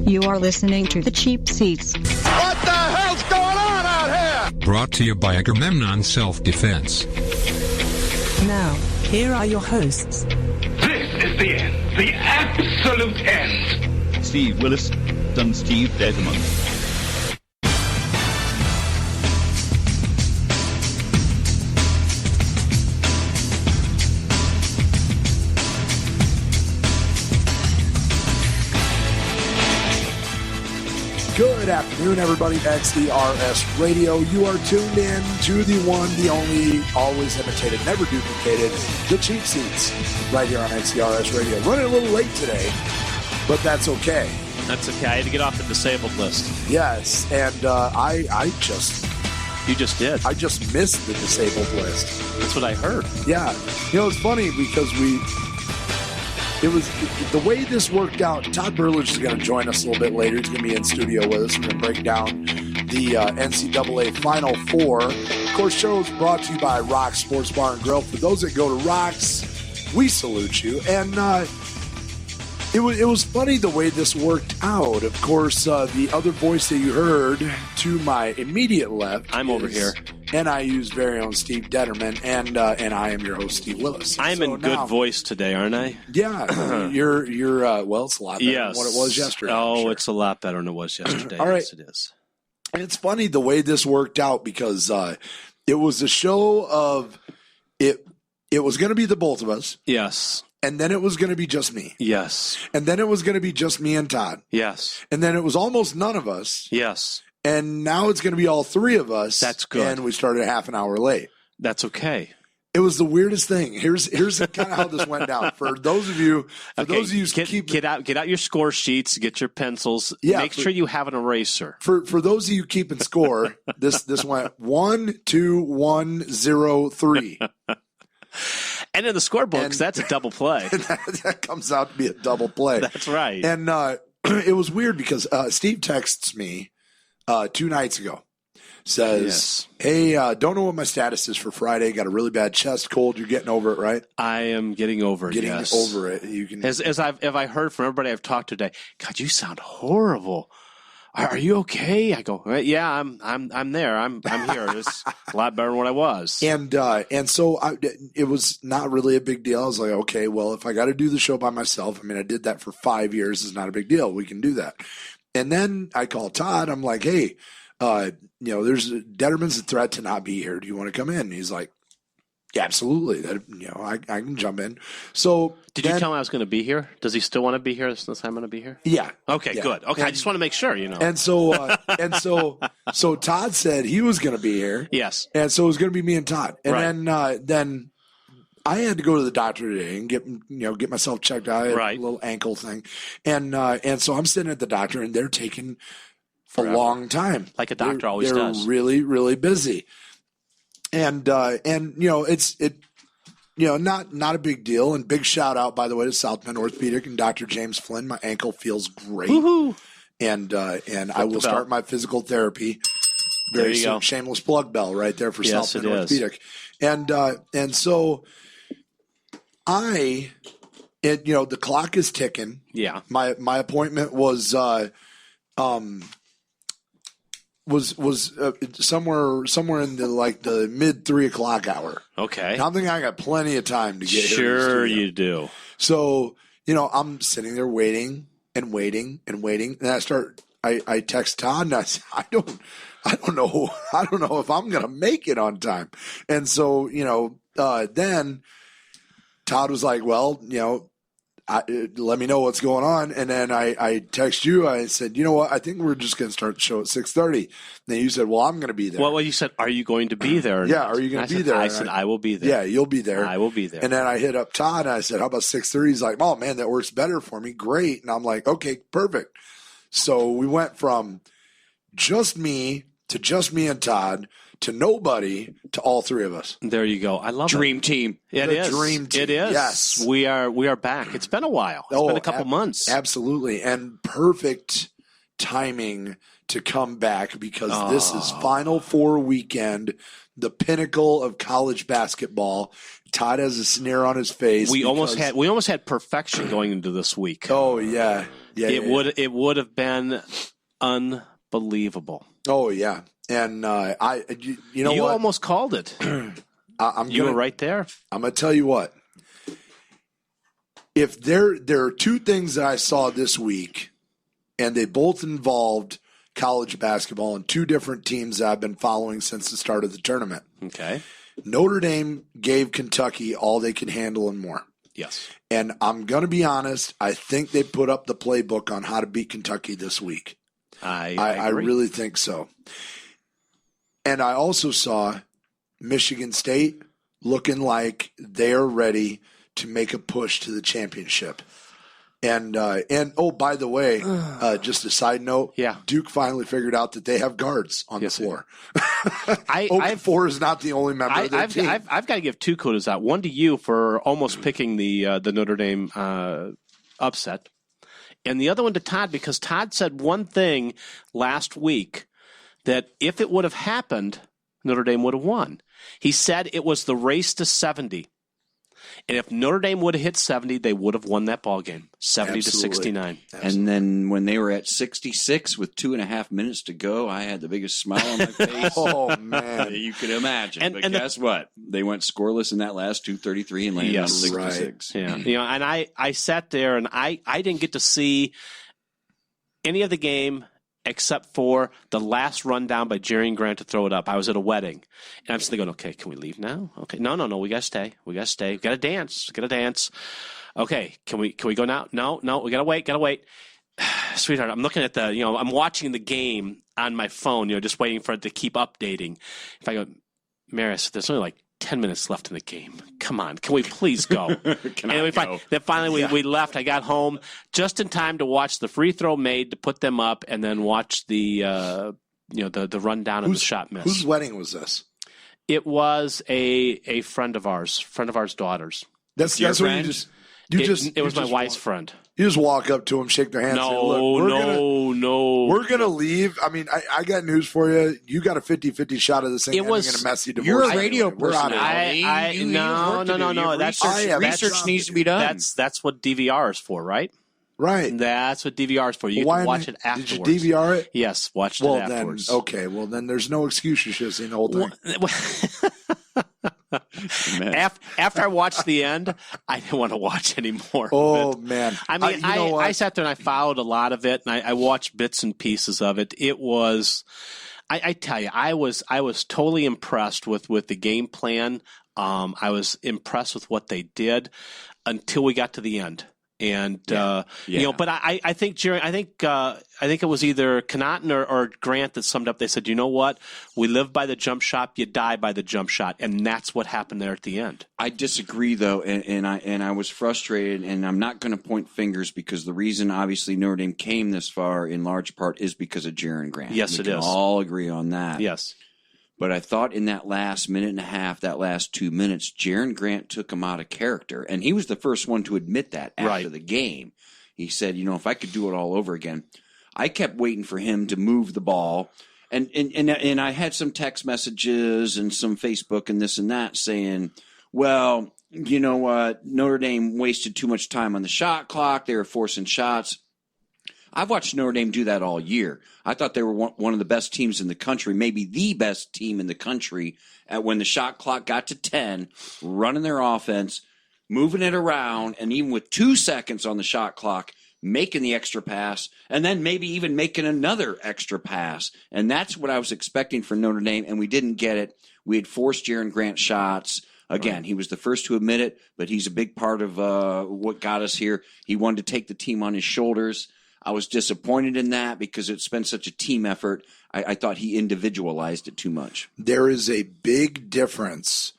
You are listening to The Cheap Seats. What the hell's going on out here? Brought to you by Agamemnon Self-Defense. Now, here are your hosts. This is the end. The absolute end. Steve Willis and Steve Deadman. Good afternoon, everybody. XDRS Radio. You are tuned in to the one, the only, always imitated, never duplicated, The Cheap Seats, right here on XDRS Radio. Running a little late today, but that's okay. That's okay. I had to get off the disabled list. Yes, and You just did. I just missed the disabled list. That's what I heard. Yeah. You know, it's funny because it was the way this worked out. Todd Burlage is going to join us a little bit later. He's going to be in studio with us. We're going to break down the NCAA Final Four. Of course, show is brought to you by Rock's Sports Bar and Grill. For those that go to Rock's, we salute you. And it was funny the way this worked out. Of course, the other voice that you heard to my immediate left, I'm over here. NIU's very own Steve Detterman, and I am your host, Steve Willis. I'm in good voice today, aren't I? Yeah, you're well, it's a lot better than what it was yesterday. Oh, sure. It's a lot better than it was yesterday. All right. Yes, it is. And it's funny the way this worked out because it was a show of it was going to be the both of us. Yes. And then it was going to be just me. Yes. And then it was going to be just me and Todd. Yes. And then it was almost none of us. Yes. And now it's going to be all three of us. That's good. And we started half an hour late. That's okay. It was the weirdest thing. Here's kind of how this went down. For those of you, get out your score sheets, get your pencils. Yeah, make sure you have an eraser. For those of you keeping score, this went 1, 2, 1, 0, 3. And in the scorebooks, that's a double play. that comes out to be a double play. That's right. And it was weird because Steve texts me 2 nights ago. Says, Hey, don't know what my status is for Friday. Got a really bad chest cold. You're getting over it, right? I am getting over it. Getting over it. You can. As I heard from everybody I've talked to today, God, you sound horrible. Are you okay? I go, yeah, I'm there. I'm here. It's a lot better than what I was. And so it was not really a big deal. I was like, okay, well, if I got to do the show by myself, I mean, I did that for 5 years. It's not a big deal. We can do that. And then I called Todd. I'm like, hey, there's Detterman's a threat to not be here. Do you want to come in? And he's like, yeah, absolutely. I can jump in. So did you tell him I was going to be here? Does he still want to be here since I'm going to be here? Yeah. Okay, yeah. Good. Okay, I just want to make sure, And so Todd said he was going to be here. Yes. And so it was going to be me and Todd. And right. then I had to go to the doctor today and get myself checked out. I had a little ankle thing. And so I'm sitting at the doctor and they're taking forever. A long time. Like a doctor always does. They're really, really busy. And it's not a big deal. And big shout out, by the way, to South Bend Orthopedic and Dr. James Flynn. My ankle feels great. Woo-hoo. And I will start my physical therapy very soon. Go. Shameless plug bell right there for South Bend Orthopedic. And so the clock is ticking. Yeah. My appointment was somewhere in the mid 3 o'clock hour. Okay. Now I'm thinking I got plenty of time to get here. Sure you do. So, I'm sitting there waiting. And I text Todd and I said, I don't know if I'm going to make it on time. And so, then Todd was like, well, let me know what's going on. And then I text you. I said, you know what? I think we're just going to start the show at 6:30. Then you said, well, I'm going to be there. Well, you said, are you going to be there? Yeah, are you going to be there? I said, I will be there. Yeah, you'll be there. I will be there. And then I hit up Todd and I said, how about 6:30? He's like, oh, man, that works better for me. Great. And I'm like, okay, perfect. So we went from just me and Todd to nobody to all three of us. There you go. I love Dream team. It is. Dream team. It is. Yes. We are back. It's been a while. It's been a couple months. Absolutely. And perfect timing to come back because this is Final Four weekend, the pinnacle of college basketball. Todd has a sneer on his face. We almost had perfection going into this week. Oh, yeah. It would have been unbelievable. Oh yeah, and you know you what? almost called it. You were right there. I'm gonna tell you what. If there are two things that I saw this week, and they both involved college basketball and two different teams that I've been following since the start of the tournament. Okay. Notre Dame gave Kentucky all they could handle and more. Yes. And I'm going to be honest, I think they put up the playbook on how to beat Kentucky this week. I really think so. And I also saw Michigan State looking like they're ready to make a push to the championship. And oh, by the way, just a side note, Duke finally figured out that they have guards on the floor. Okafor is not the only member of their team. I've got to give two kudos out. One to you for almost picking the Notre Dame upset, and the other one to Todd, because Todd said one thing last week that if it would have happened, Notre Dame would have won. He said it was the race to 70. And if Notre Dame would have hit 70, they would have won that ball game, 70 to 69. Absolutely. And then when they were at 66 with 2.5 minutes to go, I had the biggest smile on my face. Oh, man. You can imagine. But guess what? They went scoreless in that last 2:33 and landed on 66. Right. Yeah. And I sat there, and I didn't get to see any of the game except for the last rundown by Jerry and Grant to throw it up. I was at a wedding, and I'm sitting there going, okay, can we leave now? Okay, no, we got to stay. We got to dance. Okay, can we go now? No, we got to wait. Sweetheart, I'm looking at I'm watching the game on my phone, just waiting for it to keep updating. If I go, Maris, there's only like 10 minutes left in the game. Come on, can we please go? Then finally we left. I got home just in time to watch the free throw made to put them up, and then watch the the rundown and the shot miss. Whose wedding was this? It was a friend of ours daughter's. That's what it was my wife's friend. You just walk up to them, shake their hands. No. We're going to leave. I mean, I got news for you. You got a 50-50 shot of this thing ending in a messy divorce. You're a radio personality. No. Research needs to be done. That's what DVR is for, right? Right. That's what DVR is for. You can watch it afterwards. Did you DVR it? Yes, watched it afterwards. Then there's no excuse. You should have seen the whole thing. After I watched the end, I didn't want to watch any more. Oh, of it. Man. I mean, I sat there and I followed a lot of it, and I watched bits and pieces of it. It was, I tell you, I was totally impressed with the game plan. I was impressed with what they did until we got to the end. And but I think Jerry, I think it was either Connaughton or Grant that summed up. They said, you know what, we live by the jump shot, you die by the jump shot, and that's what happened there at the end. I disagree though, and I was frustrated, and I'm not going to point fingers because the reason obviously Notre Dame came this far in large part is because of Jerry and Grant. Yes, we can all agree on that. Yes. But I thought in that last minute and a half, that last 2 minutes, Jaron Grant took him out of character. And he was the first one to admit that after the game. He said, if I could do it all over again. I kept waiting for him to move the ball. And I had some text messages and some Facebook and this and that saying, well, you know what, Notre Dame wasted too much time on the shot clock. They were forcing shots. I've watched Notre Dame do that all year. I thought they were one of the best teams in the country, maybe the best team in the country at when the shot clock got to 10, running their offense, moving it around, and even with 2 seconds on the shot clock, making the extra pass, and then maybe even making another extra pass. And that's what I was expecting for Notre Dame, and we didn't get it. We had forced Jaron Grant shots. Again, he was the first to admit it, but he's a big part of what got us here. He wanted to take the team on his shoulders. I was disappointed in that because it's been such a team effort. I thought he individualized it too much. There is a big difference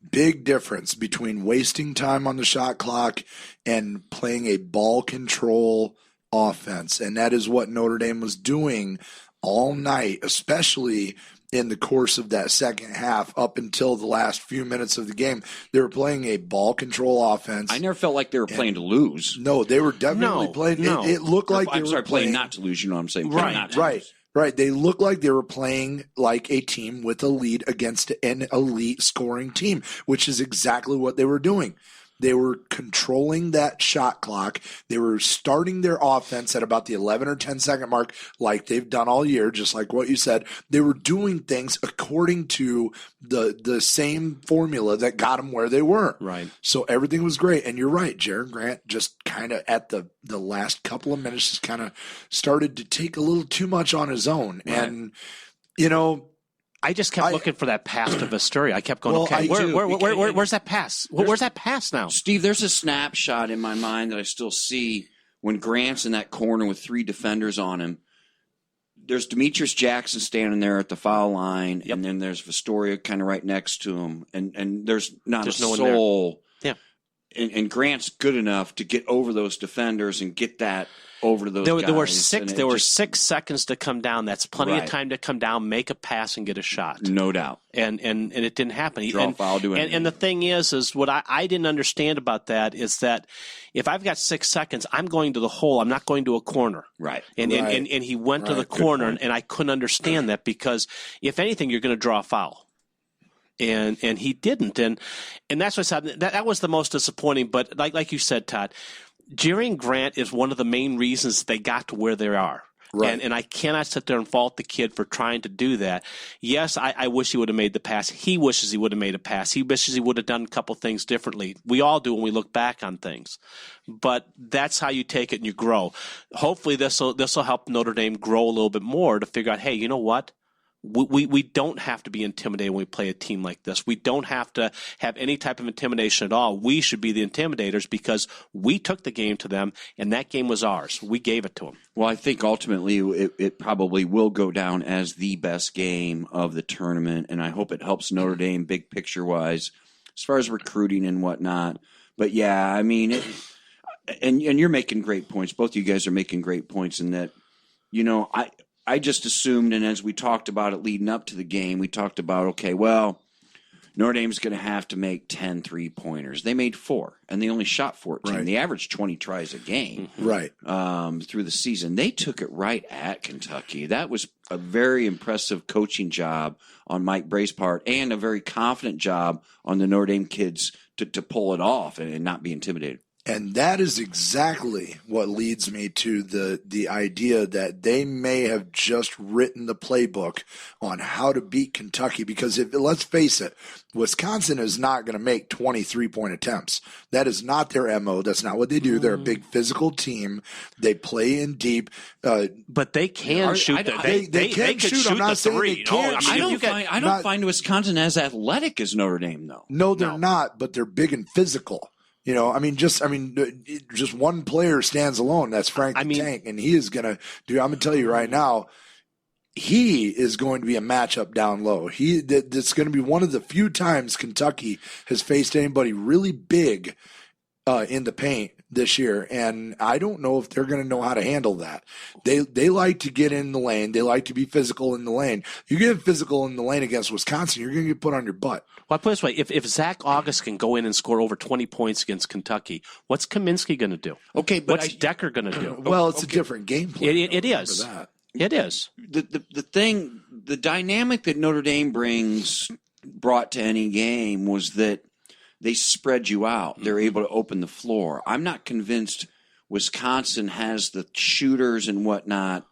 between wasting time on the shot clock and playing a ball control offense. And that is what Notre Dame was doing all night, especially in the course of that second half up until the last few minutes of the game. They were playing a ball control offense. I never felt like they were playing to lose. No, they were definitely playing. No. It looked like they were playing not to lose. You know what I'm saying? Right. They looked like they were playing like a team with a lead against an elite scoring team, which is exactly what they were doing. They were controlling that shot clock. They were starting their offense at about the 11 or 10 second mark like they've done all year, just like what you said. They were doing things according to the same formula that got them where they were. Right. So everything was great. And you're right, Jaron Grant just kind of at the last couple of minutes just kind of started to take a little too much on his own. Right. And, I just kept looking for that pass to Vesturi. I kept going, where's that pass? Where's that pass now? Steve, there's a snapshot in my mind that I still see when Grant's in that corner with 3 defenders on him. There's Demetrius Jackson standing there at the foul line, and then there's Vestoria kind of right next to him, and there's no soul. Yeah. And Grant's good enough to get over those defenders and get that over to those guys. There were 6 seconds to come down. That's plenty of time to come down, make a pass, and get a shot. No doubt. And it didn't happen. Draw foul, do anything. And the thing is what I didn't understand about that is that if I've got 6 seconds, I'm going to the hole. I'm not going to a corner. Right. And he went to the corner, and I couldn't understand that because if anything, you're going to draw a foul. And he didn't, and that's what I said. That was the most disappointing. But like you said, Todd, Jerry Grant is one of the main reasons they got to where they are. Right. And I cannot sit there and fault the kid for trying to do that. Yes, I wish he would have made the pass. He wishes he would have made a pass. He wishes he would have done a couple things differently. We all do when we look back on things. But that's how you take it and you grow. Hopefully this will help Notre Dame grow a little bit more to figure out, hey, you know what? We don't have to be intimidated when we play a team like this. We don't have to have any type of intimidation at all. We should be the intimidators because we took the game to them, and that game was ours. We gave it to them. Well, I think ultimately it probably will go down as the best game of the tournament, and I hope it helps Notre Dame big picture-wise as far as recruiting and whatnot. But, yeah, I mean, and you're making great points. Both of you guys are making great points in that, I just assumed, and as we talked about it leading up to the game, we talked about, okay, well, Notre Dame's going to have to make 10 3-pointers. They made 4, and they only shot 14. Right. They averaged 20 tries a game through the season. They took it right at Kentucky. That was a very impressive coaching job on Mike Bray's part and a very confident job on the Notre Dame kids to pull it off and not be intimidated. And that is exactly what leads me to the idea that they may have just written the playbook on how to beat Kentucky. Because let's face it, Wisconsin is not going to make 23-point attempts. That is not their MO. That's not what they do. They're a big physical team. They play in deep. But they can shoot. They can shoot. I'm not saying three. they can't. I don't find Wisconsin as athletic as Notre Dame, though. No, they're not. But they're big and physical. Just one player stands alone. That's Frank the Tank, and he is going to do. I'm going to tell you right now, he is going to be a matchup down low. That's going to be one of the few times Kentucky has faced anybody really big in the paint this year, and I don't know if they're going to know how to handle that. They like to get in the lane. They like to be physical in the lane. You get physical in the lane against Wisconsin, you're going to get put on your butt. Well, I put it this way: if Zach August can go in and score over 20 points against Kentucky, what's Kaminsky going to do? Okay, but what's Decker going to do? Well, it's a different game plan. It is. It is. The dynamic that Notre Dame brought to any game was that they spread you out. They're able to open the floor. I'm not convinced Wisconsin has the shooters and whatnot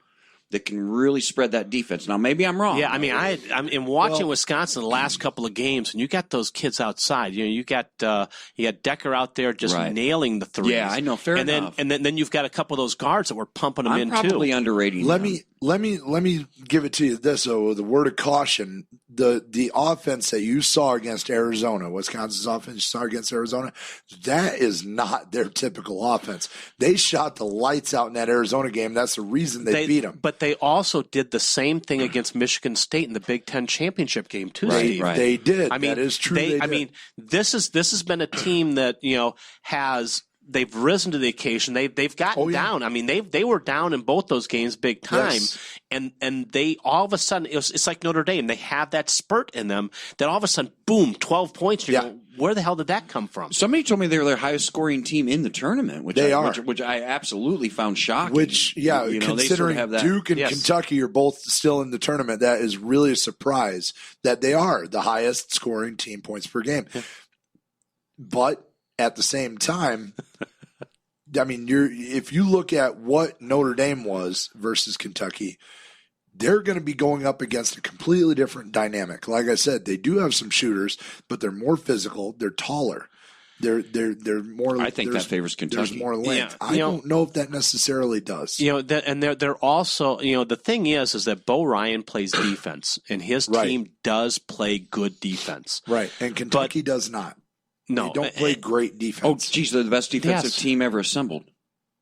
that can really spread that defense. Now, maybe I'm wrong. Yeah, I'm in watching Wisconsin the last couple of games, and you got those kids outside. You got Decker out there just nailing the threes. Yeah, I know. Fair enough. And then you've got a couple of those guards that were pumping them in too. I'm probably underrating. Let me give it to you this. So the word of caution: the offense that you saw against Arizona, Wisconsin's offense you saw against Arizona, that is not their typical offense. They shot the lights out in that Arizona game. That's the reason they beat them. But they also did the same thing against Michigan State in the Big Ten championship game too, Steve. Right. They did. That is true. This has been a team that they've risen to the occasion. They've gotten down. I mean, they were down in both those games big time, and they all of a sudden it's like Notre Dame. They have that spurt in them that all of a sudden, boom, 12 points. You go, where the hell did that come from? Somebody told me they were their highest scoring team in the tournament, which I absolutely found shocking. Considering Duke and Kentucky are both still in the tournament, that is really a surprise that they are the highest scoring team points per game. Yeah. But at the same time, I mean, if you look at what Notre Dame was versus Kentucky, they're going to be going up against a completely different dynamic. Like I said, they do have some shooters, but they're more physical. They're taller. They're more. I think that favors Kentucky. There's more length. Yeah, I don't know if that necessarily does. And they're also, the thing is that Bo Ryan plays defense, and his team does play good defense. Right, and Kentucky does not. No, they don't play great defense. Oh, geez, they're the best defensive team ever assembled.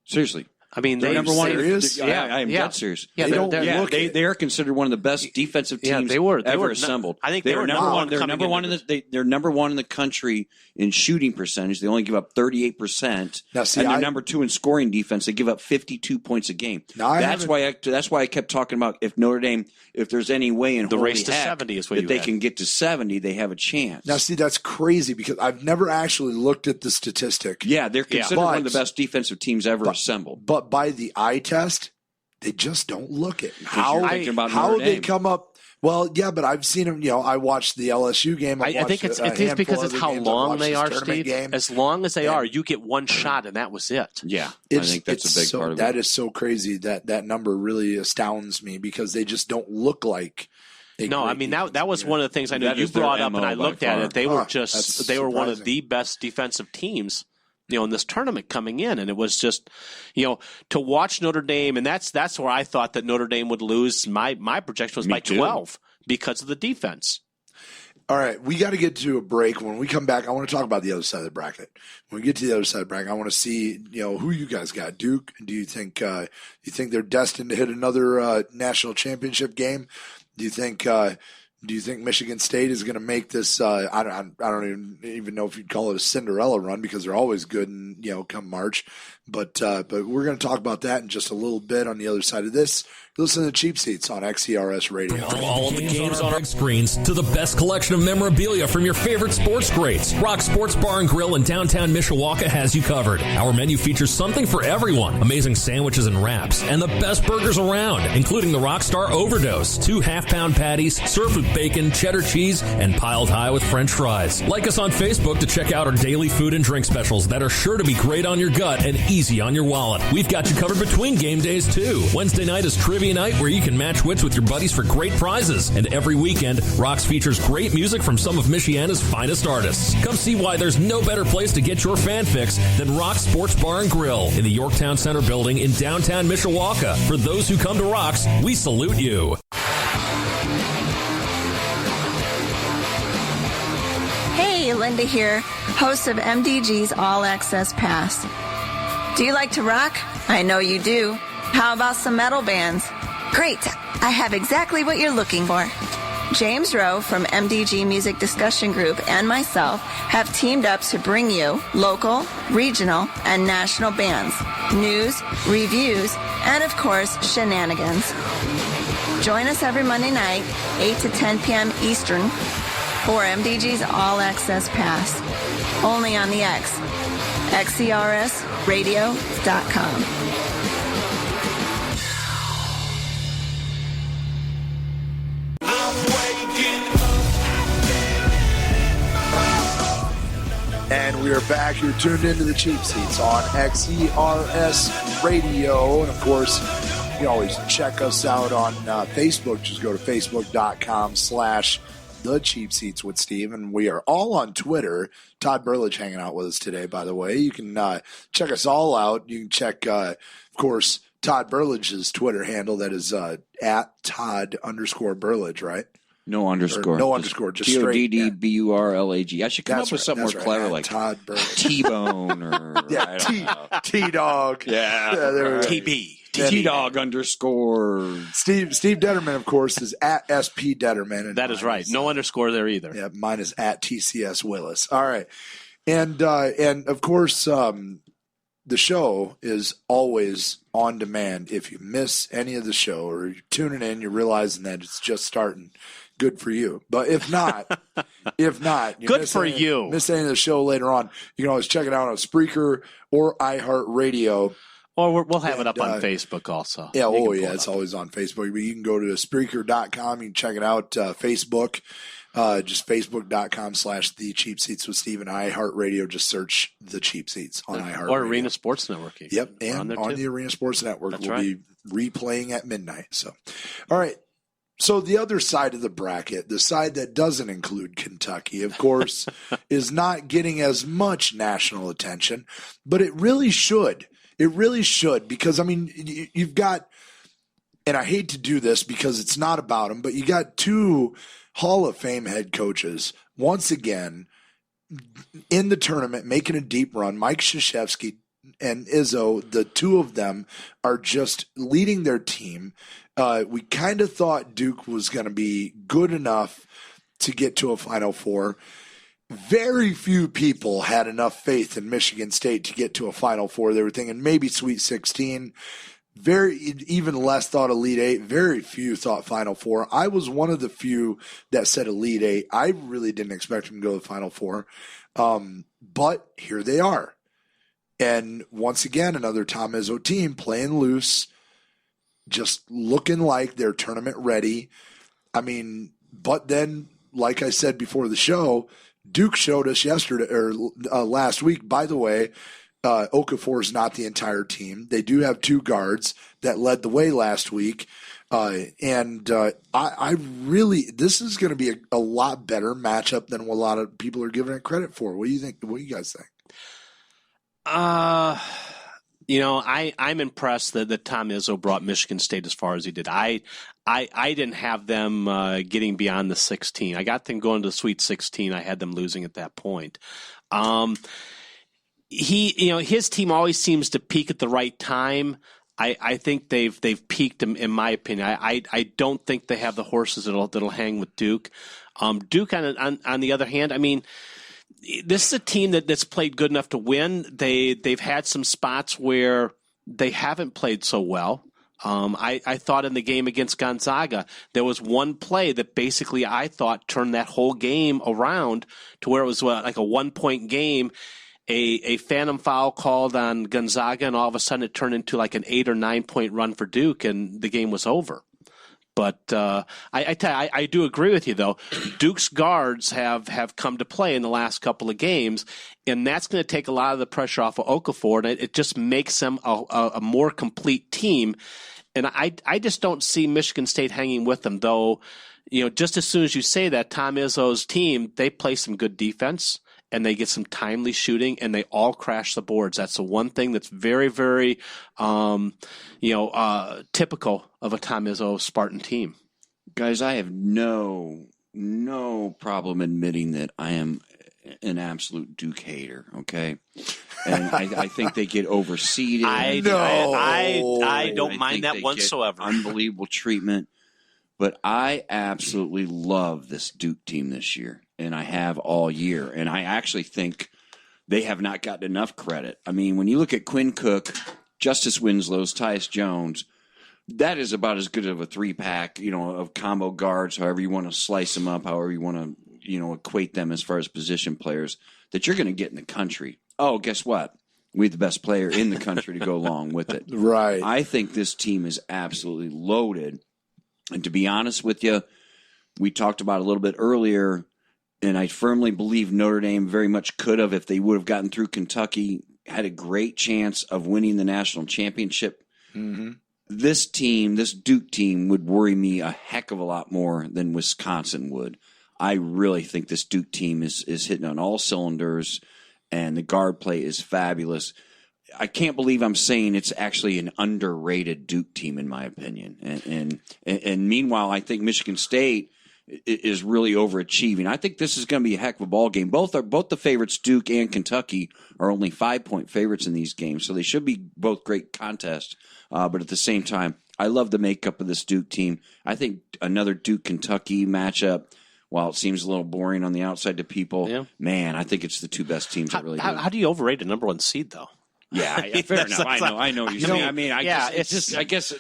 Seriously. I mean, they're number one. I am dead serious. Yeah, they are considered one of the best defensive teams ever assembled. I think they were number one. They're number one they're number one in the country in shooting percentage. They only give up 38%. Now, see, and they're number 2 in scoring defense. They give up 52 points a game. That's why I kept talking about if Notre Dame, if there's any way in the race to 70 is what if they can get to 70, they have a chance. Now, see, that's crazy because I've never actually looked at the statistic. Yeah, they're considered one of the best defensive teams ever assembled. But by the eye test, they just don't look it. How they come up? Well, yeah, but I've seen them. I watched the LSU game. I think it's because it's how long they are, Steve. As long as they are, you get one shot, and that was it. Yeah, I think that's a big part of it. That is so crazy. That number really astounds me because they just don't look like. No, I mean that was one of the things I know you brought up, and I looked at it. They were one of the best defensive teams. In this tournament coming in, and it was just, to watch Notre Dame, and that's where I thought that Notre Dame would lose. My projection was by 12 because of the defense. All right, we got to get to a break. When we come back, I want to talk about the other side of the bracket. When we get to the other side of the bracket, I want to see, who you guys got. Duke, do you think they're destined to hit another national championship game? Do you think Michigan State is going to make this? I don't even know if you'd call it a Cinderella run because they're always good, come March. But we're going to talk about that in just a little bit on the other side of this. Listen to Cheap Seats on XERS Radio. From all of the games on our screens to the best collection of memorabilia from your favorite sports greats, Rock Sports Bar and Grill in downtown Mishawaka has you covered. Our menu features something for everyone. Amazing sandwiches and wraps, and the best burgers around, including the Rockstar Overdose, 2 half-pound patties, served with bacon, cheddar cheese, and piled high with French fries. Like us on Facebook to check out our daily food and drink specials that are sure to be great on your gut and easy on your wallet. We've got you covered between game days, too. Wednesday night is trivia night where you can match wits with your buddies for great prizes. And every weekend, Rocks features great music from some of Michiana's finest artists. Come see why there's no better place to get your fan fix than Rock Sports Bar and Grill in the Yorktown Center building in downtown Mishawaka. For those who come to Rocks, we salute you. Hey, Linda here, host of MDG's All Access Pass. Do you like to rock? I know you do. How about some metal bands? Great, I have exactly what you're looking for. James Rowe from MDG Music Discussion Group and myself have teamed up to bring you local, regional, and national bands, news, reviews, and of course, shenanigans. Join us every Monday night, 8 to 10 p.m. Eastern, for MDG's All Access Pass. Only on the X. XERSradio.com. And we are back. You're tuned into the Cheap Seats on XERS Radio. And, of course, you can always check us out on Facebook. Just go to facebook.com/TheCheapSeats with Steve. And we are all on Twitter. Todd Burlage hanging out with us today, by the way. You can check us all out. You can check, of course, Todd Burlage's Twitter handle. That is at Todd_Burlage, right? No underscore. No underscore. Just straight. TODDBURLAGE. I should come up with something more clever like Todd Burlage. T-Bone or T-Dog. Yeah. TB. T-Dog underscore. Steve Detterman, of course, is at SP Detterman. And that is right. No underscore there either. Yeah, mine is at TCS Willis. All right. And of course, the show is always on demand. If you miss any of the show or you're tuning in, you're realizing that it's just starting. Good for you. But if not, good for you. Miss any of the show later on, you can always check it out on Spreaker or iHeartRadio. Or we'll have it up on Facebook also. Yeah, it's always on Facebook. But you can go to Spreaker.com. You can check it out, Facebook. Just Facebook.com/The Cheap Seats with Steve and iHeartRadio. Just search The Cheap Seats on iHeartRadio. Or Arena Sports Network. Yep, and on the Arena Sports Network. We'll be replaying at midnight. So, all right. So the other side of the bracket, the side that doesn't include Kentucky, of course, is not getting as much national attention, but it really should. It really should, because, I mean, you've got, and I hate to do this because it's not about them, but you got two Hall of Fame head coaches once again in the tournament making a deep run. Mike Krzyzewski and Izzo, the two of them are just leading their team. We kind of thought Duke was going to be good enough to get to a Final Four. Very few people had enough faith in Michigan State to get to a Final Four. They were thinking maybe Sweet 16. Even less thought Elite Eight. Very few thought Final Four. I was one of the few that said Elite Eight. I really didn't expect them to go to the Final Four. But here they are. And once again, another Tom Izzo team playing loose, just looking like they're tournament ready. I mean, but then, like I said before the show, Duke showed us yesterday or last week, by the way, Okafor is not the entire team. They do have two guards that led the way last week. I really, this is going to be a lot better matchup than what a lot of people are giving it credit for. What do you think? What do you guys think? I'm impressed that Tom Izzo brought Michigan State as far as he did. I didn't have them getting beyond the 16. I got them going to the Sweet 16. I had them losing at that point. His team always seems to peak at the right time. I think they've peaked in my opinion. I don't think they have the horses that'll hang with Duke. Duke on the other hand, I mean, this is a team that's played good enough to win. They've had some spots where they haven't played so well. I thought in the game against Gonzaga, there was one play that basically I thought turned that whole game around to where it was like a 1-point game. A phantom foul called on Gonzaga, and all of a sudden it turned into like an 8 or 9 point run for Duke, and the game was over. But I do agree with you, though. Duke's guards have come to play in the last couple of games, and that's going to take a lot of the pressure off of Okafor, and it just makes them a more complete team. And I just don't see Michigan State hanging with them, though. Just as soon as you say that, Tom Izzo's team, they play some good defense, and they get some timely shooting, and they all crash the boards. That's the one thing that's very, very, typical of a Tom Izzo Spartan team. Guys, I have no problem admitting that I am an absolute Duke hater. Okay, and I think they get overseeded. I don't mind that whatsoever. Unbelievable treatment, but I absolutely love this Duke team this year. And I have all year. And I actually think they have not gotten enough credit. I mean, when you look at Quinn Cook, Justice Winslow's, Tyus Jones, that is about as good of a three-pack, of combo guards, however you want to slice them up, however you want to, equate them as far as position players, that you're going to get in the country. Oh, guess what? We have the best player in the country to go along with it. Right. I think this team is absolutely loaded. And to be honest with you, we talked about a little bit earlier, and I firmly believe Notre Dame very much could have, if they would have gotten through Kentucky, had a great chance of winning the national championship. Mm-hmm. This team, this Duke team, would worry me a heck of a lot more than Wisconsin would. I really think this Duke team is hitting on all cylinders, and the guard play is fabulous. I can't believe I'm saying it's actually an underrated Duke team, in my opinion. And meanwhile, I think Michigan State is really overachieving. I think this is going to be a heck of a ball game. Both the favorites, Duke and Kentucky, are only 5-point favorites in these games, so they should be both great contests. But at the same time, I love the makeup of this Duke team. I think another Duke-Kentucky matchup, while it seems a little boring on the outside to people, man, I think it's the two best teams that really do. How do you overrate a number one seed, though? Yeah, fair enough. I know what you're saying. I mean, I guess.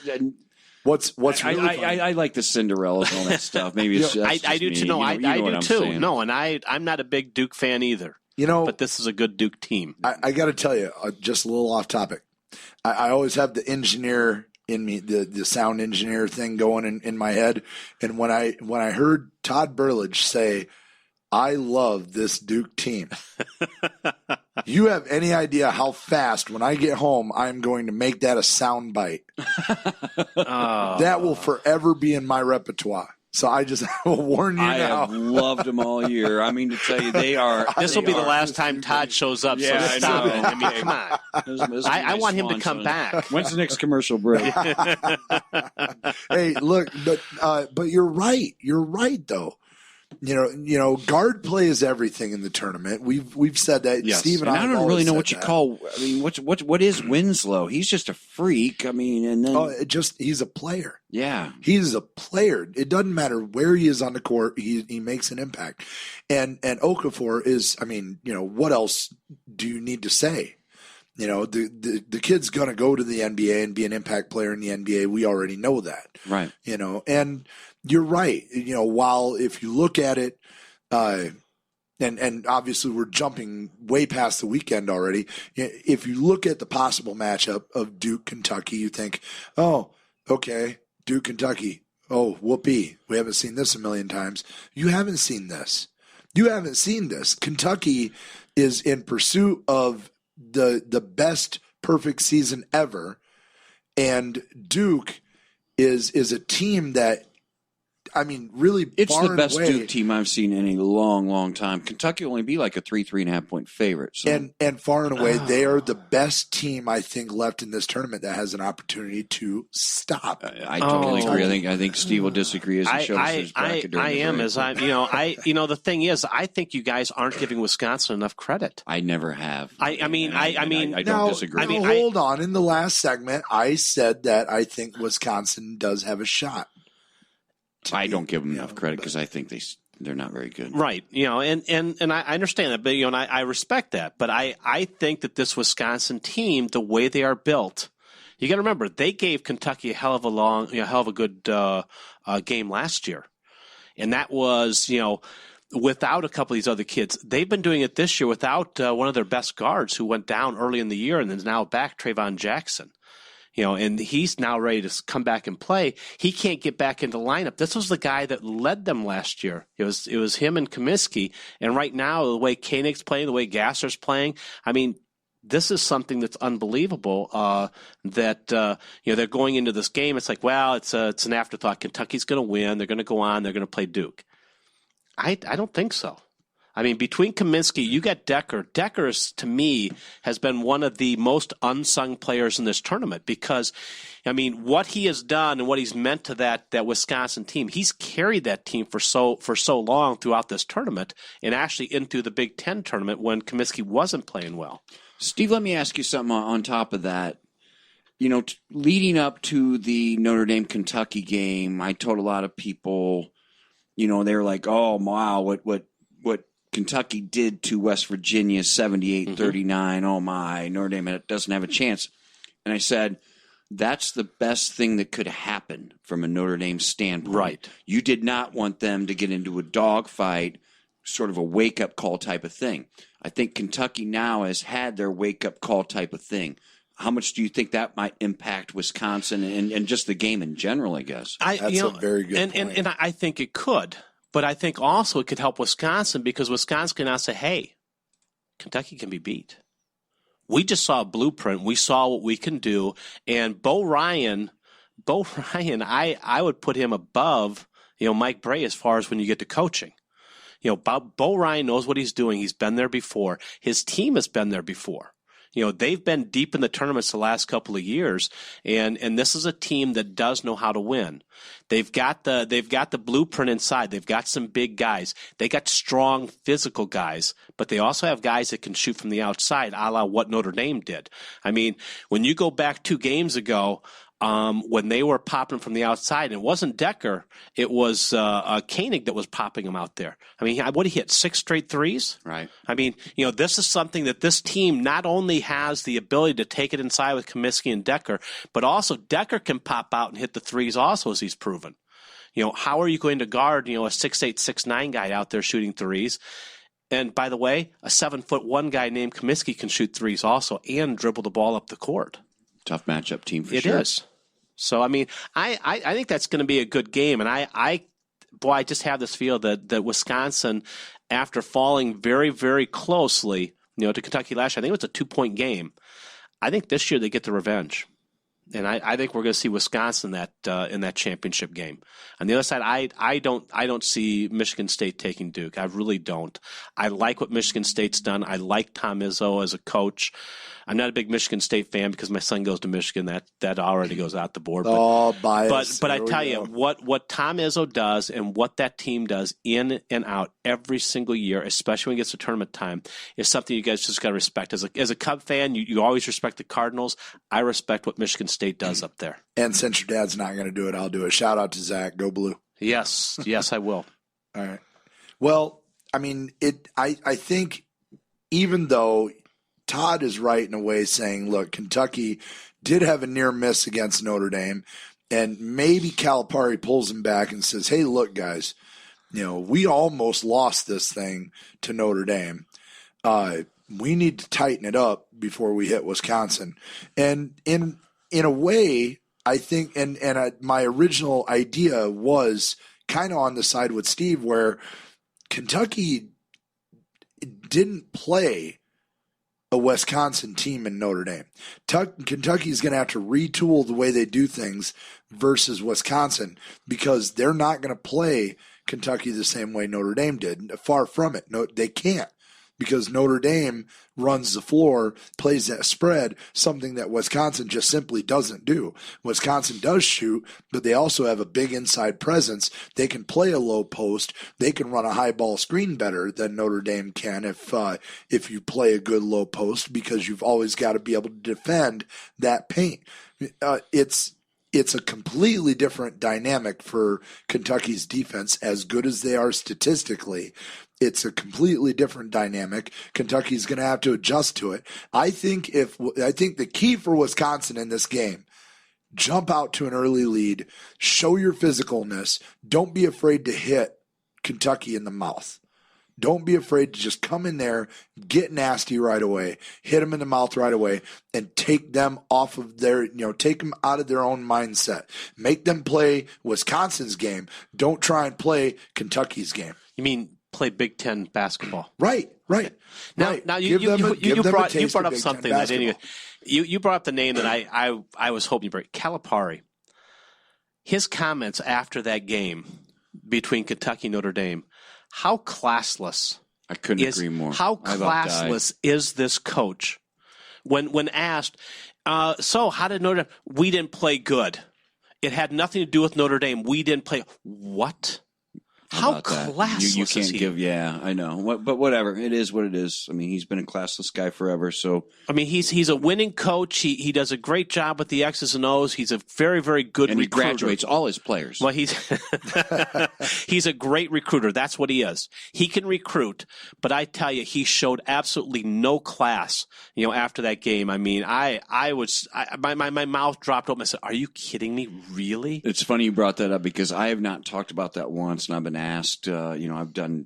What's really funny? I like the Cinderellas and all that stuff. Maybe it's just I do me. too. No, I do too. Saying. No, and I'm not a big Duke fan either. But this is a good Duke team. I got to tell you, just a little off topic. I always have the engineer in me, the sound engineer thing going in my head. And when I heard Todd Burlage say, "I love this Duke team," you have any idea how fast when I get home I'm going to make that a sound bite? That will forever be in my repertoire. So I just will warn you now. I have loved them all year. I mean, to tell you, they are. This will be the last time Todd shows up. Yeah, so stop it. I mean, come on. This I want him to come back. When's the next commercial break? Hey, look, but you're right. You're right, though. You know, guard play is everything in the tournament. We've said that. Yes. Steve and I don't really know what you that. call. I mean, what is Winslow? He's just a freak. I mean, and then he's a player. Yeah, he's a player. It doesn't matter where he is on the court. He makes an impact. And Okafor is. I mean, what else do you need to say? The kid's gonna go to the NBA and be an impact player in the NBA. We already know that, right? And you're right. While if you look at it, and obviously we're jumping way past the weekend already. If you look at the possible matchup of Duke, Kentucky, you think, oh, okay, Duke, Kentucky. Oh, whoopee. We haven't seen this a million times. You haven't seen this. Kentucky is in pursuit of the best perfect season ever. And Duke is a team that, I mean, really, it's the best Duke team I've seen in a long, long time. Kentucky will only be like a 3.5 point favorite. So. And far and away, they are the best team I think left in this tournament that has an opportunity to stop. I totally agree. I think Steve will disagree as he shows us his bracket. The thing is, I think you guys aren't giving Wisconsin enough credit. I never have. I don't disagree. Hold on. In the last segment, I said that I think Wisconsin does have a shot. I don't give them enough credit because I think they're not very good. Right. And I understand that, but and I respect that. But I think that this Wisconsin team, the way they are built, you got to remember they gave Kentucky a hell of a good game last year, and that was without a couple of these other kids. They've been doing it this year without one of their best guards who went down early in the year and is now back, Trayvon Jackson. And he's now ready to come back and play. He can't get back into the lineup. This was the guy that led them last year. It was him and Comiskey. And right now, the way Koenig's playing, the way Gasser's playing, I mean, this is something that's unbelievable. That they're going into this game. It's like, well, it's an afterthought. Kentucky's going to win. They're going to go on. They're going to play Duke. I don't think so. I mean, between Kaminsky, you got Decker. Decker, to me, has been one of the most unsung players in this tournament because, I mean, what he has done and what he's meant to that Wisconsin team, he's carried that team for so long throughout this tournament and actually into the Big Ten tournament when Kaminsky wasn't playing well. Steve, let me ask you something on top of that. Leading up to the Notre Dame-Kentucky game, I told a lot of people, they were like, oh, wow, what Kentucky did to West Virginia 78-39. Oh, my, Notre Dame doesn't have a chance. And I said, that's the best thing that could happen from a Notre Dame standpoint. Right. You did not want them to get into a dogfight, sort of a wake-up call type of thing. I think Kentucky now has had their wake-up call type of thing. How much do you think that might impact Wisconsin and just the game in general, I guess? That's a very good point. And I think it could. But I think also it could help Wisconsin because Wisconsin can now say, hey, Kentucky can be beat. We just saw a blueprint. We saw what we can do. And Bo Ryan, I would put him above, Mike Bray as far as when you get to coaching. Bo Ryan knows what he's doing. He's been there before. His team has been there before. They've been deep in the tournaments the last couple of years, and this is a team that does know how to win. They've got the blueprint inside. They've got some big guys. They got strong physical guys, but they also have guys that can shoot from the outside, a la what Notre Dame did. I mean, when you go back 2 games ago, when they were popping from the outside, it wasn't Decker, it was Koenig that was popping them out there. I mean, what did he hit? 6 straight threes? Right. I mean, this is something that this team not only has the ability to take it inside with Comiskey and Decker, but also Decker can pop out and hit the threes also, as he's proven. How are you going to guard, a 6'8", 6'9" guy out there shooting threes? And by the way, a 7'1" guy named Comiskey can shoot threes also and dribble the ball up the court. Tough matchup team for sure. It is. So, I mean, I think that's going to be a good game. And I just have this feel that Wisconsin, after falling very, very closely, to Kentucky last year, I think it was a 2-point game. I think this year they get the revenge. And I think we're going to see Wisconsin in that championship game. On the other side, I don't see Michigan State taking Duke. I really don't. I like what Michigan State's done. I like Tom Izzo as a coach. I'm not a big Michigan State fan because my son goes to Michigan. That already goes out the board. Bias. But I tell you, what Tom Izzo does and what that team does in and out every single year, especially when it gets to tournament time, is something you guys just got to respect. As a Cub fan, you always respect the Cardinals. I respect what Michigan State does up there. And since your dad's not going to do it, I'll do it. Shout out to Zach. Go Blue. Yes, I will. All right. Well, I mean, I think even though Todd is right in a way saying, look, Kentucky did have a near miss against Notre Dame, and maybe Calipari pulls him back and says, hey, look, guys, we almost lost this thing to Notre Dame. We need to tighten it up before we hit Wisconsin. And in a way, I think, and my original idea was kind of on the side with Steve, where Kentucky didn't play a Wisconsin team in Notre Dame. Kentucky is going to have to retool the way they do things versus Wisconsin, because they're not going to play Kentucky the same way Notre Dame did. Far from it. No, they can't, because Notre Dame runs the floor, plays that spread, something that Wisconsin just simply doesn't do. Wisconsin does shoot, but they also have a big inside presence. They can play a low post. They can run a high ball screen better than Notre Dame can if you play a good low post, because you've always got to be able to defend that paint. It's a completely different dynamic for Kentucky's defense, as good as they are statistically. It's a completely different dynamic. Kentucky's going to have to adjust to it. I think the key for Wisconsin in this game, jump out to an early lead, show your physicalness. Don't be afraid to hit Kentucky in the mouth. Don't be afraid to just come in there, get nasty right away, hit them in the mouth right away, and take them off of take them out of their own mindset. Make them play Wisconsin's game. Don't try and play Kentucky's game. You mean play Big Ten basketball? Right. Now you brought up something that you brought up the name that I was hoping you bring, Calipari. His comments after that game between Kentucky and Notre Dame. How classless! I couldn't agree more. How classless is this coach? When asked, so how did Notre Dame? We didn't play good. It had nothing to do with Notre Dame. We didn't play. What? How classless you can't is he? give. Yeah, I know. But whatever. It is what it is. I mean, he's been a classless guy forever. So I mean, he's a winning coach. He does a great job with the X's and O's. He's a very, very good recruiter. He graduates all his players. Well, he's a great recruiter. That's what he is. He can recruit, but I tell you, he showed absolutely no class. After that game, I mean, my mouth dropped open. I said, "Are you kidding me? Really?" It's funny you brought that up, because I have not talked about that once, and I've been asked. I've done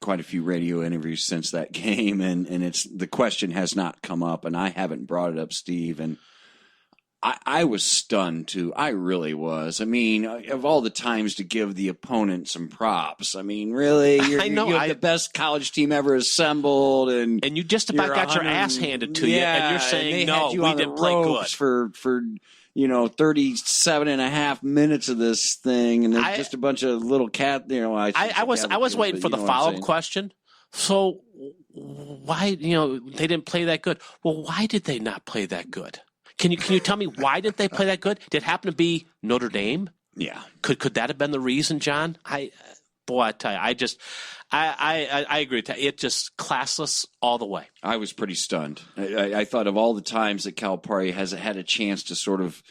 quite a few radio interviews since that game, and the question has not come up, and I haven't brought it up, Steve. And I was stunned too. I really was. I mean, of all the times to give the opponent some props, I mean, really, you have the best college team ever assembled, and you just about got your ass handed to you, and you're saying no, we didn't play good for 37 and a half minutes of this thing, and there's just a bunch of little cat. I was waiting for the follow-up question. So why they didn't play that good? Well, why did they not play that good? Can you tell me why didn't they play that good? Did it happen to be Notre Dame? Yeah. Could that have been the reason, John? I tell you, I agree with that. It just classless all the way. I was pretty stunned. I thought of all the times that Calipari has had a chance to sort of,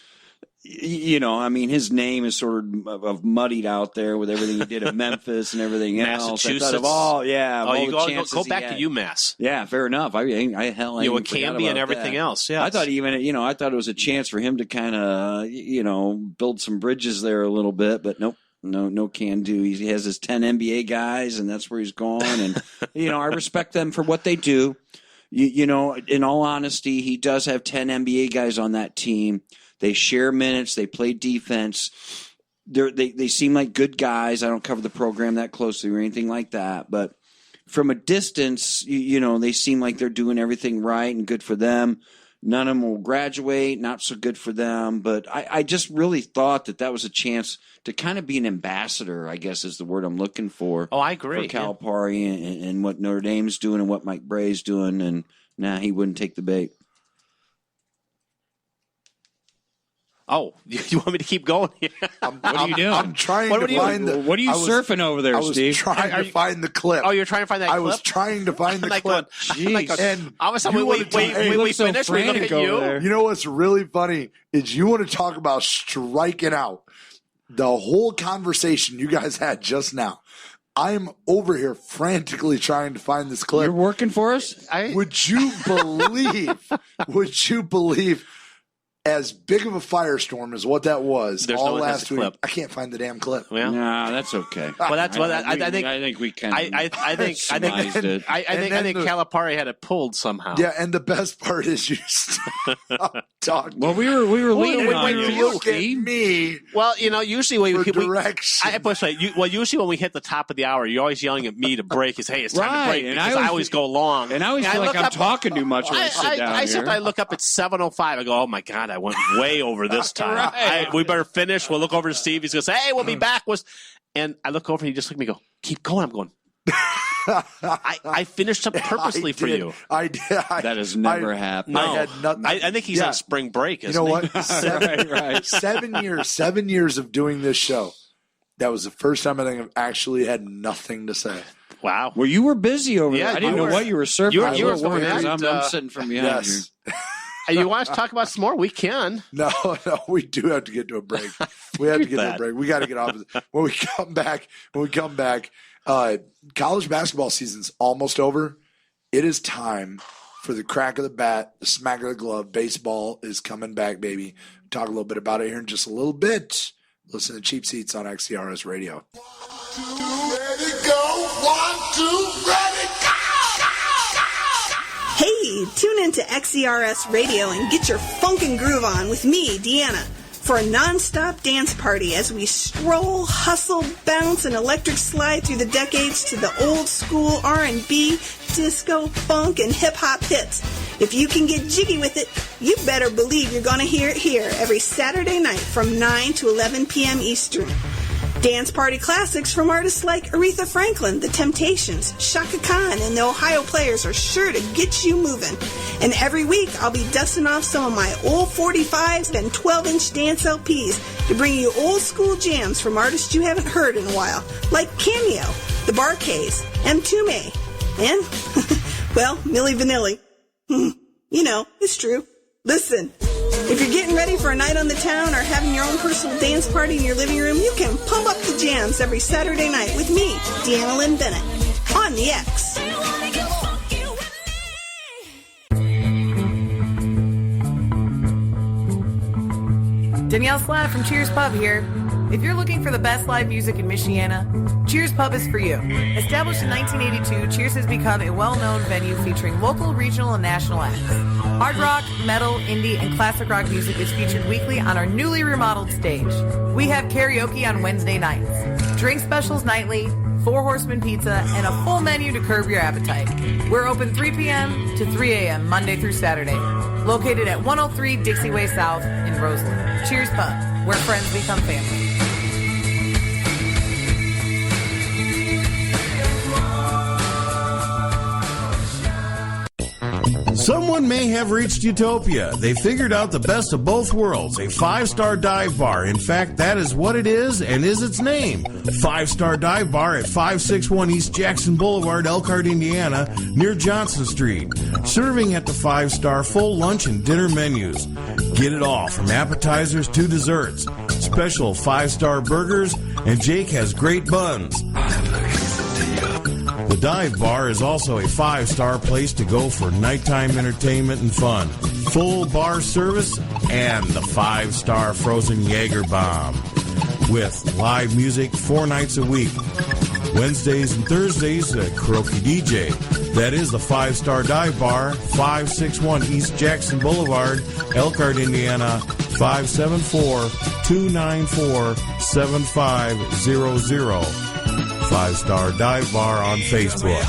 his name is sort of muddied out there with everything he did at Memphis and everything else. Massachusetts. I thought of go back to UMass. Yeah, fair enough. With Canby and everything else. Yeah, I thought I thought it was a chance for him to kind of, build some bridges there a little bit, but nope. No can do. He has his 10 NBA guys, and that's where he's going. And, I respect them for what they do. In all honesty, he does have 10 NBA guys on that team. They share minutes. They play defense. They seem like good guys. I don't cover the program that closely or anything like that, but from a distance, they seem like they're doing everything right and good for them. None of them will graduate, not so good for them. But I just really thought that was a chance to kind of be an ambassador, I guess is the word I'm looking for. Oh, I agree. For Calipari and what Notre Dame's doing and what Mike Bray's doing. And he wouldn't take the bait. Oh, you want me to keep going here? What are you doing? I'm trying to find the... What are you surfing over there, Steve? I was trying to find the clip. Oh, you're trying to find that clip? I was trying to find the clip. Jeez. And all of a sudden, we finish, we look at you. You know what's really funny is you want to talk about striking out. The whole conversation you guys had just now. I'm over here frantically trying to find this clip. You're working for us? Would you believe as big of a firestorm as what that was last week? I can't find the damn clip. Yeah. Nah, that's okay. Well, that's what I think we can. I think Calipari had it pulled somehow. Yeah, and the best part is you stop talking. Well, we were leaning on you. Look at me. Well, usually when usually when we hit the top of the hour, you're always yelling at me to break. Hey, it's time to break because I always go long, and I always feel like I'm talking too much when I sit down here. Sometimes I look up at 7:05. I go, oh my God, I went way over this time. Right. We better finish. We'll look over to Steve. He's going to say, hey, we'll be back. And I look over and he just looked at me and go, keep going. I'm going, I finished up purposely for you. I did. That has never happened. No. I think he's on spring break, isn't he? You know what? Right. 7 years of doing this show. That was the first time I think I've actually had nothing to say. Wow. Well, you were busy over there. I didn't know what you were surfing. You were I'm sitting from behind you. You want us to talk about some more? We can. No, we do have to get to a break. We have to get to a break. We got to get off. When we come back, college basketball season's almost over. It is time for the crack of the bat, the smack of the glove. Baseball is coming back, baby. Talk a little bit about it here in just a little bit. Listen to Cheap Seats on XCRS Radio. 1, 2, ready, go. 1, 2, ready, go. Hey, tune into XCRS Radio and get your funk and groove on with me, Deanna, for a non-stop dance party as we stroll, hustle, bounce, and electric slide through the decades to the old school R&B, disco, funk, and hip-hop hits. If you can get jiggy with it, you better believe you're going to hear it here every Saturday night from 9 to 11 p.m. Eastern. Dance party classics from artists like Aretha Franklin, The Temptations, Shaka Khan, and the Ohio Players are sure to get you moving. And every week, I'll be dusting off some of my old 45s and 12-inch dance LPs to bring you old school jams from artists you haven't heard in a while, like Cameo, The Bar-Kays, M2May, and, well, Milli Vanilli. It's true. Listen. If you're getting ready for a night on the town or having your own personal dance party in your living room, you can pump up the jams every Saturday night with me, Deanna Lynn Bennett, on the X. Danielle Slav from Cheers Pub here. If you're looking for the best live music in Michiana, Cheers Pub is for you. Established in 1982, Cheers has become a well-known venue featuring local, regional, and national acts. Hard rock, metal, indie, and classic rock music is featured weekly on our newly remodeled stage. We have karaoke on Wednesday nights, drink specials nightly, 4 Horsemen pizza, and a full menu to curb your appetite. We're open 3 p.m. to 3 a.m. Monday through Saturday. Located at 103 Dixie Way South in Roseland. Cheers Pub, where friends become family. Someone may have reached utopia. They figured out the best of both worlds, a 5-star dive bar. In fact, that is what it is and is its name. 5-star dive bar at 561 East Jackson Boulevard, Elkhart, Indiana, near Johnson Street. Serving at the 5-star full lunch and dinner menus. Get it all from appetizers to desserts. Special 5-star burgers, and Jake has great buns. The dive bar is also a 5-star place to go for nighttime entertainment and fun. Full bar service and the 5-star frozen Jaeger bomb. With live music 4 nights a week. Wednesdays and Thursdays, a karaoke DJ. That is the 5-star dive bar, 561 East Jackson Boulevard, Elkhart, Indiana, 574-294-7500. 5-Star Dive Bar on Facebook.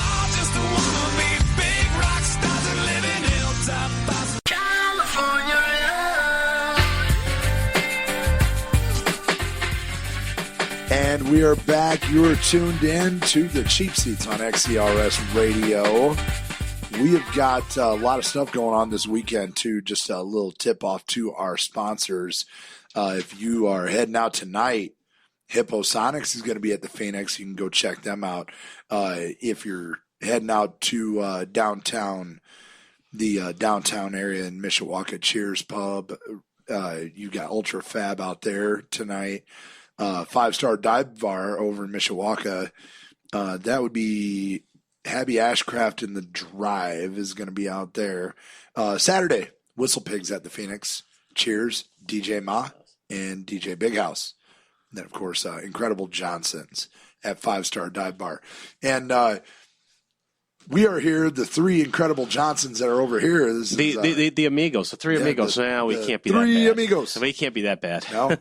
And we are back. You are tuned in to the Cheap Seats on XCRS Radio. We have got a lot of stuff going on this weekend, too. Just a little tip-off to our sponsors. If you are heading out tonight, Hipposonics is going to be at the Phoenix. You can go check them out. If you're heading out to downtown, the downtown area in Mishawaka, Cheers Pub, you got Ultra Fab out there tonight. 5-Star Dive Bar over in Mishawaka. That would be Happy Ashcraft in the Drive is going to be out there. Saturday, Whistle Pigs at the Phoenix. Cheers, DJ Ma and DJ Big House. And then, of course, Incredible Johnson's at 5-Star Dive Bar. And we are here, the three Incredible Johnsons that are over here. This is, the Amigos, the three Amigos. We can't be that bad. Three Amigos. We can't be that bad. No?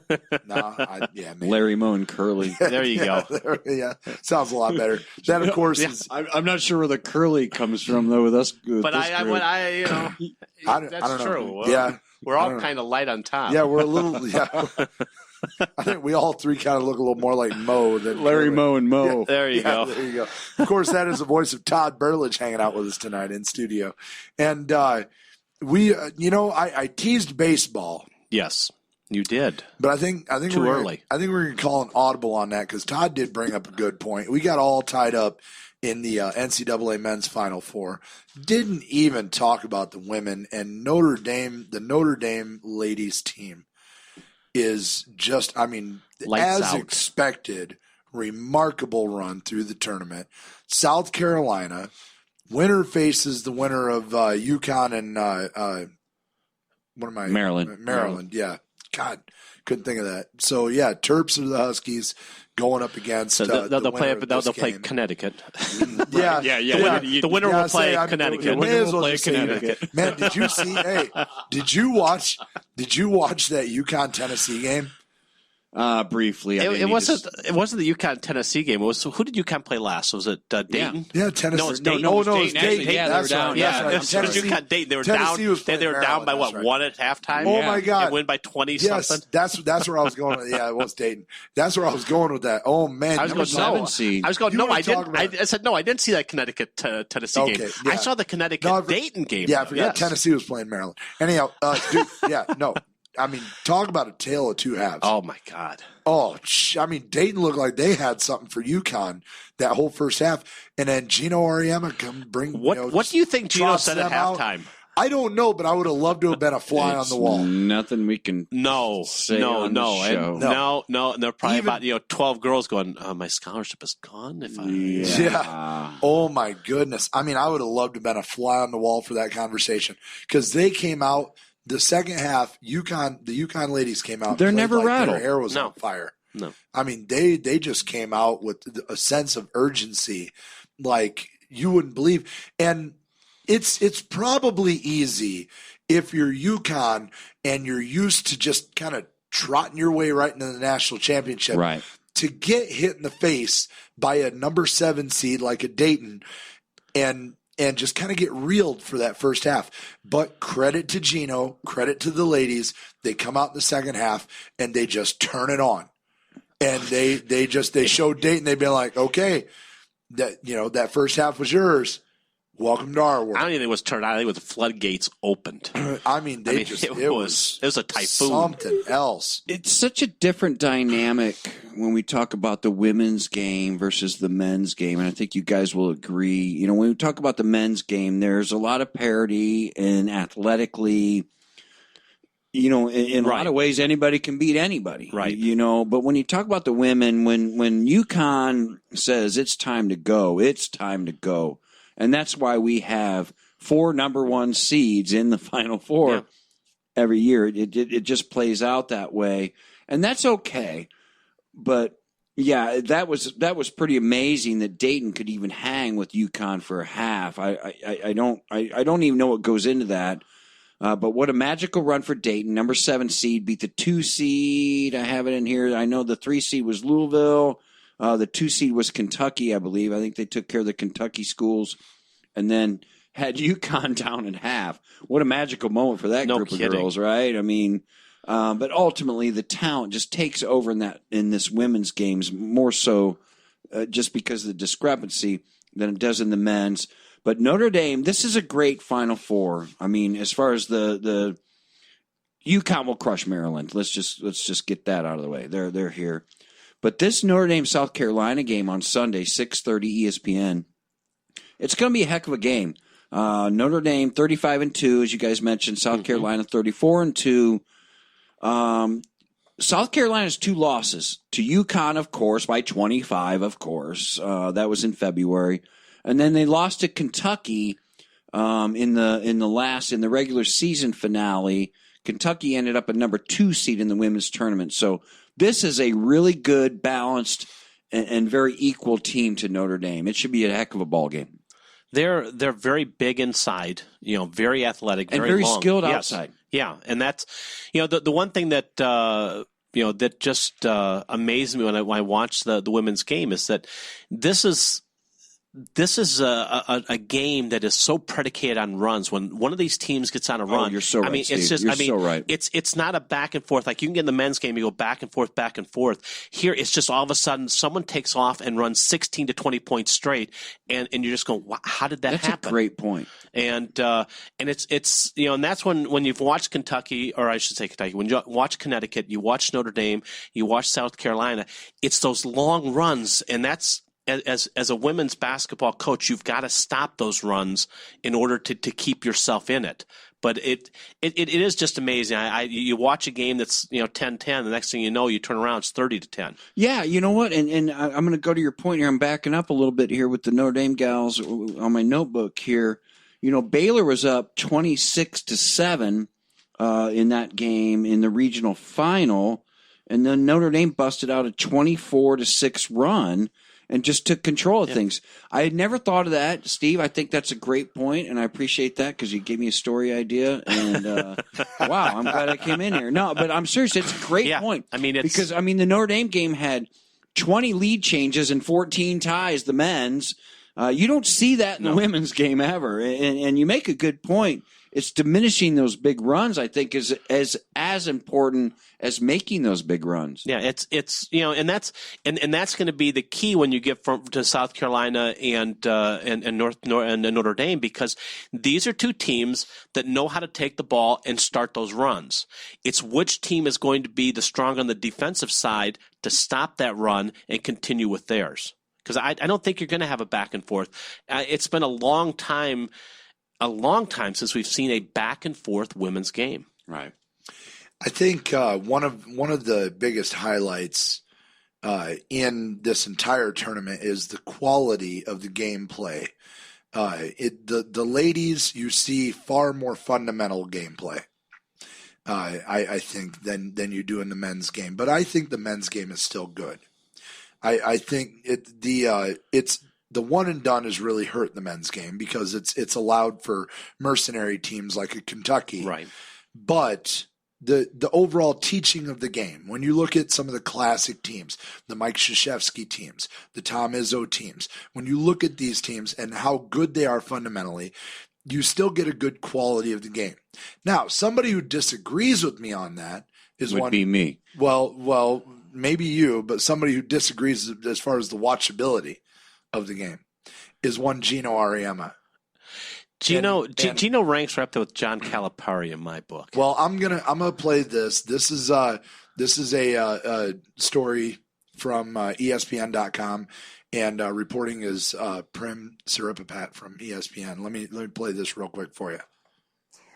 Larry Moe and Curly. There you go. Yeah, sounds a lot better. That, of course, is... I'm not sure where the Curly comes from, though, with us. But that's true. Yeah. We're all kind of light on top. Yeah, we're a little... Yeah. I think we all three kind of look a little more like Mo than Larry Moe and Mo. Yeah, there you go. There you go. Of course, that is the voice of Todd Burlage hanging out with us tonight in studio. And we, I teased baseball. Yes, you did. But I think too early. I think we're going to call an audible on that because Todd did bring up a good point. We got all tied up in the NCAA men's Final Four. Didn't even talk about the women and the Notre Dame ladies team. Is just, Lights as out. expected, remarkable run through the tournament. South Carolina, winner faces the winner of UConn and Maryland. Yeah. God, couldn't think of that. So, yeah, Terps are the Huskies going up against they'll play Connecticut. Yeah. The winner will play Connecticut. The winner will play Connecticut. Man, did you see? Did you watch that UConn Tennessee game? Briefly. It wasn't the UConn Tennessee game. It was who did UConn play last? Was it Dayton? Yeah, Tennessee. No, it was Dayton. No, it was Dayton. Yeah, That's right. It was UConn Dayton. They were down by what, 1 at halftime? Oh my God! And win by 20 yes, something. That's where I was going with. Yeah, it was Dayton. That's where I was going with that. Oh man, I was going 7 seed. I didn't. I said no. I didn't see that Connecticut Tennessee game. Yeah. I saw the Connecticut Dayton game. Yeah, I forgot Tennessee was playing Maryland. Anyhow, dude. Yeah, no. Talk about a tale of two halves. Oh, my God. Oh, Dayton looked like they had something for UConn that whole first half. And then Gino Auriemma come bring What do you think Gino said at halftime? I don't know, but I would have loved to have been a fly on the wall. Nothing we can say on the show. No. And there are probably about 12 girls going, my scholarship is gone. Yeah. Oh, my goodness. I would have loved to have been a fly on the wall for that conversation because they came out. The second half, the UConn ladies came out. They're never rattled. Their hair was on fire. No. They just came out with a sense of urgency like you wouldn't believe. And it's probably easy if you're UConn and you're used to just kind of trotting your way right into the national championship. Right. To get hit in the face by a number 7 seed like a Dayton and just kind of get reeled for that first half. But credit to Gino, credit to the ladies. They come out in the second half and they just turn it on. And they showed Dayton, they'd be like, okay, that first half was yours. Welcome to our world. I don't think it was turned on. I think it was the floodgates opened. It was a typhoon. Something else. It's such a different dynamic when we talk about the women's game versus the men's game, and I think you guys will agree. When we talk about the men's game, there's a lot of parity and athletically. In a lot of ways, anybody can beat anybody. Right. But when you talk about the women, when UConn says it's time to go, it's time to go. And that's why we have 4 number 1 seeds in the Final Four every year. It just plays out that way. And that's okay. But yeah, that was pretty amazing that Dayton could even hang with UConn for a half. I don't even know what goes into that. But what a magical run for Dayton. Number 7 seed beat the 2 seed. I have it in here. I know the 3 seed was Louisville. The 2 seed was Kentucky, I believe. I think they took care of the Kentucky schools. And then had UConn down in half. What a magical moment for that group of girls, right? I mean, but ultimately the talent just takes over in this women's games more so just because of the discrepancy than it does in the men's. But Notre Dame, this is a great Final Four. I mean, as far as the UConn will crush Maryland. Let's just get that out of the way. They're here. But this Notre Dame South Carolina game on Sunday, 6:30 ESPN, it's going to be a heck of a game. Notre Dame 35-2, as you guys mentioned. South Carolina 34-2. South Carolina's 2 losses to UConn, of course, by 25, of course. That was in February. And then they lost to Kentucky in the regular season finale. Kentucky ended up a number 2 seed in the women's tournament. So this is a really good, balanced, and very equal team to Notre Dame. It should be a heck of a ball game. They're very big inside, very athletic, and very long. skilled outside. Yeah, and that's the one thing that that just amazed me when I watched the women's game is that this is a game that is so predicated on runs. When one of these teams gets on a run, you're so right, I mean, Steve. it's just, you're so right. It's not a back and forth. Like you can get in the men's game, you go back and forth, back and forth. Here, it's just all of a sudden someone takes off and runs 16 to 20 points straight, and you're just going, wow, how did that happen? That's a great point. And it's and that's when you've watched Kentucky, or I should say Kentucky, when you watch Connecticut, you watch Notre Dame, you watch South Carolina, it's those long runs, and that's. As a women's basketball coach, you've got to stop those runs in order to keep yourself in it. But it is just amazing. You watch a game that's 10-10, the next thing you know, you turn around, it's 30-10. Yeah, you know what? And I'm going to go to your point here. I'm backing up a little bit here with the Notre Dame gals on my notebook here. Baylor was up 26-7 in that game in the regional final, and then Notre Dame busted out a 24-6 run. And just took control of things. I had never thought of that, Steve. I think that's a great point, and I appreciate that because you gave me a story idea. And wow, I'm glad I came in here. No, but I'm serious. It's a great point. I mean, because the Notre Dame game had 20 lead changes and 14 ties. The men's. You don't see that in the women's game ever. And you make a good point. It's diminishing those big runs, I think, is as important as making those big runs. Yeah, it's and that's going to be the key when you get to South Carolina and Notre Dame, because these are 2 teams that know how to take the ball and start those runs. It's which team is going to be the stronger on the defensive side to stop that run and continue with theirs. Because I don't think you're going to have a back and forth. It's been a long time since we've seen a back and forth women's game. Right. I think one of the biggest highlights in this entire tournament is the quality of the gameplay. The ladies, you see far more fundamental gameplay. I think than you do in the men's game, but I think the men's game is still good. I think it's the one and done has really hurt the men's game because it's allowed for mercenary teams like a Kentucky. Right. But the overall teaching of the game, when you look at some of the classic teams, the Mike Krzyzewski teams, the Tom Izzo teams, when you look at these teams and how good they are fundamentally, you still get a good quality of the game. Now, somebody who disagrees with me on that would be me. Well, maybe you, but somebody who disagrees as far as the watchability of the game is one Gino Auriemma. Gino ranks right up there with John Calipari in my book. Well, I'm gonna play this. This is a story from ESPN.com, and reporting is Prim Siripapat from ESPN. Let me play this real quick for you.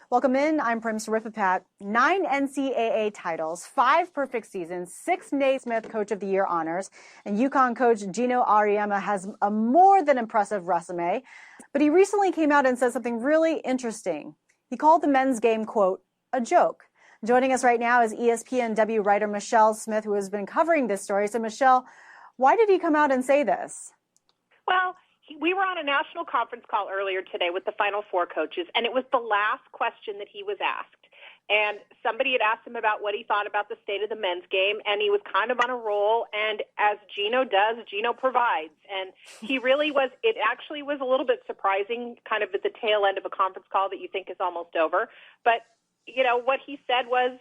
Welcome in. I'm Prim Siripapat. 9 NCAA titles, 5 perfect seasons, 6 Naismith Coach of the Year honors, and UConn coach Gino Auriemma has a more than impressive resume. But he recently came out and said something really interesting. He called the men's game, quote, a joke. Joining us right now is ESPNW writer Michelle Smith, who has been covering this story. So, Michelle, why did he come out and say this? Well, we were on a national conference call earlier today with the Final Four coaches, and it was the last question that he was asked. And somebody had asked him about what he thought about the state of the men's game, and he was kind of on a roll. And as Gino does, Gino provides. And he really was – it actually was a little bit surprising kind of at the tail end of a conference call that you think is almost over. But, you know, what he said was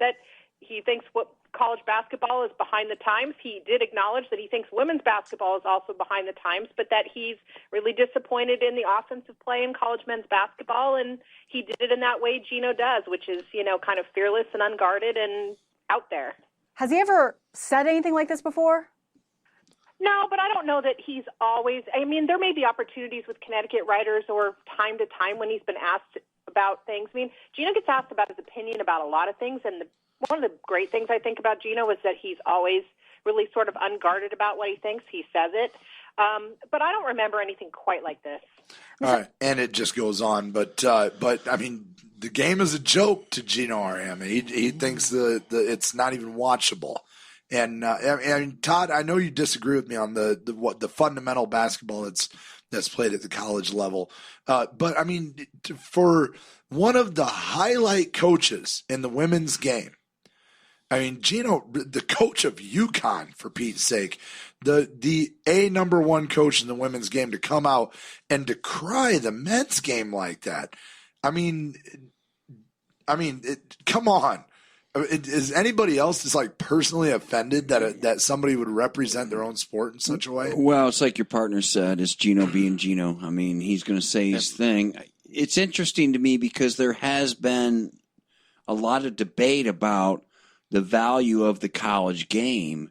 that he thinks what college basketball is behind the times. He did acknowledge that he thinks women's basketball is also behind the times, but that he's really disappointed in the offensive play in college men's basketball, and he did it in that way Gino does, which is, you know, kind of fearless and unguarded and out there. Has he ever said anything like this before? No, but I don't know that he's always – I mean, there may be opportunities with Connecticut writers or time to time when he's been asked about things. I mean, Gino gets asked about his opinion about a lot of things, and one of the great things I think about Gino is that he's always really sort of unguarded about what he thinks. He says it. But I don't remember anything quite like this. All right, and it just goes on. But I mean, the game is a joke to Gino RM. He thinks it's not even watchable. And I mean, Todd, I know you disagree with me on the fundamental basketball that's played at the college level. But I mean, for one of the highlight coaches in the women's game, I mean, Gino, the coach of UConn, for Pete's sake, the number one coach in the women's game, to come out and decry the men's game like that. I mean, come on. Is anybody else just like personally offended that somebody would represent their own sport in such a way? Well, it's like your partner said, it's Gino being Gino. I mean, he's going to say his thing. It's interesting to me because there has been a lot of debate about the value of the college game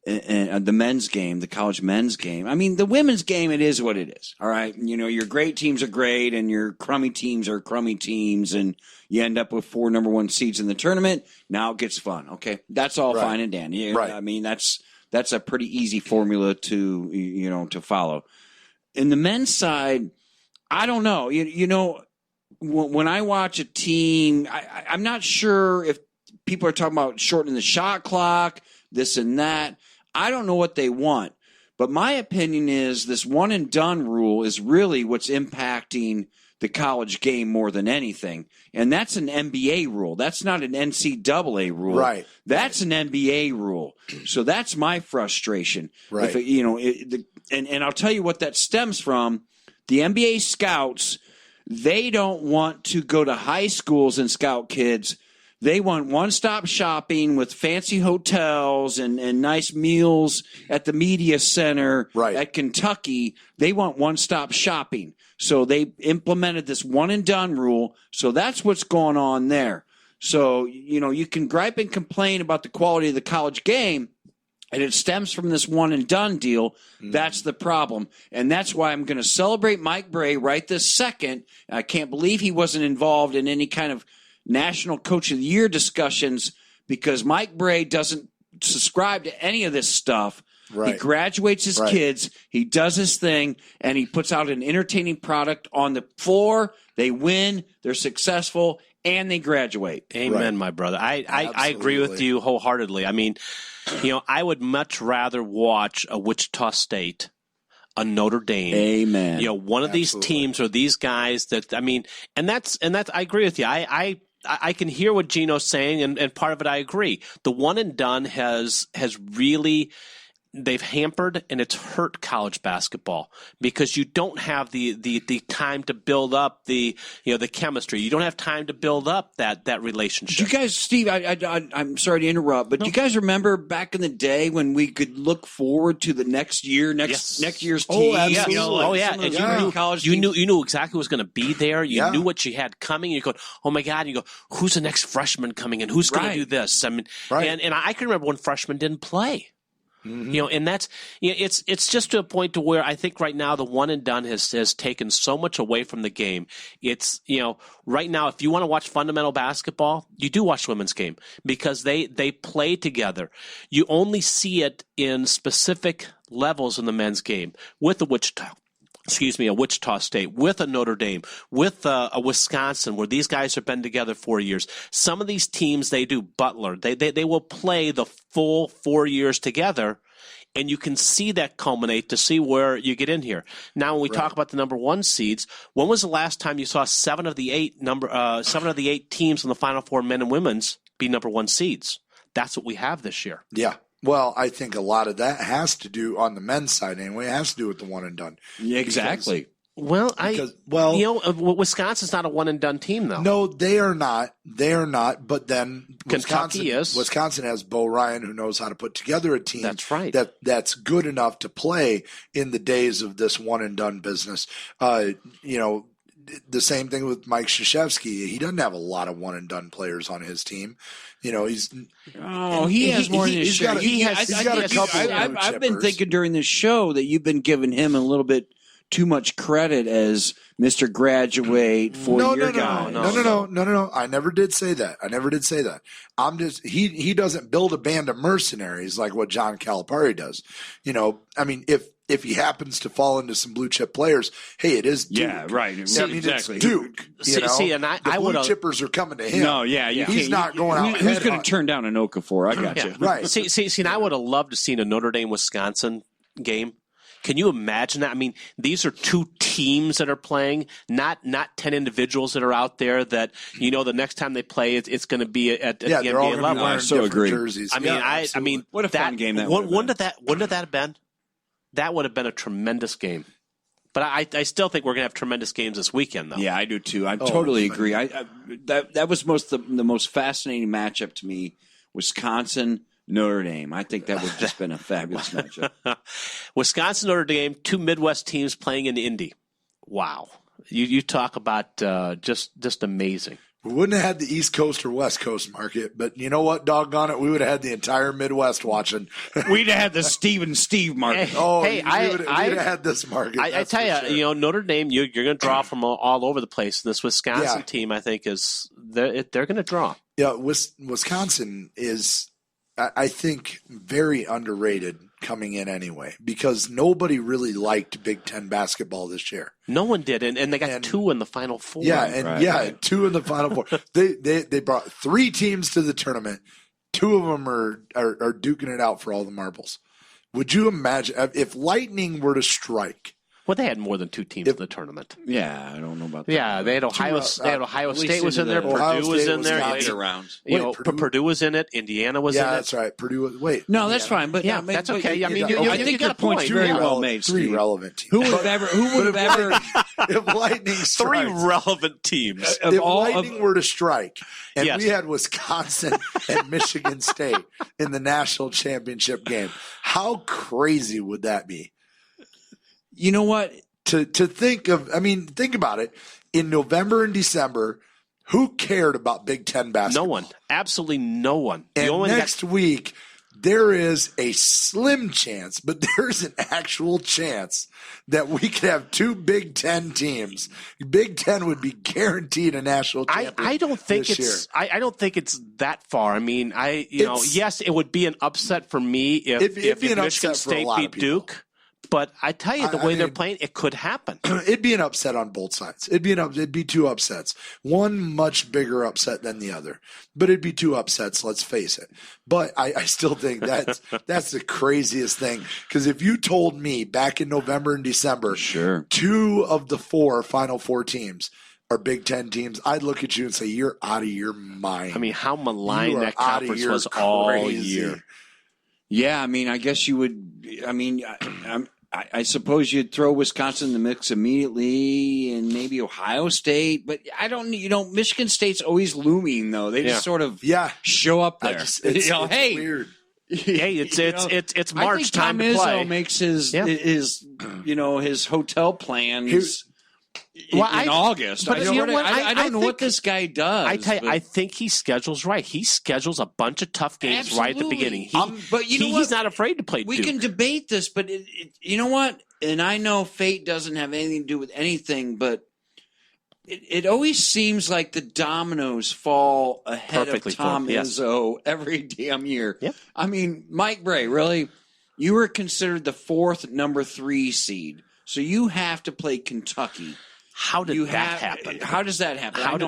and the men's game, the college men's game. I mean, the women's game, it is what it is. All right. You know, your great teams are great and your crummy teams are crummy teams, and you end up with 4 number 1 seeds in the tournament. Now it gets fun. Okay. That's all fine and dandy. Right. I mean, that's a pretty easy formula to follow. In the men's side, I don't know. You know, when I watch a team, I'm not sure if people are talking about shortening the shot clock, this and that. I don't know what they want. But my opinion is this one and done rule is really what's impacting the college game more than anything. And that's an NBA rule. That's not an NCAA rule. Right. That's an NBA rule. So that's my frustration. Right. And I'll tell you what that stems from. The NBA scouts, they don't want to go to high schools and scout kids. They want one-stop shopping with fancy hotels and nice meals at the media center at Kentucky. They want one-stop shopping. So they implemented this one-and-done rule. So that's what's going on there. So, you know, you can gripe and complain about the quality of the college game, and it stems from this one-and-done deal. That's the problem. And that's why I'm going to celebrate Mike Bray right this second. I can't believe he wasn't involved in any kind of National Coach of the Year discussions, because Mike Bray doesn't subscribe to any of this stuff. Right. He graduates his kids, he does his thing, and he puts out an entertaining product on the floor. They win, they're successful, and they graduate. Amen, my brother. I agree with you wholeheartedly. I mean, you know, I would much rather watch a Wichita State, a Notre Dame. Amen. You know, one of these teams or these guys that, I mean, and that's I agree with you. I can hear what Gino's saying, and part of it I agree. The one and done has really they've hampered and it's hurt college basketball because you don't have the time to build up the chemistry. You don't have time to build up that relationship. Do you guys, Steve, I'm sorry to interrupt, but do you guys remember back in the day when we could look forward to the next year, next year's team? Oh, absolutely. And you knew exactly who was going to be there. You knew what you had coming. You go, oh my God! And you go, who's the next freshman coming in? Who's going to do this? I mean, and I can remember when freshmen didn't play. Mm-hmm. You know, and that's it's just to a point to where I think right now the one and done has taken so much away from the game. It's, you know, right now if you want to watch fundamental basketball, you do watch women's game because they play together. You only see it in specific levels in the men's game with the a Wichita State, with a Notre Dame, with a Wisconsin, where these guys have been together 4 years. Some of these teams, they do Butler. They will play the full 4 years together, and you can see that culminate to see where you get in here. Now, when we talk about the number 1 seeds, when was the last time you saw 7 of the 8 teams in the Final Four, men and women's, be number 1 seeds? That's what we have this year. Yeah. Well, I think a lot of that has to do on the men's side anyway. It has to do with the one and done. Yeah, exactly. Wisconsin's not a one and done team, though. No, they are not. They are not. But then Kentucky is. Wisconsin has Bo Ryan, who knows how to put together a team. That's right. That's good enough to play in the days of this one and done business. The same thing with Mike Krzyzewski. He doesn't have a lot of one and done players on his team. He has more than his share. He's got a couple. I've been thinking during this show that you've been giving him a little bit too much credit as Mr. Graduate, 4-year guy. No. I never did say that. I'm just he doesn't build a band of mercenaries like what John Calipari does. If he happens to fall into some blue chip players, hey, it is Duke. Yeah, right. Exactly. It's Duke. And the blue chippers are coming to him. No, yeah, he's not going out. Who's going to turn down an Okafor? I got you. Right. See, and I would have loved to see a Notre Dame Wisconsin game. Can you imagine that? I mean, these are 2 teams that are playing, not 10 individuals that are out there that, the next time they play, it's going to be at the NBA level. I so agree. Jerseys. What a fun game that would have been. Wouldn't that have been? That would have been a tremendous game. But I still think we're going to have tremendous games this weekend, though. Yeah, I do too. I totally agree. That was the most fascinating matchup to me, Wisconsin, Notre Dame. I think that would have just been a fabulous matchup. Wisconsin, Notre Dame, 2 Midwest teams playing in Indy. Wow. You talk about just amazing. We wouldn't have had the East Coast or West Coast market, but you know what? Doggone it, we would have had the entire Midwest watching. We'd have had the Steve market. We'd have had this market. I tell you, sure. Notre Dame, you're going to draw from all over the place. This Wisconsin team, I think, they're going to draw. Yeah, Wisconsin is, I think, very underrated coming in anyway, because nobody really liked Big Ten basketball this year. No one did, and they got 2 in the Final Four. Yeah, 2 in the Final Four. They brought 3 teams to the tournament. 2 of them are duking it out for all the marbles. Would you imagine if lightning were to strike? Well, they had more than 2 teams in the tournament. Yeah, I don't know about that. Yeah, they had Ohio State was in there. Purdue was in there. Later rounds. Purdue was in it. Indiana was in it. Yeah, that's right. Purdue. No, that's fine. But that's okay. I mean, I think your point's very well made. 3 relevant teams. Who would have ever? If lightning strikes, 3 relevant teams. If lightning were to strike, and we had Wisconsin and Michigan State in the national championship game, how crazy would that be? You know what? To think of, think about it. In November and December, who cared about Big Ten basketball? No one. Absolutely no one. And next week, there is a slim chance, but there's an actual chance that we could have 2 Big Ten teams. Big Ten would be guaranteed a national championship. I don't think I don't think it's that far. I mean, yes, it would be an upset for me if Michigan State beat Duke. But I tell you, the way they're playing, it could happen. It'd be an upset on both sides. It'd be 2 upsets. One much bigger upset than the other. But it'd be 2 upsets, let's face it. But I still think that's the craziest thing. Because if you told me back in November and December, 2 of the 4 Final Four teams are Big Ten teams, I'd look at you and say, you're out of your mind. I mean, how maligned that conference was all year. Yeah, I mean, I guess you would. I mean, I suppose you'd throw Wisconsin in the mix immediately, and maybe Ohio State. But I don't. Michigan State's always looming, though. They just sort of show up there. It's weird. Hey, it's March. I think time Tom to play. Izzo makes his hotel plans. In August. But I don't know what this guy does. I tell you, I think he schedules right. He schedules a bunch of tough games right at the beginning. He's not afraid to play Duke. We can debate this, but you know what? And I know fate doesn't have anything to do with anything, but it always seems like the dominoes fall ahead of Tom Izzo every damn year. Yep. I mean, Mike Bray, really? You were considered the 4th number 3 seed. So you have to play Kentucky. How did that happen? How does that happen? I'm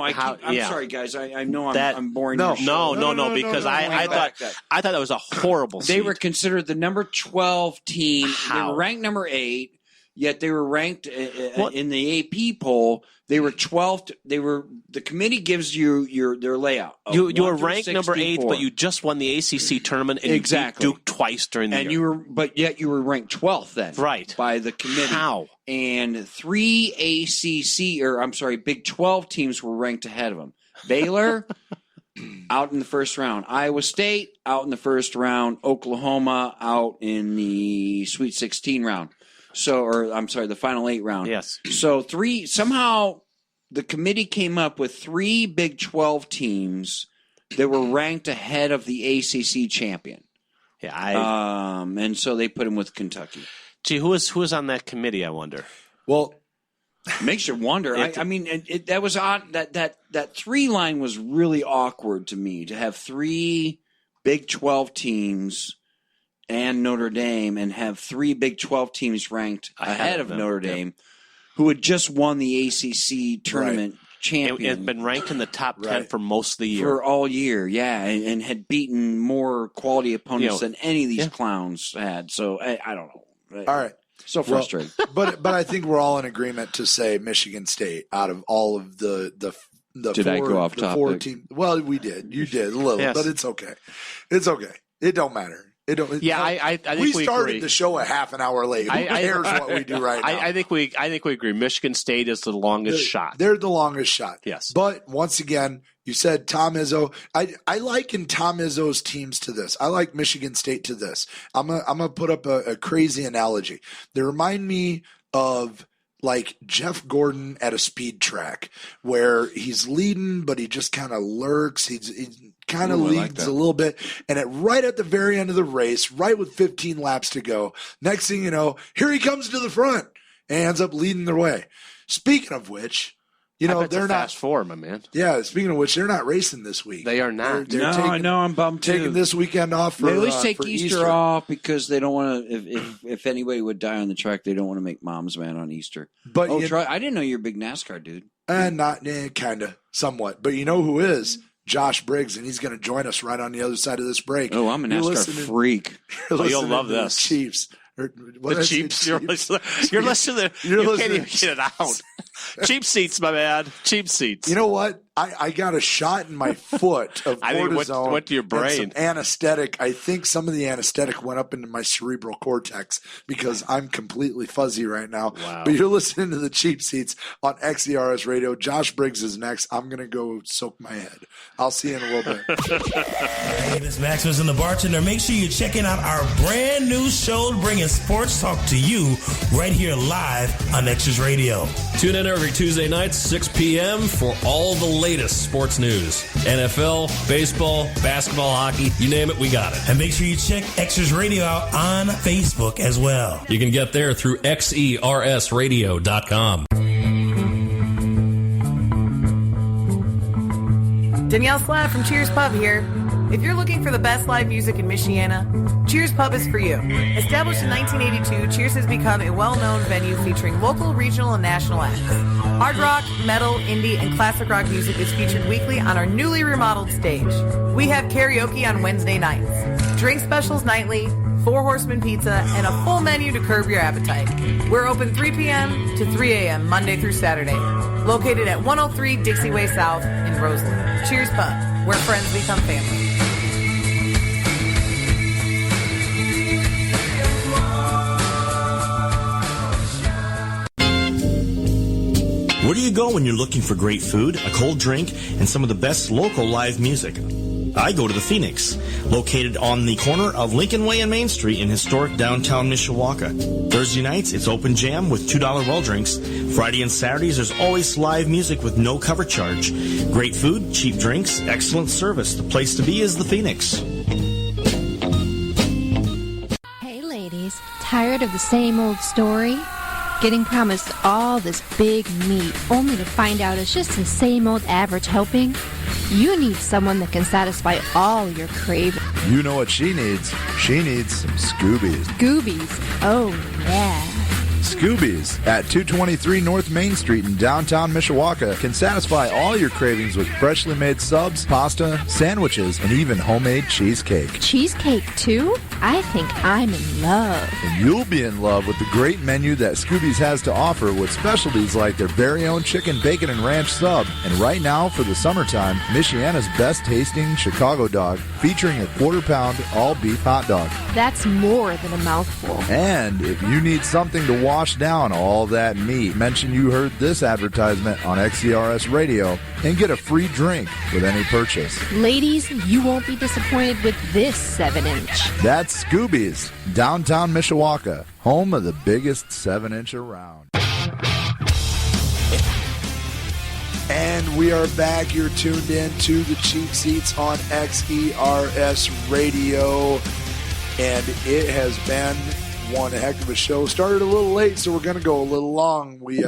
sorry, guys. I know I'm boring. No, your show. Because I thought that was a horrible seed. They were considered the number 12 team. How? They were ranked number 8, yet they were ranked in the AP poll. They were 12th. The committee gives you their layout. You were ranked number 8, but you just won the ACC tournament and you beat Duke twice during the year. Yet you were ranked 12th then, right? By the committee. How? And 3 Big 12 teams were ranked ahead of them. Baylor out in the first round. Iowa State out in the first round. Oklahoma out in the Sweet 16 round. The final 8 round. Yes. So somehow the committee came up with 3 Big 12 teams that were ranked ahead of the ACC champion. Yeah, and so they put him with Kentucky. Gee, who was on that committee? I wonder. Well, makes you wonder. That was odd. That 3 line was really awkward to me, to have 3 Big 12 teams and Notre Dame, and have 3 Big 12 teams ranked ahead of Notre Dame, who had just won the ACC tournament champion. It had been ranked in the top 10 for most of the year. For all year, and had beaten more quality opponents than any of these clowns had. So, I don't know. All right. So frustrating. But I think we're all in agreement to say Michigan State out of all of the Did I go off topic? 4 teams. Well, we did. You did a little, but it's okay. It's okay. It don't matter. I think we started the show a half an hour late. Who cares what we do right now? I think we agree. Michigan State is the longest shot. They're the longest shot. Yes. But once again, you said Tom Izzo. I liken Tom Izzo's teams to this. I like Michigan State to this. I'm gonna put up a crazy analogy. They remind me of like Jeff Gordon at a speed track where he's leading, but he just kind of lurks. He kind of leads a little bit. And right at the very end of the race, right with 15 laps to go, next thing you know, here he comes to the front and ends up leading their way. Speaking of which, they're not fast forward, my man. Yeah. Speaking of which, they're not racing this week. They are not. They're I know. I'm bummed too. Taking this weekend off. They at least take Easter off because they don't want to. If anybody would die on the track, they don't want to make moms mad on Easter. But I didn't know you're a big NASCAR dude. Kind of, somewhat. But you know who is? Josh Briggs, and he's going to join us right on the other side of this break. Oh, I'm a NASCAR freak. You'll love this. The Chiefs. The Chiefs. You're listening. You can't even get it out. Cheap seats, my man. Cheap seats. You know what? I got a shot in my foot of cortisone. Went to your brain. And some anesthetic. I think some of the anesthetic went up into my cerebral cortex because I'm completely fuzzy right now. Wow. But you're listening to the Cheap Seats on XERS Radio. Josh Briggs is next. I'm going to go soak my head. I'll see you in a little bit. Hey, this is Maximus and the Bartender. Make sure you're checking out our brand new show bringing sports talk to you right here live on Extras Radio. Tune in every Tuesday night, 6 p.m. for all the latest sports news. NFL, baseball, basketball, hockey, you name it, we got it. And make sure you check Extras Radio out on Facebook as well. You can get there through XERSradio.com. Danielle Slav from Cheers Pub here. If you're looking for the best live music in Michiana, Cheers Pub is for you. Established in 1982, Cheers has become a well-known venue featuring local, regional, and national acts. Hard rock, metal, indie, and classic rock music is featured weekly on our newly remodeled stage. We have karaoke on Wednesday nights, drink specials nightly, 4 Horsemen pizza, and a full menu to curb your appetite. We're open 3 p.m. to 3 a.m. Monday through Saturday. Located at 103 Dixie Way South in Roseland. Cheers Pub, where friends become family. Where do you go when you're looking for great food, a cold drink, and some of the best local live music? I go to the Phoenix, located on the corner of Lincoln Way and Main Street in historic downtown Mishawaka. Thursday nights, it's open jam with $2 well drinks. Friday and Saturdays, there's always live music with no cover charge. Great food, cheap drinks, excellent service. The place to be is the Phoenix. Hey ladies, tired of the same old story? Getting promised all this big meat only to find out it's just the same old average helping? You need someone that can satisfy all your cravings. You know what she needs? She needs some Scoobies. Scoobies, oh yeah. Scooby's at 223 North Main Street in downtown Mishawaka can satisfy all your cravings with freshly made subs, pasta, sandwiches, and even homemade cheesecake. Cheesecake, too? I think I'm in love. And you'll be in love with the great menu that Scooby's has to offer with specialties like their very own chicken, bacon, and ranch sub. And right now, for the summertime, Michiana's best tasting Chicago dog featuring a quarter-pound all-beef hot dog. That's more than a mouthful. And if you need something to wash down all that meat, mention you heard this advertisement on XCRS Radio and get a free drink with any purchase. Ladies, you won't be disappointed with this 7-inch. That's Scooby's, downtown Mishawaka, home of the biggest 7-inch around. And we are back. You're tuned in to the Cheap Seats on XERS Radio. And it has been one heck of a show. Started a little late, so we're going to go a little long. We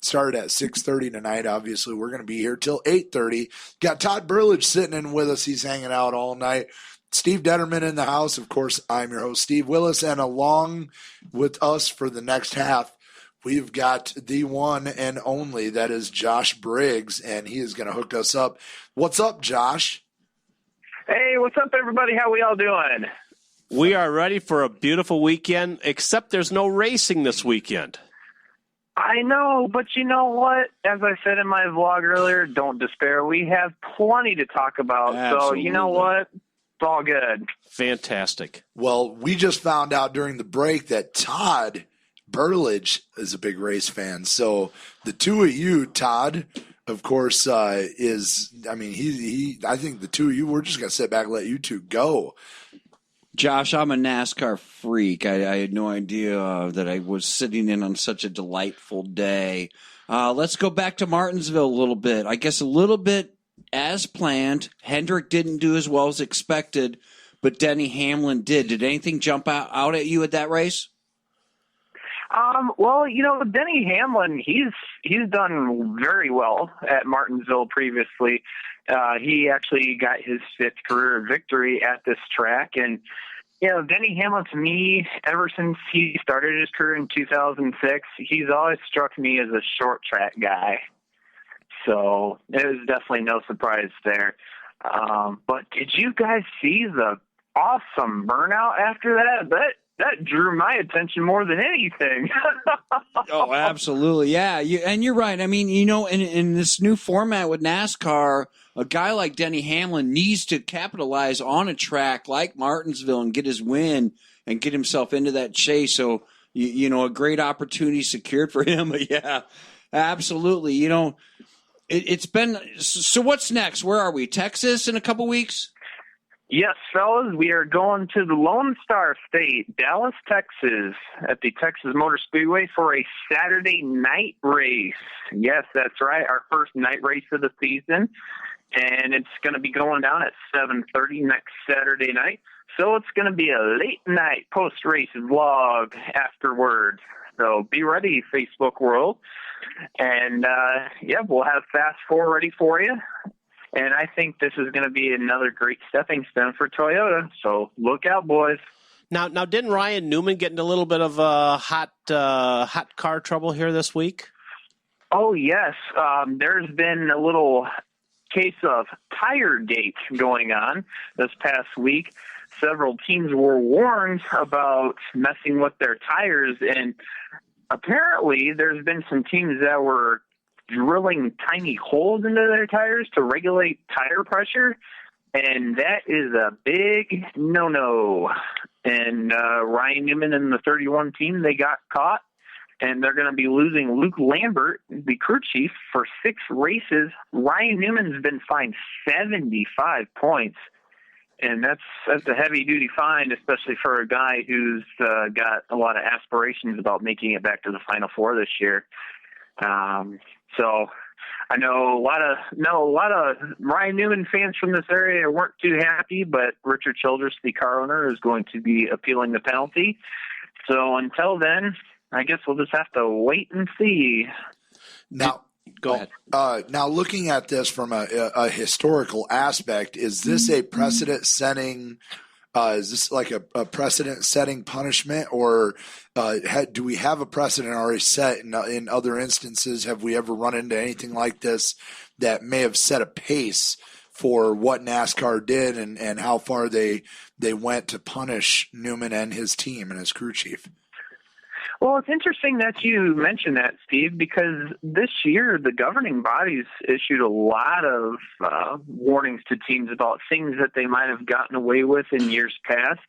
started at 6:30 tonight. Obviously, we're going to be here till 8:30. Got Todd Burlage sitting in with us. He's hanging out all night. Steve Detterman in the house. Of course, I'm your host, Steve Willis. And along with us for the next half, we've got the one and only, that is Josh Briggs, and he is going to hook us up. What's up, Josh? Hey, what's up, everybody? How we all doing? We are ready for a beautiful weekend, except there's no racing this weekend. I know, but you know what? As I said in my vlog earlier, don't despair. We have plenty to talk about. Absolutely. So you know what? It's all good. Fantastic. Well, we just found out during the break that Todd Burlage is a big race fan. So the two of you, Todd, of course, I think the two of you, we're just going to sit back and let you two go. Josh, I'm a NASCAR freak. I had no idea that I was sitting in on such a delightful day. Let's go back to Martinsville a little bit. I guess a little bit as planned. Hendrick didn't do as well as expected, but Denny Hamlin did. Did anything jump out at you at that race? Well, you know, Denny Hamlin, he's done very well at Martinsville previously. He actually got his 5th career victory at this track. And, you know, Denny Hamlin, to me, ever since he started his career in 2006, he's always struck me as a short track guy. So it was definitely no surprise there. But did you guys see the awesome burnout after that? That drew my attention more than anything. Oh, absolutely. Yeah, and you're right. I mean, you know, in this new format with NASCAR, a guy like Denny Hamlin needs to capitalize on a track like Martinsville and get his win and get himself into that chase. So, you know, a great opportunity secured for him. But yeah, absolutely. You know, it's been – so what's next? Where are we? Texas in a couple weeks? Yes, fellas, we are going to the Lone Star State, Dallas, Texas, at the Texas Motor Speedway for a Saturday night race. Yes, that's right, our first night race of the season, and it's going to be going down at 7:30 next Saturday night. So it's going to be a late night post-race vlog afterwards. So be ready, Facebook world. And, we'll have Fast 4 ready for you. And I think this is going to be another great stepping stone for Toyota. So look out, boys. Now, didn't Ryan Newman get into a little bit of hot car trouble here this week? Oh, yes. There's been a little case of tire gate going on this past week. Several teams were warned about messing with their tires, and apparently there's been some teams that were drilling tiny holes into their tires to regulate tire pressure, and that is a big no-no. And Ryan Newman and the 31 team, they got caught, and they're going to be losing Luke Lambert, the crew chief, for 6 races. Ryan Newman's been fined 75 points, and that's a heavy-duty fine, especially for a guy who's got a lot of aspirations about making it back to the Final Four this year. So I know a lot of Ryan Newman fans from this area weren't too happy, but Richard Childress, the car owner, is going to be appealing the penalty. So until then, I guess we'll just have to wait and see. Now, go ahead. Now, looking at this from a historical aspect, is this a precedent-setting Is this like a precedent-setting punishment, or do we have a precedent already set in other instances? Have we ever run into anything like this that may have set a pace for what NASCAR did and how far they went to punish Newman and his team and his crew chief? Well, it's interesting that you mentioned that, Steve, because this year the governing bodies issued a lot of warnings to teams about things that they might have gotten away with in years past,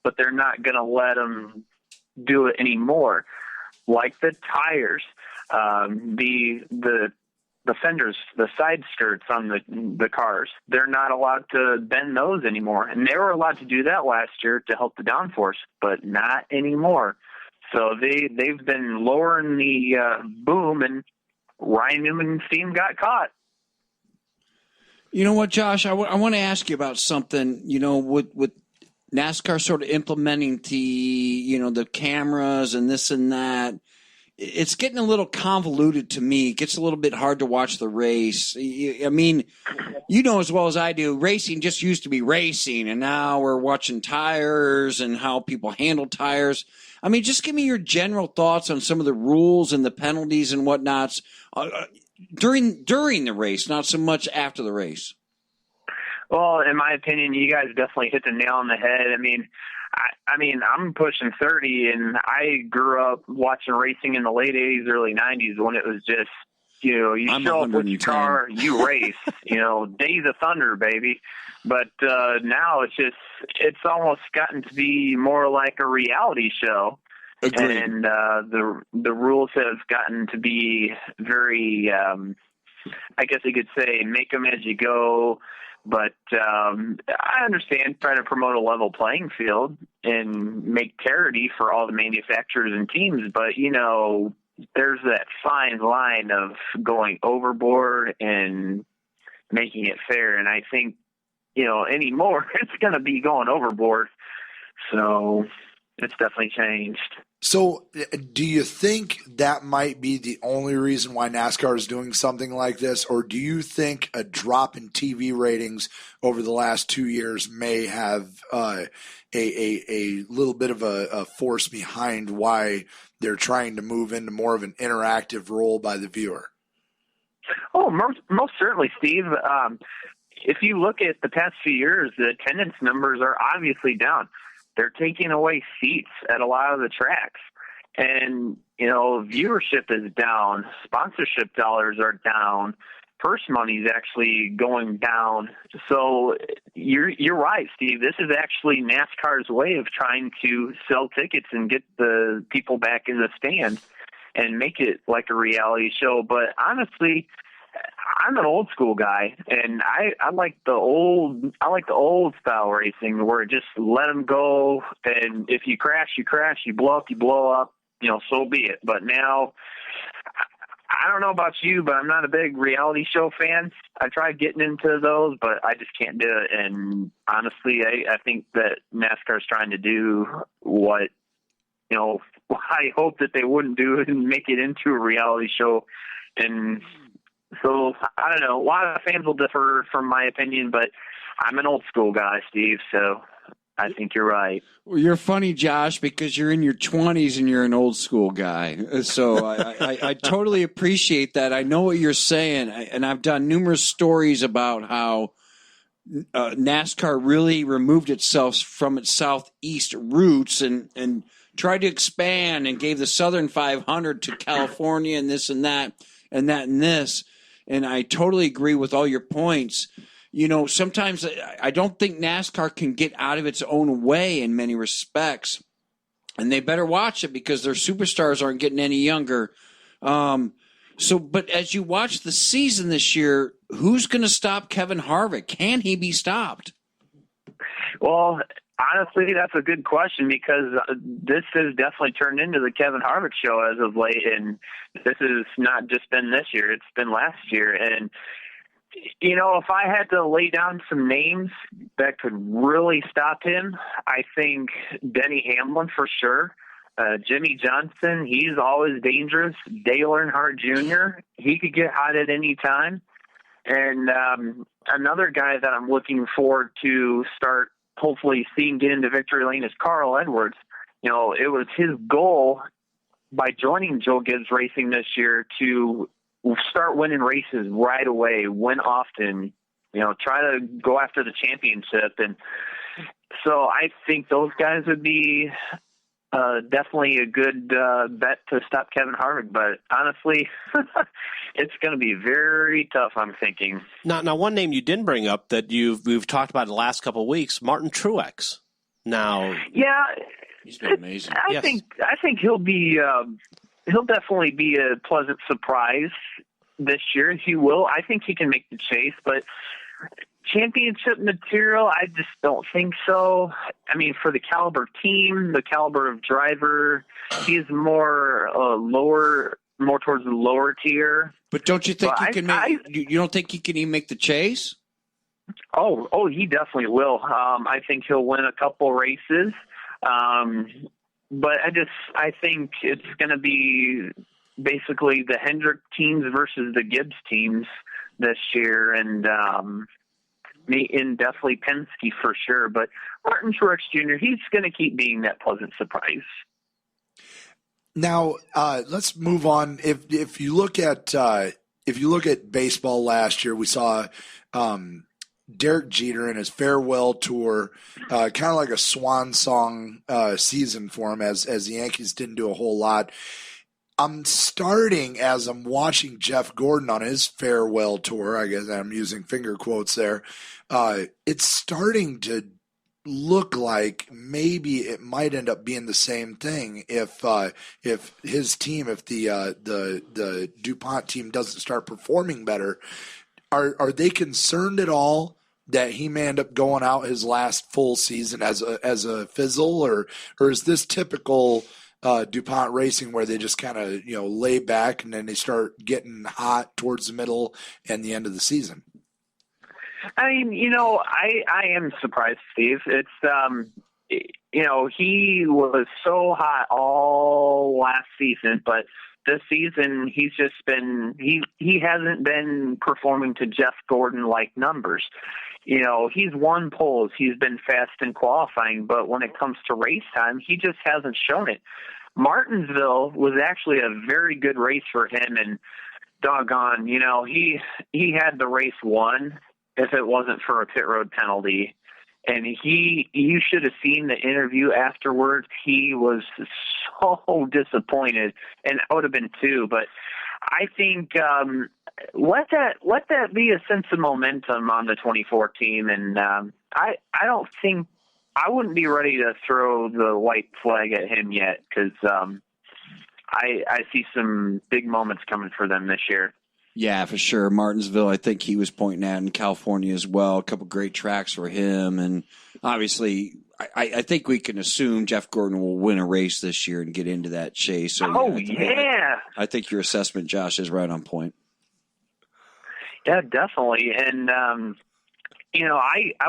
but they're not going to let them do it anymore, like the tires, the fenders, the side skirts on the cars. They're not allowed to bend those anymore, and they were allowed to do that last year to help the downforce, but not anymore. So they've been lowering the boom, and Ryan Newman's team got caught. You know what, Josh? I want to ask you about something. You know, with NASCAR sort of implementing the cameras and this and that, it's getting a little convoluted to me. It gets a little bit hard to watch the race. I mean, you know as well as I do, racing just used to be racing, and now we're watching tires and how people handle tires. I mean, just give me your general thoughts on some of the rules and the penalties and whatnots during the race, not so much after the race. Well, in my opinion, you guys definitely hit the nail on the head. I mean, I'm pushing 30, and I grew up watching racing in the late 80s, early 90s when it was just, you show up with your car, you race, Days of Thunder, baby. But now it's almost gotten to be more like a reality show. Agreed. And the rules have gotten to be very, I guess you could say, make them as you go. But I understand trying to promote a level playing field and make parity for all the manufacturers and teams. But, there's that fine line of going overboard and making it fair. And I think, anymore, it's going to be going overboard. So it's definitely changed. So do you think that might be the only reason why NASCAR is doing something like this? Or do you think a drop in TV ratings over the last 2 years may have a little bit of a force behind why they're trying to move into more of an interactive role by the viewer? Oh, most certainly, Steve. If you look at the past few years, the attendance numbers are obviously down. They're taking away seats at a lot of the tracks. And, viewership is down. Sponsorship dollars are down. Purse money is actually going down. So you're right, Steve. This is actually NASCAR's way of trying to sell tickets and get the people back in the stands and make it like a reality show. But honestly, I'm an old school guy, and I like the old style racing where just let them go, and if you crash, you crash, you blow up, so be it. But now, I don't know about you, but I'm not a big reality show fan. I tried getting into those, but I just can't do it. And honestly, I think that NASCAR's trying to do what, I hope that they wouldn't do and make it into a reality show. And so, I don't know. A lot of fans will differ from my opinion, but I'm an old school guy, Steve, so I think you're right. Well, you're funny, Josh, because you're in your 20s and you're an old school guy. So I totally appreciate that. I know what you're saying, and I've done numerous stories about how NASCAR really removed itself from its southeast roots and tried to expand and gave the Southern 500 to California and this and that and that and this. And I totally agree with all your points. Sometimes I don't think NASCAR can get out of its own way in many respects. And they better watch it because their superstars aren't getting any younger. But as you watch the season this year, who's going to stop Kevin Harvick? Can he be stopped? Well, honestly, that's a good question because this has definitely turned into the Kevin Harvick show as of late, and this has not just been this year, it's been last year. And, if I had to lay down some names that could really stop him, I think Denny Hamlin for sure. Jimmy Johnson, he's always dangerous. Dale Earnhardt Jr., he could get hot at any time. And another guy that I'm looking forward to start hopefully seeing get into victory lane is Carl Edwards. You know, it was his goal by joining Joe Gibbs Racing this year to start winning races right away, win often, you know, try to go after the championship. And so I think those guys would be definitely a good bet to stop Kevin Harvick. But honestly, it's going to be very tough, I'm thinking. Now, one name you didn't bring up that we've talked about the last couple of weeks, Martin Truex. Now, yeah, he's been amazing. I think he'll be he'll definitely be a pleasant surprise this year. He will. I think he can make the chase, but championship material, I just don't think so. I mean, for the caliber team, the caliber of driver, he's more more towards the lower tier. But don't you think you can make? You don't think he can even make the chase? Oh, he definitely will. I think he'll win a couple races. But I think it's going to be basically the Hendrick teams versus the Gibbs teams this year, and definitely Penske for sure. But Martin Truex Jr., he's going to keep being that pleasant surprise. Now, let's move on. If you look at baseball last year, we saw Derek Jeter in his farewell tour, kind of like a swan song season for him, as the Yankees didn't do a whole lot. I'm watching Jeff Gordon on his farewell tour. I guess I'm using finger quotes there. It's starting to look like maybe it might end up being the same thing if his team, if the DuPont team doesn't start performing better. Are they concerned at all that he may end up going out his last full season as a fizzle, or is this typical DuPont Racing where they just kind of lay back and then they start getting hot towards the middle and the end of the season? I mean, I am surprised, Steve. It's he was so hot all last season, but this season he's just been he hasn't been performing to Jeff Gordon like numbers. He's won poles, he's been fast in qualifying, but when it comes to race time, he just hasn't shown it. Martinsville was actually a very good race for him, and doggone, he had the race won if it wasn't for a pit road penalty. And you should have seen the interview afterwards. He was so disappointed, and I would have been too. But I think let that be a sense of momentum on the 24 team. And I don't think I wouldn't be ready to throw the white flag at him yet, because I see some big moments coming for them this year. Yeah, for sure. Martinsville, I think he was pointing at in California as well. A couple great tracks for him. And obviously, I think we can assume Jeff Gordon will win a race this year and get into that chase. So, I think your assessment, Josh, is right on point. Yeah, definitely. And, I